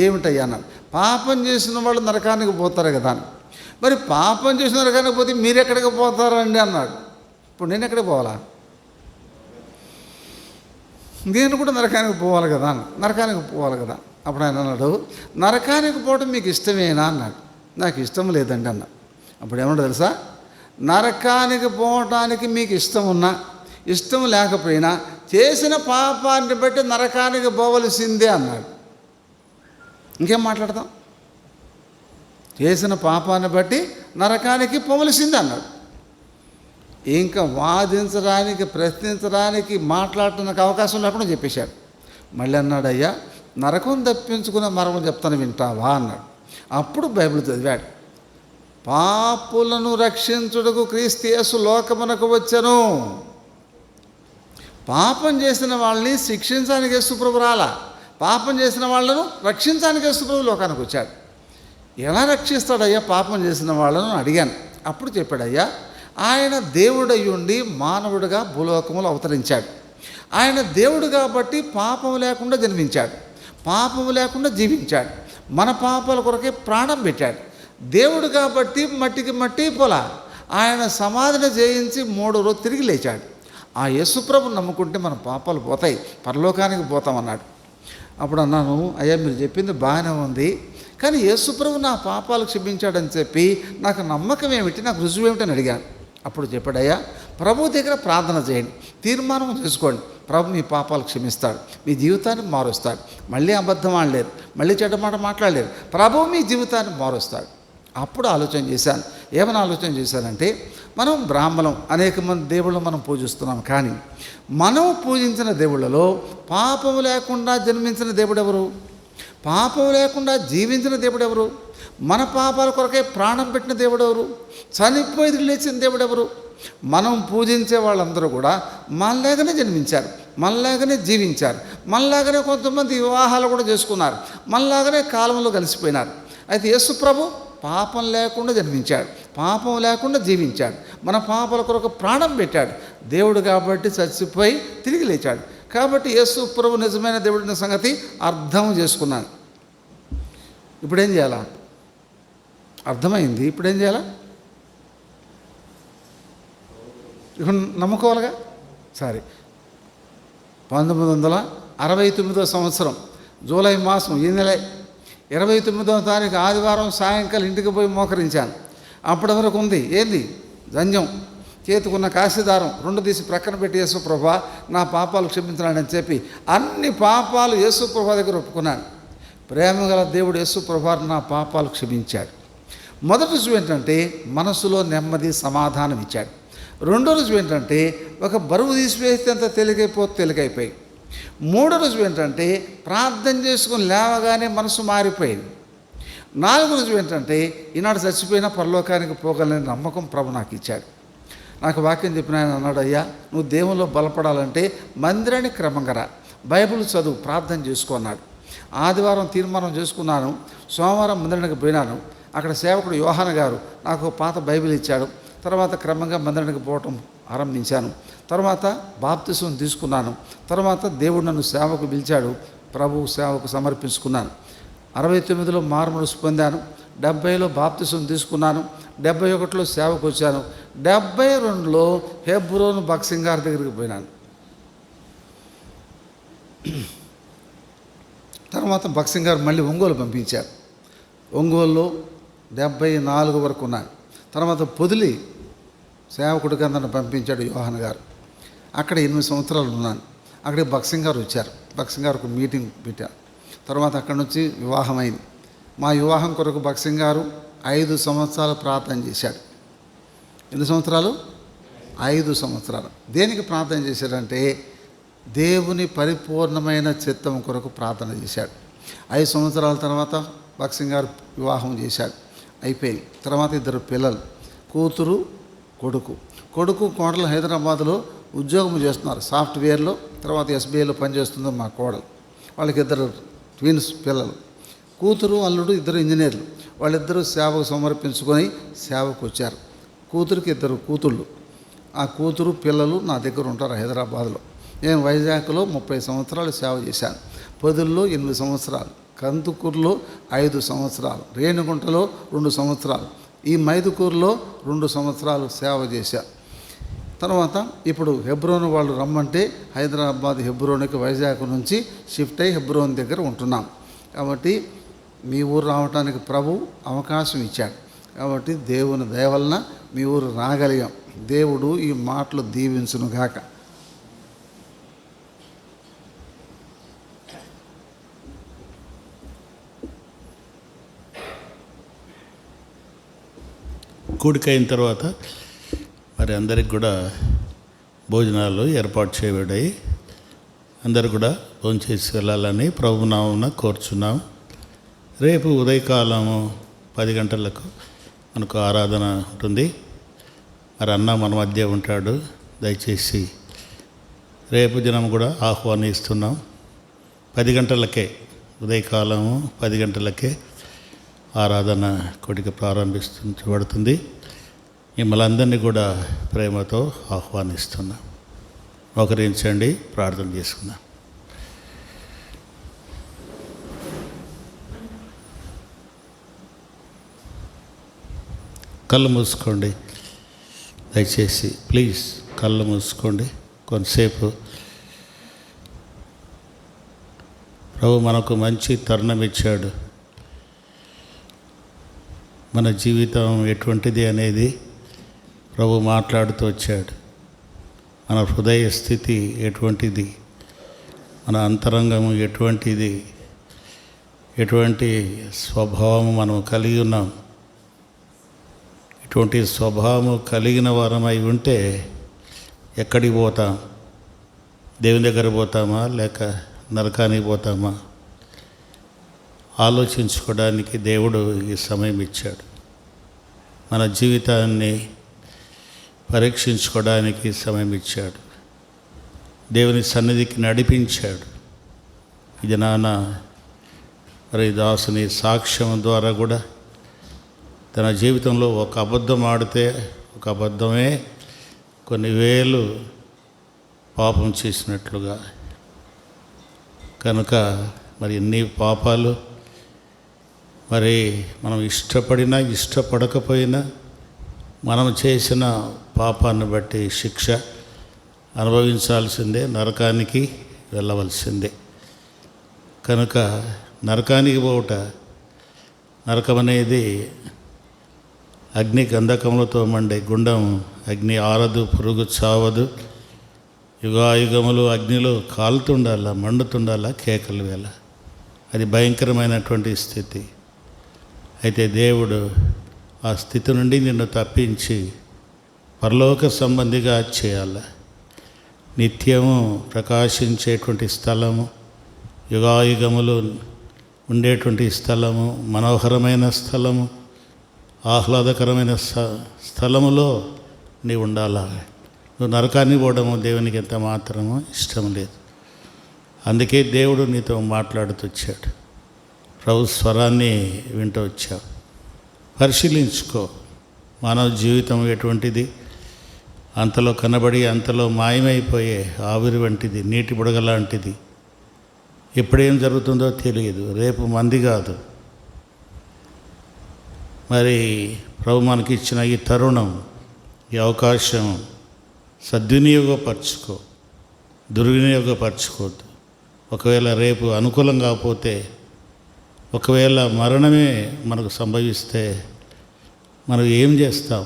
ఏమిటయ్యా అన్నాడు. పాపం చేసిన వాళ్ళు నరకానికి పోతారు కదా అని. మరి పాపం చేసిన నరకానికి పోతే మీరు ఎక్కడికి పోతారండి అన్నాడు. ఇప్పుడు నేను ఎక్కడికి పోవాలా? నేను కూడా నరకానికి పోవాలి కదా, నరకానికి పోవాలి కదా. అప్పుడు ఆయన అన్నాడు, నరకానికి పోవడం మీకు ఇష్టమేనా అన్నాడు. నాకు ఇష్టం లేదండి అన్న. అప్పుడు ఏమన్నా తెలుసా, నరకానికి పోవటానికి మీకు ఇష్టం ఉన్నా ఇష్టం లేకపోయినా చేసిన పాపాన్ని బట్టి నరకానికి పోవలసిందే అన్నాడు. ఇంకేం మాట్లాడతాం? చేసిన పాపాన్ని బట్టి నరకానికి పోవలసిందే అన్నాడు. ఇంకా వాదించడానికి ప్రశ్నించడానికి మాట్లాడటానికి అవకాశం లేకుండా చెప్పేశాడు. మళ్ళీ అన్నాడు, అయ్యా నరకం తప్పించుకునే మరొకటి చెప్తాను వింటావా అన్నాడు. అప్పుడు బైబిల్ చదివాడు. పాపులను రక్షించుటకు క్రీస్తు యేసు లోకమునకు వచ్చెను. పాపం చేసిన వాళ్ళని శిక్షించడానికి యేసు ప్రభు రాలా, పాపం చేసిన వాళ్ళను రక్షించడానికి యేసు ప్రభు లోకానికి వచ్చాడు. ఎలా రక్షిస్తాడయ్యా పాపం చేసిన వాళ్ళను అడిగాను. అప్పుడు చెప్పాడయ్యా, ఆయన దేవుడయ్యుండి మానవుడిగా భూలోకములు అవతరించాడు. ఆయన దేవుడు కాబట్టి పాపం లేకుండా జన్మించాడు, పాపము లేకుండా జీవించాడు, మన పాపాల కొరకే ప్రాణం పెట్టాడు. దేవుడు కాబట్టి మట్టికి మట్టి పొలా ఆయన సమాధిని చేయించి 3వ రోజు తిరిగి లేచాడు. ఆ యేసుప్రభుని నమ్ముకుంటే మన పాపాలు పోతాయి, పరలోకానికి పోతామన్నాడు. అప్పుడు అన్నాను, అయ్యా మీరు చెప్పింది బాగానే ఉంది, కానీ యేసుప్రభు నా పాపాలు క్షమించాడని చెప్పి నాకు నమ్మకం ఏమిటి, నాకు రుజువు ఏమిటని అడిగాను. అప్పుడు చెప్పాడయ్యా, ప్రభు దగ్గర ప్రార్థన చేయండి, తీర్మానం చేసుకోండి, ప్రభు మీ పాపాలు క్షమిస్తాడు, మీ జీవితాన్ని మారుస్తాడు. మళ్ళీ అబద్ధం ఆడలేరు, మళ్ళీ చెడ్డమాట మాట్లాడలేరు, ప్రభు మీ జీవితాన్ని మారుస్తాడు. అప్పుడు ఆలోచన చేశాను. ఏమని ఆలోచన చేశానంటే మనం బ్రాహ్మణం, అనేక మంది దేవుళ్ళు మనం పూజిస్తున్నాం, కానీ మనం పూజించిన దేవుళ్ళలో పాపం లేకుండా జన్మించిన దేవుడు ఎవరు, పాపం లేకుండా జీవించిన దేవుడు ఎవరు, మన పాపాల కొరకే ప్రాణం పెట్టిన దేవుడు ఎవరు, చనిపోయి లేచిన దేవుడు ఎవరు? మనం పూజించే వాళ్ళందరూ కూడా మనలాగానే జన్మించారు, మనలాగానే జీవించారు, మనలాగానే కొంతమంది వివాహాలు కూడా చేసుకున్నారు, మనలాగానే కాలంలో కలిసిపోయినారు. అయితే యేసు ప్రభు పాపం లేకుండా జన్మించాడు, పాపం లేకుండా జీవించాడు, మన పాపాల కొరకు ప్రాణం పెట్టాడు. దేవుడు కాబట్టి చచ్చిపోయి తిరిగి లేచాడు. కాబట్టి యేసు ప్రభు నిజమైన దేవుడిన సంగతి అర్థం చేసుకున్నాను. ఇప్పుడేం చేయాలా? అర్థమైంది, ఇప్పుడేం చేయాలా? ఇప్పుడు నమ్ముకోవాలిగా. సరే, 1969 సంవత్సరం జూలై మాసం, ఈ నెల 29వ తారీఖు ఆదివారం సాయంకాలం ఇంటికి పోయి మోకరించాను. అప్పటి వరకు ఉంది ఏంది జంజం, చేతుకున్న కాశీదారం 2 తీసి ప్రక్కన పెట్టి యేసు ప్రభా నా పాపాలు క్షమించడానని చెప్పి అన్ని పాపాలు యేసు ప్రభా దగ్గర ఒప్పుకున్నాను. ప్రేమగల దేవుడు యేసు ప్రభా నా పాపాలు క్షమించాడు. మొదటి రుజువు ఏంటంటే మనసులో నెమ్మది సమాధానం ఇచ్చాడు. రెండో రుజువు ఏంటంటే ఒక బరువు తీసివేస్తే అంత తేలికైపోయి. మూడో రుజువు ఏంటంటే ప్రార్థన చేసుకుని లేవగానే మనసు మారిపోయింది. 4వ రుజువు ఏంటంటే ఈనాడు చచ్చిపోయినా పరలోకానికి పోగలని నమ్మకం ప్రభు నాకు ఇచ్చాడు. నాకు వాక్యం చెప్పిన ఆయన అన్నాడు, అయ్యా నువ్వు దేవుల్లో బలపడాలంటే మందిరానికి క్రమంగా రా, బైబిల్ చదువు, ప్రార్థన చేసుకో అన్నాడు. ఆదివారం తీర్మానం చేసుకున్నాను, సోమవారం మందిరానికి పోయినాను. అక్కడ సేవకుడు యోహాన గారు నాకు పాత బైబిల్ ఇచ్చాడు. తర్వాత క్రమంగా మందిరానికి పోవటం ఆరంభించాను. తర్వాత బాప్తిసం తీసుకున్నాను. తర్వాత దేవుడు నన్ను సేవకు పిలిచాడు. ప్రభు సేవకు సమర్పించుకున్నాను. 69లో మారుమనసు పొందాను. 70లో బాప్తిసం తీసుకున్నాను. 71లో సేవకు వచ్చాను. 72లో హెబ్రోను బక్సింగ్ గారి దగ్గరికి పోయినాను. తర్వాత బక్సింగ్ గారు మళ్ళీ ఒంగోలు పంపించారు. ఒంగోలులో 74 వరకు ఉన్నాను. తర్వాత పొదిలి సేవకుడిగా నన్ను పంపించాడు యోహాన్ గారు. అక్కడ 8 సంవత్సరాలు ఉన్నాను. అక్కడికి బక్సింగ్ గారు వచ్చారు. బక్సింగ్ గారు ఒక మీటింగ్ పెట్టారు. తర్వాత అక్కడి నుంచి వివాహం అయింది. మా వివాహం కొరకు బక్సింగ్ గారు 5 సంవత్సరాలు ప్రార్థన చేశాడు. ఎన్ని సంవత్సరాలు? 5 సంవత్సరాలు. దేనికి ప్రార్థన చేశాడంటే దేవుని పరిపూర్ణమైన చిత్తం కొరకు ప్రార్థన చేశాడు. 5 సంవత్సరాల తర్వాత బక్సింగ్ గారు వివాహం చేశాడు. అయిపోయింది. తర్వాత 2 పిల్లలు, కూతురు కొడుకు. కొడుకు కోడలు హైదరాబాద్లో ఉద్యోగం చేస్తున్నారు సాఫ్ట్వేర్లో. తర్వాత SBIలో పనిచేస్తుంది మా కోడలు. వాళ్ళకి 2 ట్విన్స్ పిల్లలు. కూతురు అల్లుడు 2 ఇంజనీర్లు. వాళ్ళిద్దరూ సేవకు సమర్పించుకొని సేవకు వచ్చారు. కూతురికి 2 కూతుళ్ళు. ఆ కూతురు పిల్లలు నా దగ్గర ఉంటారు హైదరాబాద్లో. నేను వైజాగ్లో 30 సంవత్సరాలు సేవ చేశాను. పొదుల్లో 8 సంవత్సరాలు, కందుకూరులో 5 సంవత్సరాలు, రేణిగుంటలో 2 సంవత్సరాలు, ఈ మైదుకూరులో 2 సంవత్సరాలు సేవ చేశాను. తర్వాత ఇప్పుడు హెబ్రోన్ వాళ్ళు రమ్మంటే హైదరాబాద్ హెబ్రోన్కి వైజాగ్ నుంచి షిఫ్ట్ అయ్యి హెబ్రోన్ దగ్గర ఉంటున్నాం. కాబట్టి మీ ఊరు రావడానికి ప్రభు అవకాశం ఇచ్చాడు. కాబట్టి దేవుని దయ వలన మీ ఊరు రాగలిగాం. దేవుడు ఈ మాటలు దీవించును గాక. కూడికైన తర్వాత మరి అందరికి కూడా భోజనాలు ఏర్పాటు చేయబడ్డాయి. అందరు కూడా భోంచేసి వెళ్ళాలని ప్రభునామమున కోరుచున్నాం. రేపు ఉదయకాలము 10 గంటలకు మనకు ఆరాధన ఉంటుంది. మరి అన్న మన మధ్య ఉంటాడు. దయచేసి రేపు దినం కూడా ఆహ్వానిస్తున్నాం. 10 గంటలకే ఉదయకాలము 10 గంటలకే ఆరాధన కొడిక ప్రారంభించబడుతుంది. మిమ్మల్ని అందరినీ కూడా ప్రేమతో ఆహ్వానిస్తున్నాం. మోకరించండి, ప్రార్థన చేసుకుందాం. కళ్ళు మూసుకోండి దయచేసి, ప్లీజ్ కళ్ళు మూసుకోండి కొంతసేపు. ప్రభు మనకు మంచి తరుణం ఇచ్చాడు. మన జీవితం ఎటువంటిది అనేది ప్రభు మాట్లాడుతూ వచ్చాడు. మన హృదయ స్థితి ఎటువంటిది, మన అంతరంగం ఎటువంటిది, ఎటువంటి స్వభావం మనం కలిగి ఉన్నాం. ఇటువంటి స్వభావం కలిగిన వారమై ఉంటే ఎక్కడికి పోతాం? దేవుని దగ్గర పోతామా లేక నరకానికి పోతామా? ఆలోచించుకోవడానికి దేవుడు ఈ సమయం ఇచ్చాడు. మన జీవితాన్ని పరీక్షించుకోవడానికి సమయం ఇచ్చాడు. దేవుని సన్నిధికి నడిపించాడు. ఇది మరి దాసుని సాక్ష్యం ద్వారా కూడా తన జీవితంలో ఒక అబద్ధం ఆడితే ఒక అబద్ధమే కొన్ని వేలు పాపం చేసినట్లుగా. కనుక మరి ఎన్ని పాపాలు మరి మనం ఇష్టపడినా ఇష్టపడకపోయినా మనం చేసిన పాపాన్ని బట్టి శిక్ష అనుభవించాల్సిందే, నరకానికి వెళ్ళవలసిందే. కనుక నరకానికి పోవుట, నరకం అనేది అగ్ని గంధకములతో మండే గుండం. అగ్ని ఆరదు, పురుగు చావదు, యుగాయుగములు అగ్నిలో కాలుతుండాలా, మండుతుండాలా, కేకలు వేళ. అది భయంకరమైనటువంటి స్థితి. అయితే దేవుడు ఆ స్థితి నుండి నిన్ను తప్పించి పరలోక సంబంధిగా చేయాలి. నిత్యము ప్రకాశించేటువంటి స్థలము, యుగాయుగములు ఉండేటువంటి స్థలము, మనోహరమైన స్థలము, ఆహ్లాదకరమైన స్థలములో నీవు ఉండాలా. నువ్వు నరకాన్ని పోవడము దేవునికి ఎంత మాత్రమో ఇష్టం లేదు. అందుకే దేవుడు నీతో మాట్లాడుతూ వచ్చాడు. ప్రభు స్వరాన్ని వింటూ వచ్చావు. పరిశీలించుకో, మానవ జీవితం ఎటువంటిది, అంతలో కనబడి అంతలో మాయమైపోయే ఆవిరి వంటిది, నీటి బుడగ లాంటిది. ఎప్పుడేం జరుగుతుందో తెలియదు, రేపు మంది కాదు. మరి ప్రభు మనకిచ్చిన ఈ తరుణం, ఈ అవకాశం సద్వినియోగపరచుకో, దుర్వినియోగపరచుకోవద్దు. ఒకవేళ రేపు అనుకూలం కాకపోతే, ఒకవేళ మరణమే మనకు సంభవిస్తే మనం ఏం చేస్తాం?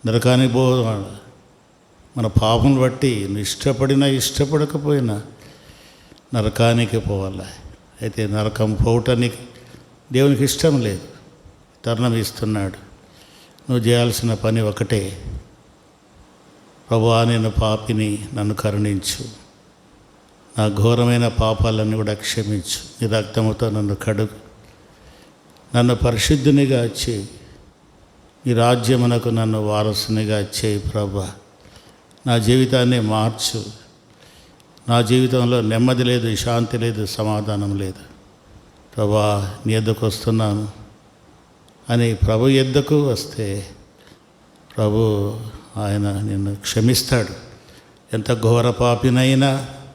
నరకానికి మన పాపం బట్టి ఇష్టపడినా ఇష్టపడకపోయినా నరకానికి పోవాలి. అయితే నరకం పోవటానికి దేవునికి ఇష్టం లేదు, తరుణం ఇస్తున్నాడు. నువ్వు చేయాల్సిన పని ఒకటే, ప్రభువా నేను పాపిని, నన్ను కరుణించు, నా ఘోరమైన పాపాలన్నీ కూడా క్షమించు, నీ రక్తముతో నన్ను కడుగు, నన్ను పరిశుద్ధునిగా చేయి, నీ రాజ్యమునకు నన్ను వారసునిగా చేయి ప్రభువా. నా జీవితాన్ని మార్చు, నా జీవితంలో నెమ్మది లేదు, శాంతి లేదు, సమాధానం లేదు. ప్రభువా నీ యొద్దకు వస్తున్నాను అని ప్రభు యొద్దకు వస్తే ప్రభు ఆయన నిన్ను క్షమిస్తాడు. ఎంత ఘోర పాపినైనా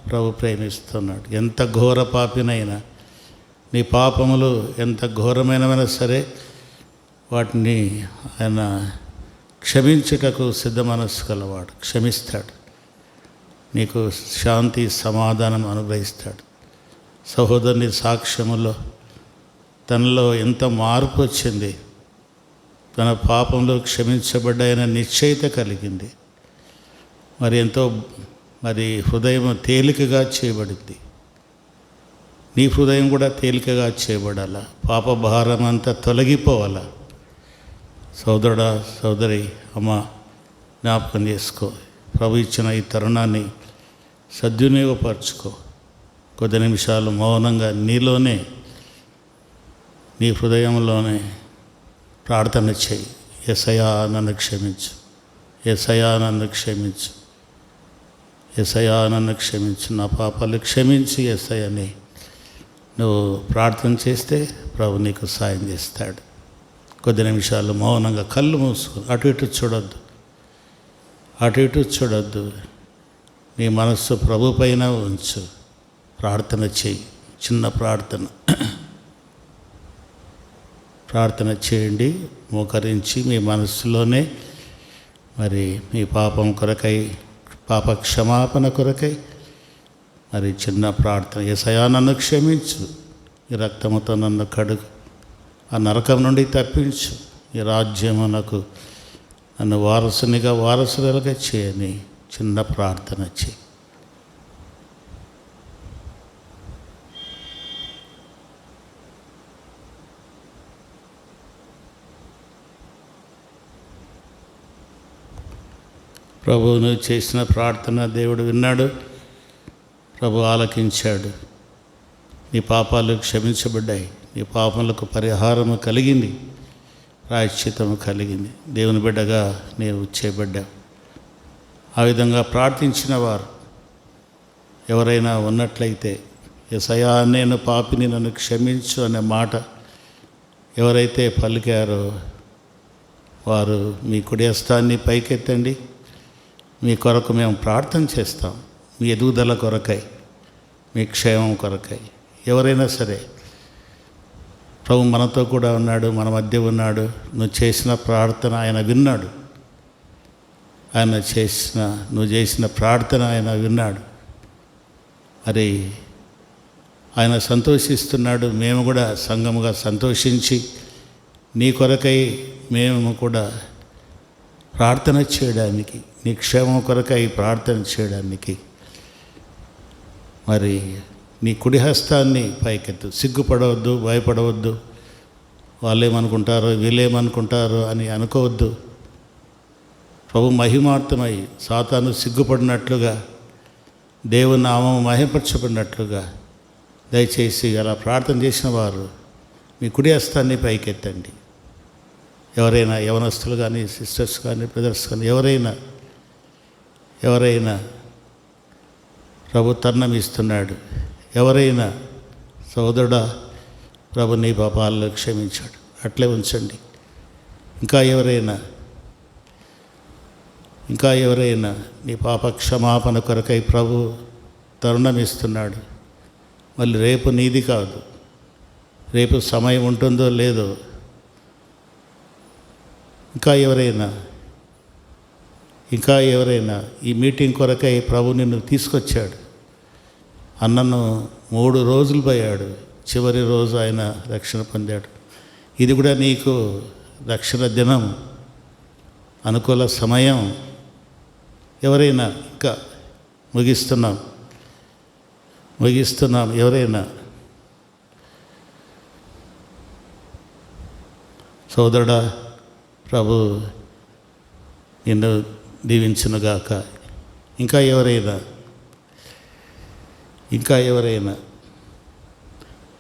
ప్రభు ప్రేమిస్తున్నాడు. ఎంత ఘోర పాపినైనా, నీ పాపములు ఎంత ఘోరమైనవైనా సరే వాటిని ఆయన క్షమించుటకు సిద్ధ మనస్సు గలవాడు. క్షమిస్తాడు, నీకు శాంతి సమాధానం అనుగ్రహిస్తాడు. సహోదరుని సాక్ష్యములో తనలో ఎంత మార్పు వచ్చింది, తన పాపంలో క్షమించబడ్డాయన నిశ్చయిత కలిగింది. మరి హృదయం తేలికగా చేయబడింది. నీ హృదయం కూడా తేలికగా చేయబడాలా, పాప భారం అంతా తొలగిపోవాలా. సోదరుడా సోదరి, అమ్మ జ్ఞాపకం చేసుకో, ప్రభు ఇచ్చిన ఈ తరుణాన్ని సద్వినియోగపరచుకో. కొద్ది నిమిషాలు మౌనంగా నీలోనే, నీ హృదయంలోనే ప్రార్థన చేయి. యేసయ్యా నన్ను క్షమించు, యేసయ్యా నన్ను క్షమించు, యేసయ్యా నన్ను క్షమించు, నా పాపాలు క్షమించి యేసయ్యని నువ్వు ప్రార్థన చేస్తే ప్రభు నీకు సాయం చేస్తాడు. కొద్ది నిమిషాలు మౌనంగా కళ్ళు మూసుకో, అటు ఇటు చూడొద్దు, అటు ఇటు చూడొద్దు. నీ మనస్సు ప్రభు పైన ఉంచు, ప్రార్థన చేయి. చిన్న ప్రార్థన చేయండి. మోకరించి మీ మనస్సులోనే మరి మీ పాపం కొరకై, పాప క్షమాపణ కొరకై మరి చిన్న ప్రార్థన. యేసయ్యా నన్ను క్షమించు, ఈ రక్తముతో నన్ను కడుగు, ఆ నరకం నుండి తప్పించు, ఈ రాజ్యమునకు నన్ను వారసులుగా చేయని చిన్న ప్రార్థన చేయి. ప్రభువును చేసిన ప్రార్థన దేవుడు విన్నాడు, ప్రభు ఆలకించాడు. నీ పాపాలు క్షమించబడ్డాయి, నీ పాపములకు పరిహారము కలిగింది, ప్రాయశ్చిత్తము కలిగింది. దేవుని బిడ్డగా నీవు చేయబడ్డావు. ఆ విధంగా ప్రార్థించిన వారు ఎవరైనా ఉన్నట్లయితే, యేసయ్యా నేను పాపిని, నన్ను క్షమించు అనే మాట ఎవరైతే పలికారో వారు మీ కుడి హస్తాన్ని పైకెత్తండి. మీ కొరకు మేము ప్రార్థన చేస్తాం, మీ ఎదుగుదల కొరకై, మీ క్షేమం కొరకై. ఎవరైనా సరే, ప్రభు మనతో కూడా ఉన్నాడు, మన మధ్య ఉన్నాడు. నువ్వు చేసిన ప్రార్థన ఆయన విన్నాడు, నువ్వు చేసిన ప్రార్థన ఆయన విన్నాడు. మరి ఆయన సంతోషిస్తున్నాడు. మేము కూడా సంఘముగా సంతోషించి నీ కొరకై మేము కూడా ప్రార్థన చేయడానికి, నీ క్షేమం కొరకై ప్రార్థన చేయడానికి మరి నీ కుడి హస్తాన్ని పైకెత్తు. సిగ్గుపడవద్దు, భయపడవద్దు, వాళ్ళేమనుకుంటారో వీళ్ళేమనుకుంటారో అని అనుకోవద్దు. ప్రభు మహిమార్థమై సాతాను సిగ్గుపడినట్లుగా, దేవుని నామం మహిమపరచబడినట్లుగా దయచేసి అలా ప్రార్థన చేసిన వారు మీ కుడి హస్తాన్ని పైకెత్తండి. ఎవరైనా యవనస్తులు కానీ, సిస్టర్స్ కానీ, బ్రదర్స్ కానీ, ఎవరైనా ప్రభు తరుణం ఇస్తున్నాడు. ఎవరైనా సోదరుడా, ప్రభు నీ పాపాలను క్షమించాడు, అట్లే ఉంచండి. ఇంకా ఎవరైనా నీ పాప క్షమాపణ కొరకై ప్రభు తరుణం ఇస్తున్నాడు. మళ్ళీ రేపు నీది కాదు, రేపు సమయం ఉంటుందో లేదో. ఇంకా ఎవరైనా ఈ మీటింగ్ కొరకై ప్రభు నిన్ను తీసుకొచ్చాడు. అన్నను 3 రోజులు పోయాడు, చివరి రోజు ఆయన రక్షణ పొందాడు. ఇది కూడా నీకు రక్షణ దినం, అనుకూల సమయం. ఎవరైనా ఇంకా ముగిస్తున్నాం ఎవరైనా సోదరుడా, ప్రభు నిన్ను దీవించునుగాక. ఇంకా ఎవరైనా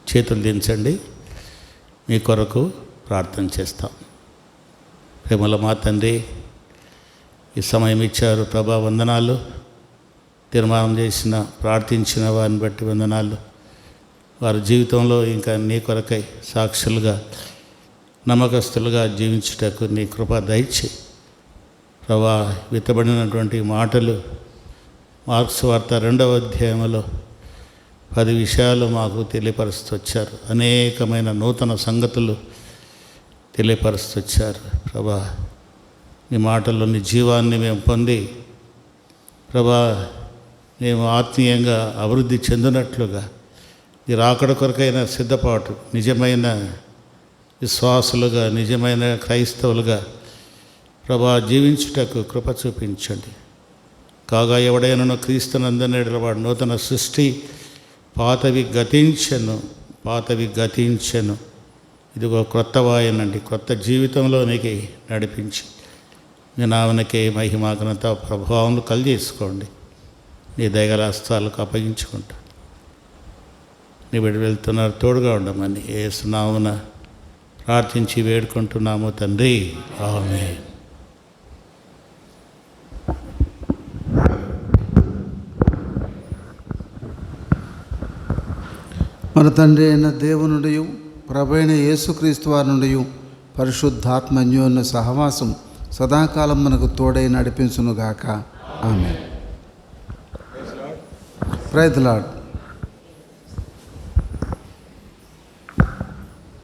చేతులు దించండి, మీ కొరకు ప్రార్థన చేస్తాం. ప్రేమల మా తండ్రి, ఈ సమయం ఇచ్చారు ప్రభా, వందనాలు. తీర్మానం చేసిన ప్రార్థించిన వారిని బట్టి వందనాలు. వారి జీవితంలో ఇంకా నీ కొరకై సాక్షులుగా నమ్మకస్తులుగా జీవించుటకు నీ కృప దయచేయి ప్రభా. విత్తబడినటువంటి మాటలు మార్క్స్ వార్త 2వ అధ్యాయంలో 10 విషయాలు మాకు తెలియపరుస్తూ వచ్చారు. అనేకమైన నూతన సంగతులు తెలియపరుస్తూ వచ్చారు ప్రభా. నీ మాటల్లోని జీవాన్ని మేము పొంది ప్రభా, మేము ఆత్మీయంగా అభివృద్ధి చెందినట్లుగా ఈ రాకడ కొరకైన సిద్ధపాటు, నిజమైన విశ్వాసులుగా, నిజమైన క్రైస్తవులుగా ప్రభా జీవించుటకు కృప చూపించండి. కాగా ఎవడైనా క్రీస్తునందనేడు వాడు నూతన సృష్టి, పాతవి గతించెను, ఇదిగో క్రొత్త వాయనండి. క్రొత్త జీవితంలోనికి నడిపించి నీ నామనకే మహిమ ఘనత ప్రభావం కలిగేసుకోండి. నీ దయగల హస్తాలకు అప్పగించుకుంటా నీ బిడ్డ వెళ్తున్నారు, తోడుగా ఉండమని యేసు నామమున ప్రార్థించి వేడుకుంటున్నాము తండ్రి, ఆమేన్. మన తండ్రి అయిన దేవుని నుండి, ప్రభువైన యేసుక్రీస్తు వారి నుండి పరిశుద్ధాత్మ అన్యోన్య సహవాసం సదాకాలం మనకు తోడై నడిపించునుగాక. ఆమేన్. Praise the lord.